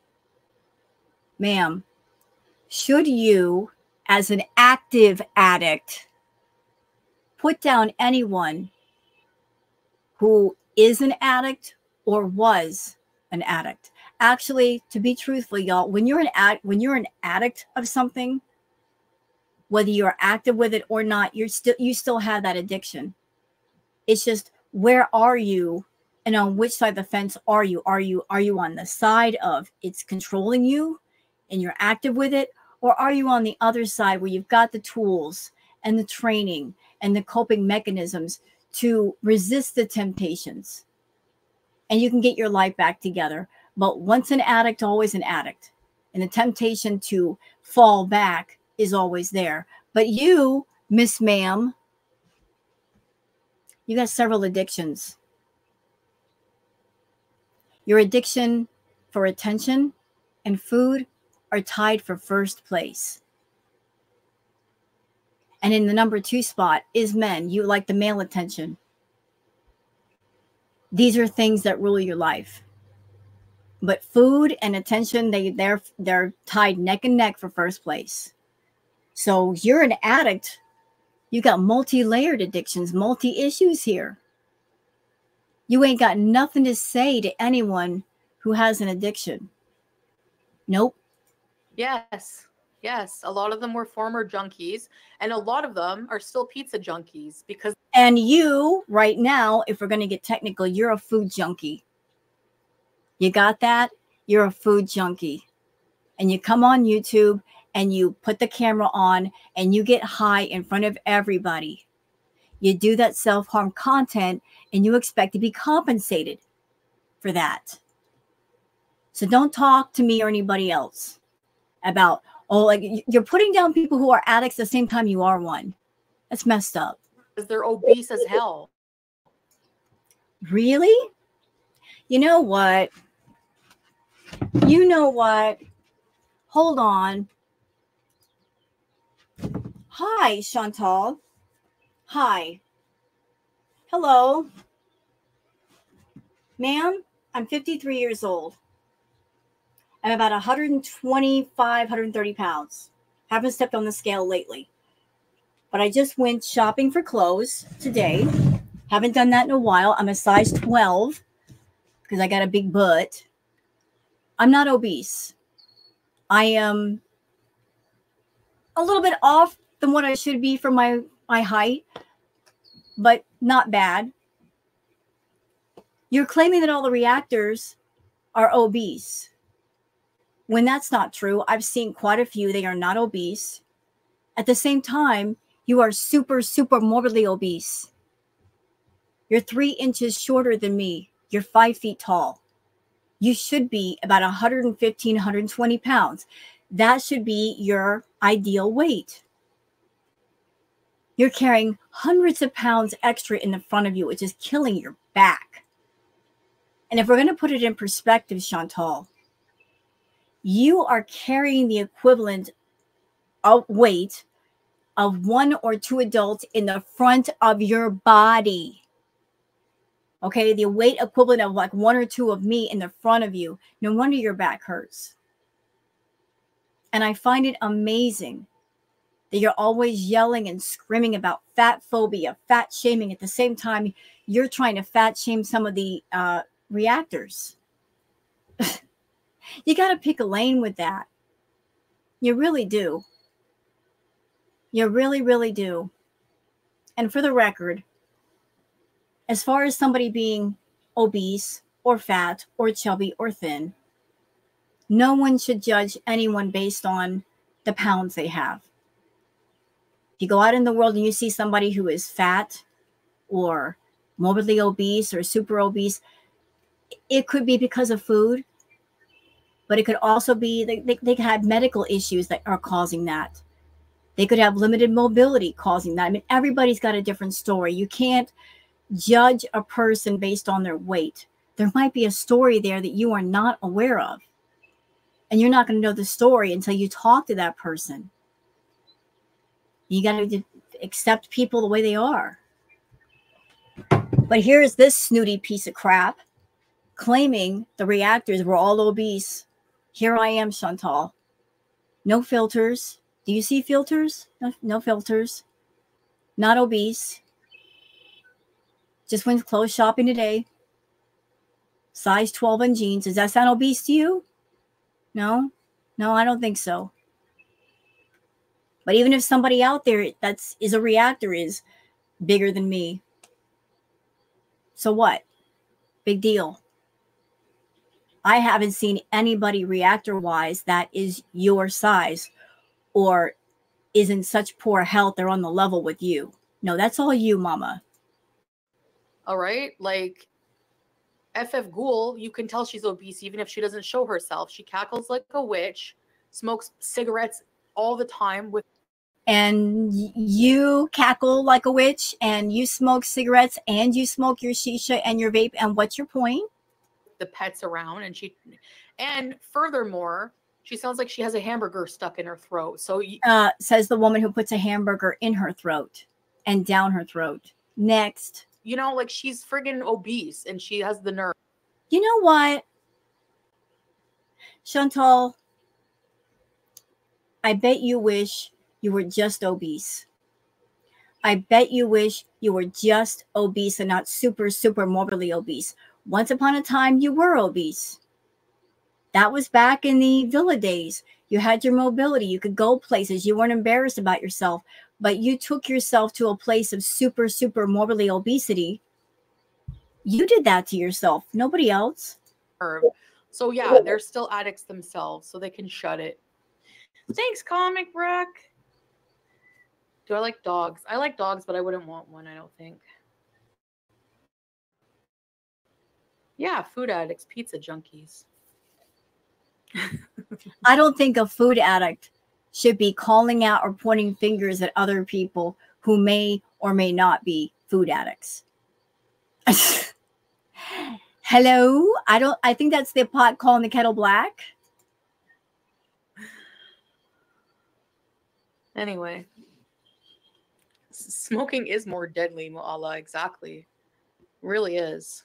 S1: should you, as an active addict, put down anyone who is an addict or was an addict? Actually, to be truthful, y'all, when you're an addict of something, whether you're active with it or not, you still have that addiction. It's just, where are you and on which side of the fence are you? Are you on the side of it's controlling you and you're active with it? Or are you on the other side where you've got the tools and the training and the coping mechanisms to resist the temptations and you can get your life back together? But once an addict, always an addict. And the temptation to fall back is always there. But you, Miss Ma'am, you got several addictions. Your addiction for attention and food are tied for first place. And in the number 2 spot is men. You like the male attention. These are things that rule your life. But food and attention, they're tied neck and neck for first place. So you're an addict. You got multi-layered addictions, multi-issues here. You ain't got nothing to say to anyone who has an addiction. Nope.
S2: Yes. A lot of them were former junkies, and a lot of them are still pizza junkies because.
S1: And you, right now, if we're going to get technical, you're a food junkie. You got that? You're a food junkie. And you come on YouTube and you put the camera on and you get high in front of everybody. You do that self-harm content and you expect to be compensated for that. So don't talk to me or anybody else about, oh, like you're putting down people who are addicts at the same time you are one. That's messed up.
S2: Because they're obese as hell.
S1: Really? You know what? You know what? Hold on. Hi, Chantal. Hi. Hello. Ma'am, I'm 53 years old. I'm about 125, 130 pounds. Haven't stepped on the scale lately. But I just went shopping for clothes today. Haven't done that in a while. I'm a size 12 because I got a big butt. I'm not obese. I am a little bit off than what I should be for my height, but not bad. You're claiming that all the reactors are obese. When that's not true, I've seen quite a few. They are not obese. At the same time, you are super, super morbidly obese. You're 3 inches shorter than me. You're 5 feet tall. You should be about 115, 120 pounds. That should be your ideal weight. You're carrying hundreds of pounds extra in the front of you, which is killing your back. And if we're going to put it in perspective, Chantal, you are carrying the equivalent of weight of 1 or 2 adults in the front of your body. Okay, the weight equivalent of like 1 or 2 of me in the front of you. No wonder your back hurts. And I find it amazing that you're always yelling and screaming about fat phobia, fat shaming. At the same time, you're trying to fat shame some of the reactors. You got to pick a lane with that. You really do. You really, really do. And for the record, as far as somebody being obese or fat or chubby or thin, no one should judge anyone based on the pounds they have. If you go out in the world and you see somebody who is fat or morbidly obese or super obese, it could be because of food, but it could also be they could have medical issues that are causing that. They could have limited mobility causing that. I mean, everybody's got a different story. You can't judge a person based on their weight. There might be a story there that you are not aware of. And you're not going to know the story until you talk to that person. You got to accept people the way they are. But here's this snooty piece of crap claiming the reactors were all obese. Here I am, Chantal. No filters. Do you see filters? No filters. Not obese. Just went clothes shopping today. Size 12 in jeans. Does that sound obese to you? No? No, I don't think so. But even if somebody out there is a reactor is bigger than me, so what? Big deal. I haven't seen anybody reactor-wise that is your size or is in such poor health they're on the level with you. No, that's all you, mama.
S2: All right? Like, FF Ghoul, you can tell she's obese even if she doesn't show herself. She cackles like a witch, smokes cigarettes all the time with...
S1: And you cackle like a witch, and you smoke cigarettes, and you smoke your shisha and your vape, and what's your point?
S2: The pets around, and furthermore, she sounds like she has a hamburger stuck in her throat. So
S1: says the woman who puts a hamburger in her throat and down her throat. Next.
S2: You know, like she's friggin' obese and she has the nerve.
S1: You know what, Chantal? I bet you wish you were just obese. I bet you wish you were just obese and not super, super morbidly obese. Once upon a time, you were obese. That was back in the villa days. You had your mobility. You could go places. You weren't embarrassed about yourself. But you took yourself to a place of super, super morbidly obesity. You did that to yourself. Nobody else.
S2: So, yeah, they're still addicts themselves, so they can shut it. Thanks, Comic Brock. Do I like dogs? I like dogs, but I wouldn't want one, I don't think. Yeah, food addicts, pizza junkies.
S1: I don't think a food addict should be calling out or pointing fingers at other people who may or may not be food addicts. Hello? I think that's the pot calling the kettle black.
S2: Anyway, smoking is more deadly, Mu'alla. Exactly. Really is.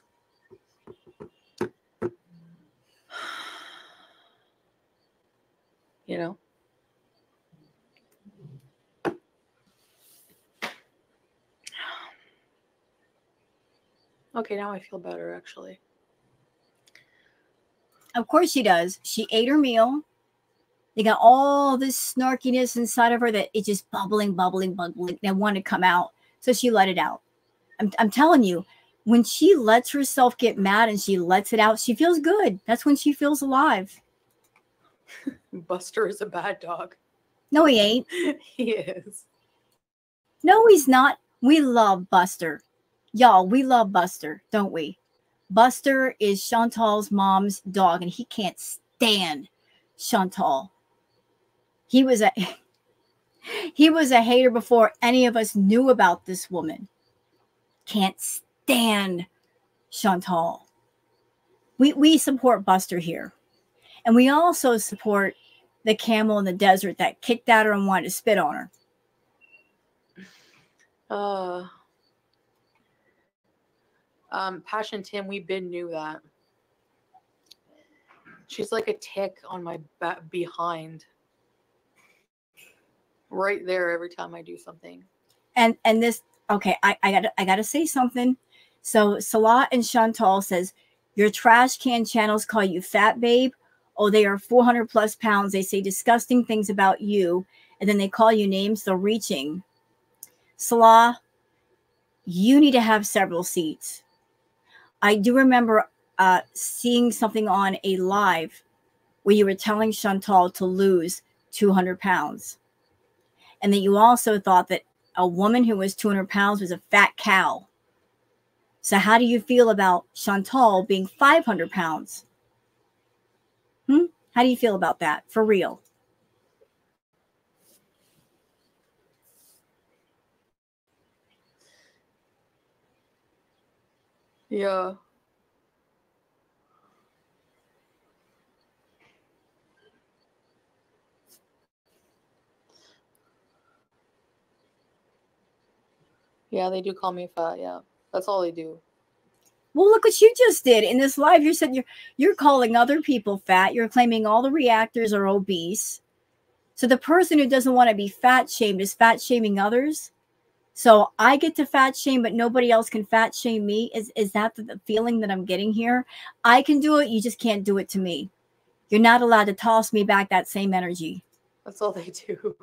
S2: You know? Okay, now I feel better, actually.
S1: Of course she does. She ate her meal. They got all this snarkiness inside of her that it's just bubbling, bubbling, bubbling. They want to come out. So she let it out. I'm telling you, when she lets herself get mad and she lets it out, she feels good. That's when she feels alive.
S2: Buster is a bad dog.
S1: No, he ain't.
S2: He is.
S1: No, he's not. We love Buster. Y'all, we love Buster, don't we? Buster is Chantal's mom's dog, and he can't stand Chantal. He was a hater before any of us knew about this woman. Can't stand Chantal. We support Buster here. And we also support the camel in the desert that kicked at her and wanted to spit on her.
S2: Passion Tim, we been knew that. She's like a tick on my behind. Right there every time I do something.
S1: And this, okay, I gotta say something. So Salah and Chantal says, your trash can channels call you fat babe. Oh, they are 400 plus pounds. They say disgusting things about you. And then they call you names. They're reaching. Salah, you need to have several seats. I do remember seeing something on a live where you were telling Chantal to lose 200 pounds. And that you also thought that a woman who was 200 pounds was a fat cow. So how do you feel about Chantal being 500 pounds? How do you feel about that? For real?
S2: Yeah. Yeah, they do call me fat. Yeah, that's all they do.
S1: Well, look what you just did in this live. You said you're calling other people fat. You're claiming all the reactors are obese. So the person who doesn't want to be fat shamed is fat shaming others. So I get to fat shame, but nobody else can fat shame me. Is that the feeling that I'm getting here? I can do it. You just can't do it to me. You're not allowed to toss me back that same energy.
S2: That's all they do.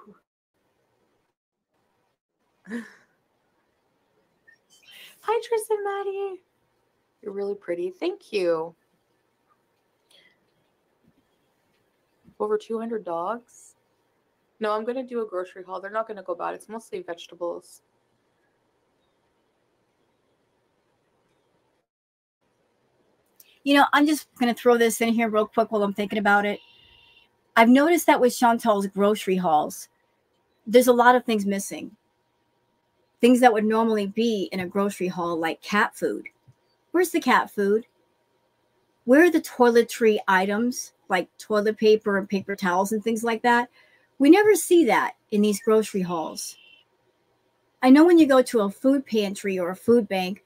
S2: Hi, Tristan, Maddie. You're really pretty. Thank you. Over 200 dogs? No, I'm going to do a grocery haul. They're not going to go bad. It's mostly vegetables.
S1: You know, I'm just going to throw this in here real quick while I'm thinking about it. I've noticed that with Chantal's grocery hauls, there's a lot of things missing. Things that would normally be in a grocery haul, like cat food. Where's the cat food? Where are the toiletry items, like toilet paper and paper towels and things like that? We never see that in these grocery hauls. I know when you go to a food pantry or a food bank,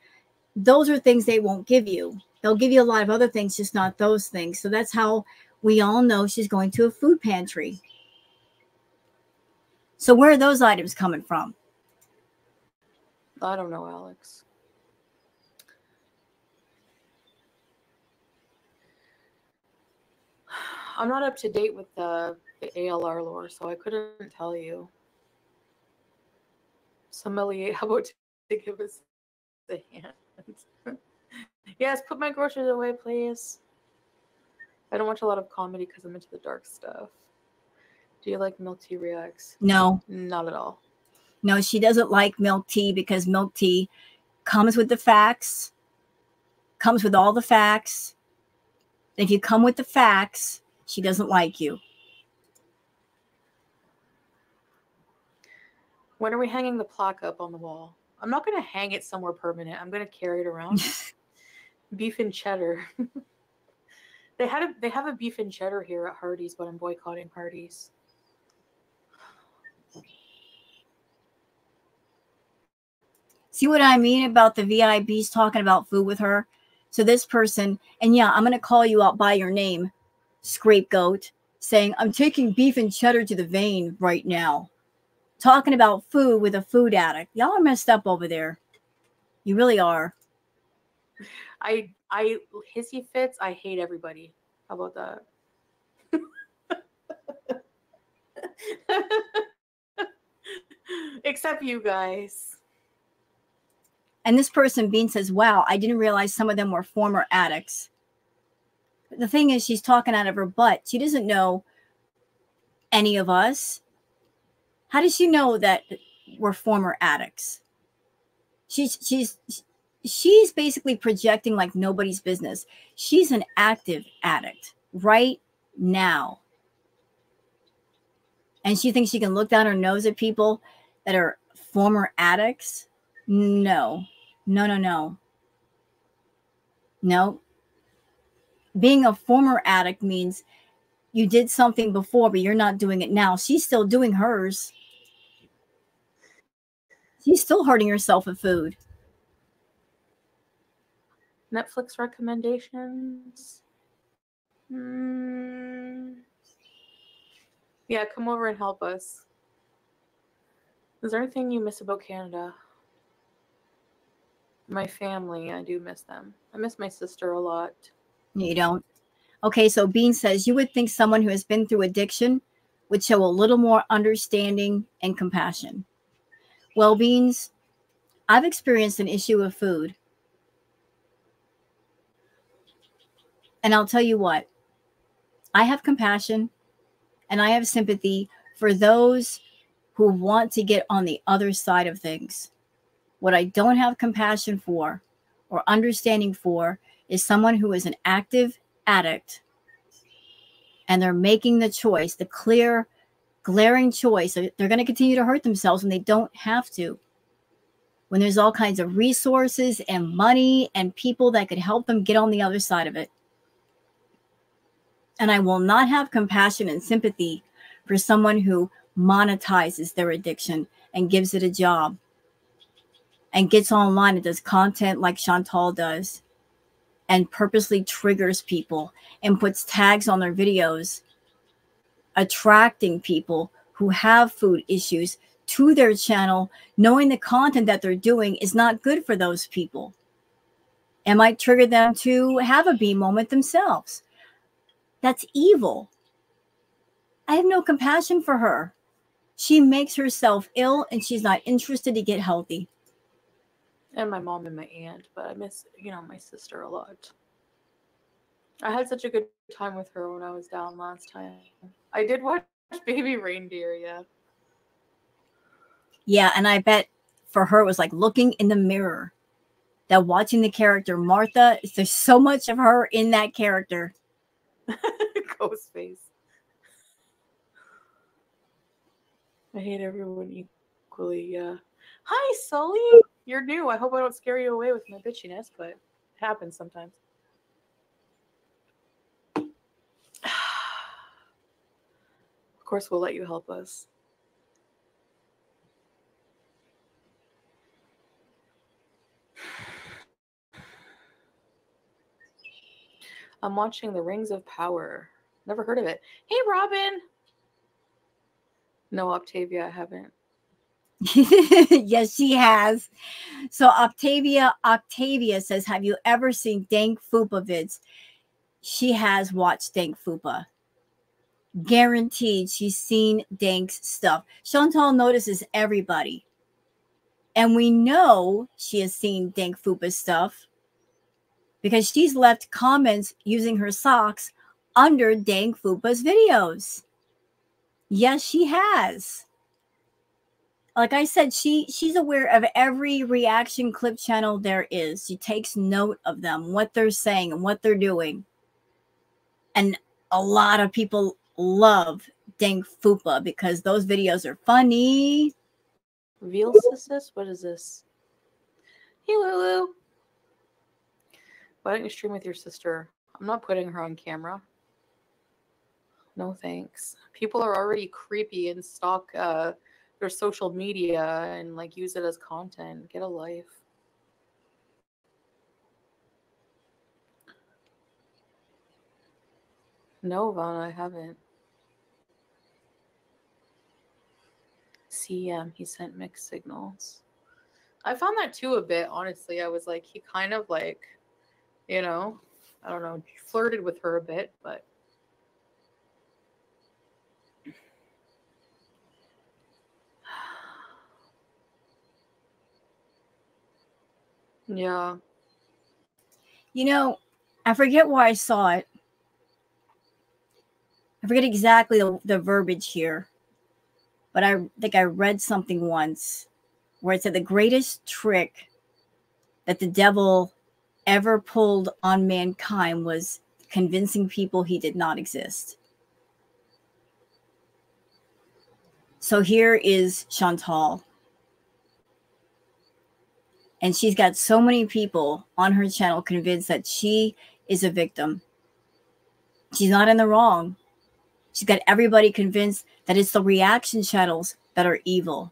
S1: those are things they won't give you. They'll give you a lot of other things, just not those things. So that's how we all know she's going to a food pantry. So where are those items coming from?
S2: I don't know, Alex. I'm not up to date with the ALR lore, so I couldn't tell you. Sommelier, how about to give us the hand? Yes, put my groceries away, please. I don't watch a lot of comedy because I'm into the dark stuff. Do you like milk tea reacts?
S1: No.
S2: Not at all.
S1: No, she doesn't like milk tea because milk tea comes with the facts, comes with all the facts. If you come with the facts, she doesn't like you.
S2: When are we hanging the plaque up on the wall? I'm not going to hang it somewhere permanent. I'm going to carry it around. Beef and cheddar. They have a beef and cheddar here at Hardee's, but I'm boycotting Hardee's.
S1: See what I mean about the VIBs talking about food with her? So this person, and yeah, I'm going to call you out by your name, Scapegoat, saying, I'm taking beef and cheddar to the vein right now. Talking about food with a food addict. Y'all are messed up over there. You really are.
S2: I hissy fits. I hate everybody. How about that? Except you guys.
S1: And this person, Bean, says, wow, I didn't realize some of them were former addicts. But the thing is, she's talking out of her butt. She doesn't know any of us. How does she know that we're former addicts? She's basically projecting like nobody's business. She's an active addict right now. And she thinks she can look down her nose at people that are former addicts? No. No. Being a former addict means you did something before, but you're not doing it now. She's still doing hers. She's still hurting herself with food.
S2: Netflix recommendations? Yeah, come over and help us. Is there anything you miss about Canada? My family, I do miss them. I miss my sister a lot.
S1: You don't? Okay, so Bean says, you would think someone who has been through addiction would show a little more understanding and compassion. Well, Beans, I've experienced an issue with food. And I'll tell you what, I have compassion and I have sympathy for those who want to get on the other side of things. What I don't have compassion for or understanding for is someone who is an active addict and they're making the choice, the clear, glaring choice. They're going to continue to hurt themselves when they don't have to. When there's all kinds of resources and money and people that could help them get on the other side of it. And I will not have compassion and sympathy for someone who monetizes their addiction and gives it a job and gets online and does content like Chantal does and purposely triggers people and puts tags on their videos, attracting people who have food issues to their channel, knowing the content that they're doing is not good for those people and might trigger them to have a B moment themselves. That's evil. I have no compassion for her. She makes herself ill and she's not interested to get healthy.
S2: And my mom and my aunt, but I miss, my sister a lot. I had such a good time with her when I was down last time. I did watch Baby Reindeer, yeah.
S1: Yeah, and I bet for her it was like looking in the mirror. That watching the character Martha, there's so much of her in that character.
S2: Ghostface. I hate everyone equally, yeah. Hi, Sully. You're new. I hope I don't scare you away with my bitchiness, but it happens sometimes. Of course, we'll let you help us. I'm watching The Rings of Power. Never heard of it. Hey, Robin. No, Octavia, I haven't.
S1: Yes, she has. So Octavia says, have you ever seen Dank Fupa vids? She has watched Dank Fupa. Guaranteed she's seen Dank's stuff. Chantal notices everybody. And we know she has seen Dank Fupa's stuff because she's left comments using her socks under Dank Fupa's videos. Yes, she has. Like I said, she's aware of every reaction clip channel there is. She takes note of them, what they're saying and what they're doing. And a lot of people love Dank Fupa because those videos are funny.
S2: Veal sis? What is this? Hey, Lulu. Why don't you stream with your sister? I'm not putting her on camera. No thanks. People are already creepy and stalk their social media and like use it as content. Get a life. No, Vaughn, I haven't. CM, he sent mixed signals. I found that too a bit, honestly. I was like, he kind of like, you know, I don't know, flirted with her a bit, but yeah.
S1: You know, I forget where I saw it. I forget exactly the verbiage here, but I think I read something once where it said the greatest trick that the devil ever pulled on mankind was convincing people he did not exist. So here is Chantal. And she's got so many people on her channel convinced that she is a victim. She's not in the wrong. She's got everybody convinced that it's the reaction channels that are evil,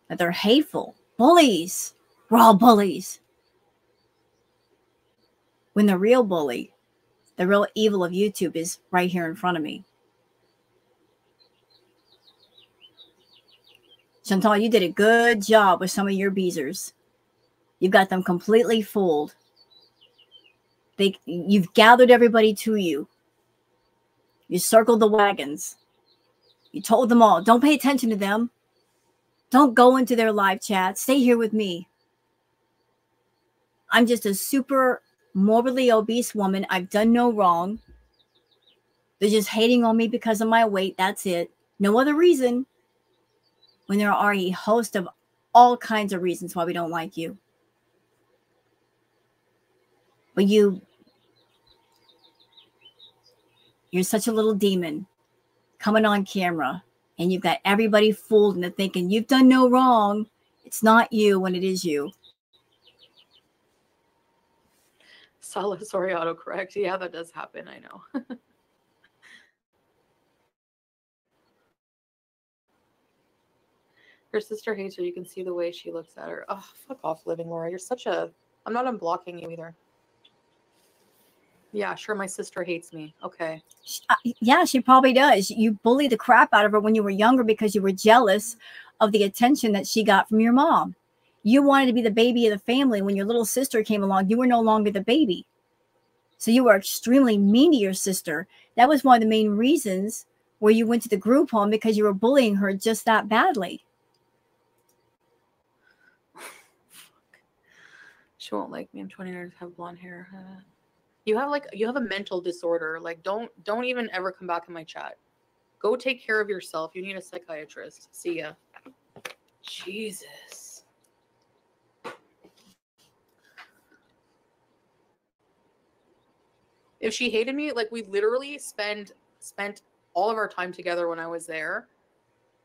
S1: that they're hateful, bullies. We're all bullies. When the real bully, the real evil of YouTube is right here in front of me. Chantal, you did a good job with some of your beezers. You got them completely fooled. You've gathered everybody to you. You circled the wagons. You told them all, don't pay attention to them. Don't go into their live chat. Stay here with me. I'm just a super morbidly obese woman. I've done no wrong. They're just hating on me because of my weight. That's it. No other reason. When there are a host of all kinds of reasons why we don't like you. But you're such a little demon coming on camera, and you've got everybody fooled into thinking you've done no wrong. It's not you when it is you.
S2: Sorry, autocorrect. Yeah, that does happen. I know. Her sister hates her. You can see the way she looks at her. Oh, fuck off, Living Laura. You're such a... I'm not unblocking you either. Yeah, sure, my sister hates me. Okay.
S1: Yeah, she probably does. You bullied the crap out of her when you were younger because you were jealous of the attention that she got from your mom. You wanted to be the baby of the family. When your little sister came along, you were no longer the baby. So you were extremely mean to your sister. That was one of the main reasons where you went to the group home, because you were bullying her just that badly.
S2: She won't like me. I'm 29, have blonde hair. You have a mental disorder. Like, don't even ever come back in my chat. Go take care of yourself. You need a psychiatrist. See ya. Jesus. If she hated me, like, we literally spent all of our time together when I was there,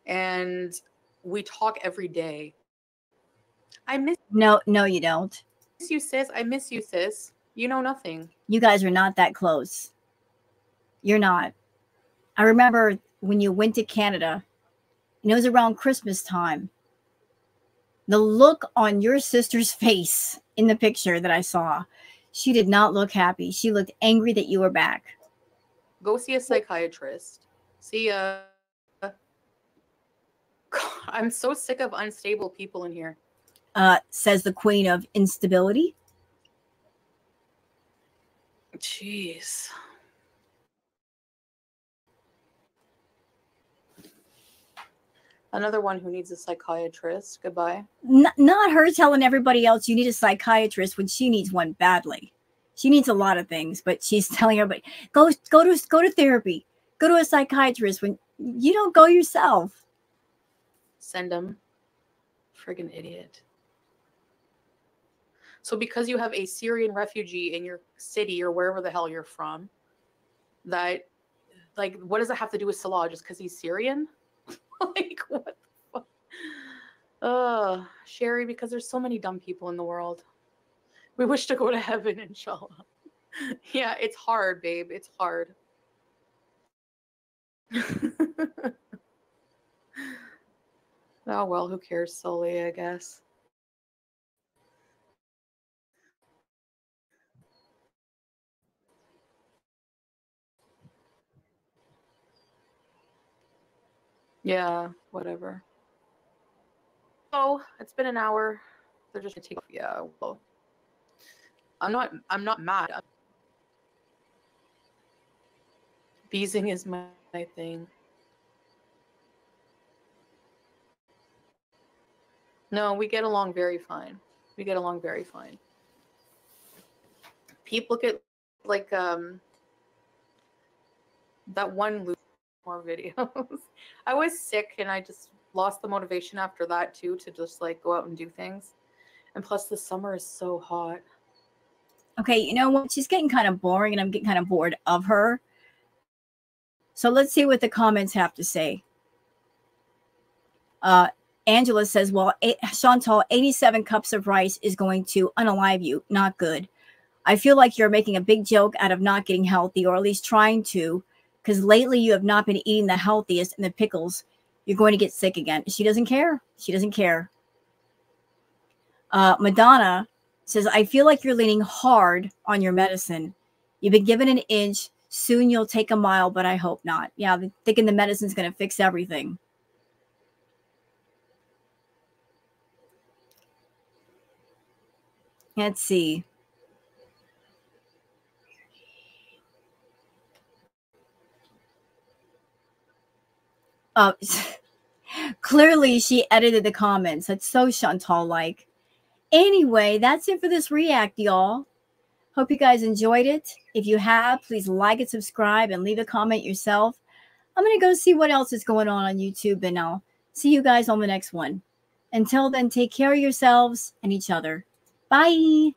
S2: and we talk every day. I miss
S1: No, you don't.
S2: you, sis. I miss you, sis. You know nothing.
S1: You guys are not that close. You're not. I remember when you went to Canada, and it was around Christmas time. The look on your sister's face in the picture that I saw, she did not look happy. She looked angry that you were back.
S2: Go see a psychiatrist. See ya. God, I'm so sick of unstable people in here.
S1: Says the queen of instability.
S2: Jeez. Another one who needs a psychiatrist. Goodbye.
S1: Not her telling everybody else you need a psychiatrist when she needs one badly. She needs a lot of things, but she's telling everybody, go to therapy. Go to a psychiatrist when you don't go yourself.
S2: Send them. Friggin' idiot. So because you have a Syrian refugee in your city or wherever the hell you're from, that, like, what does it have to do with Salah? Just because he's Syrian? Like, what the fuck? Sherry, because there's so many dumb people in the world. We wish to go to heaven, inshallah. Yeah, it's hard, babe. It's hard. Oh, well, who cares, Sully, I guess. Yeah, whatever. Oh, it's been an hour. They're just gonna take off. Yeah, well, I'm not mad. Beezing is my thing. No, we get along very fine. We get along very fine. People get like that one loop more videos. I was sick and I just lost the motivation after that too to just like go out and do things. And plus the summer is so hot.
S1: Okay, you know what? She's getting kind of boring and I'm getting kind of bored of her. So let's see what the comments have to say. Angela says, well, Chantal, 87 cups of rice is going to unalive you. Not good. I feel like you're making a big joke out of not getting healthy, or at least trying to, because lately you have not been eating the healthiest, and the pickles, you're going to get sick again. She doesn't care. She doesn't care. Madonna says, I feel like you're leaning hard on your medicine. You've been given an inch. Soon you'll take a mile, but I hope not. Yeah, they're thinking the medicine's going to fix everything. Let's see. Clearly she edited the comments. That's so Chantal-like. Anyway, that's it for this react, y'all. Hope you guys enjoyed it. If you have, please like and subscribe and leave a comment yourself. I'm going to go see what else is going on YouTube, and I'll see you guys on the next one. Until then, take care of yourselves and each other. Bye.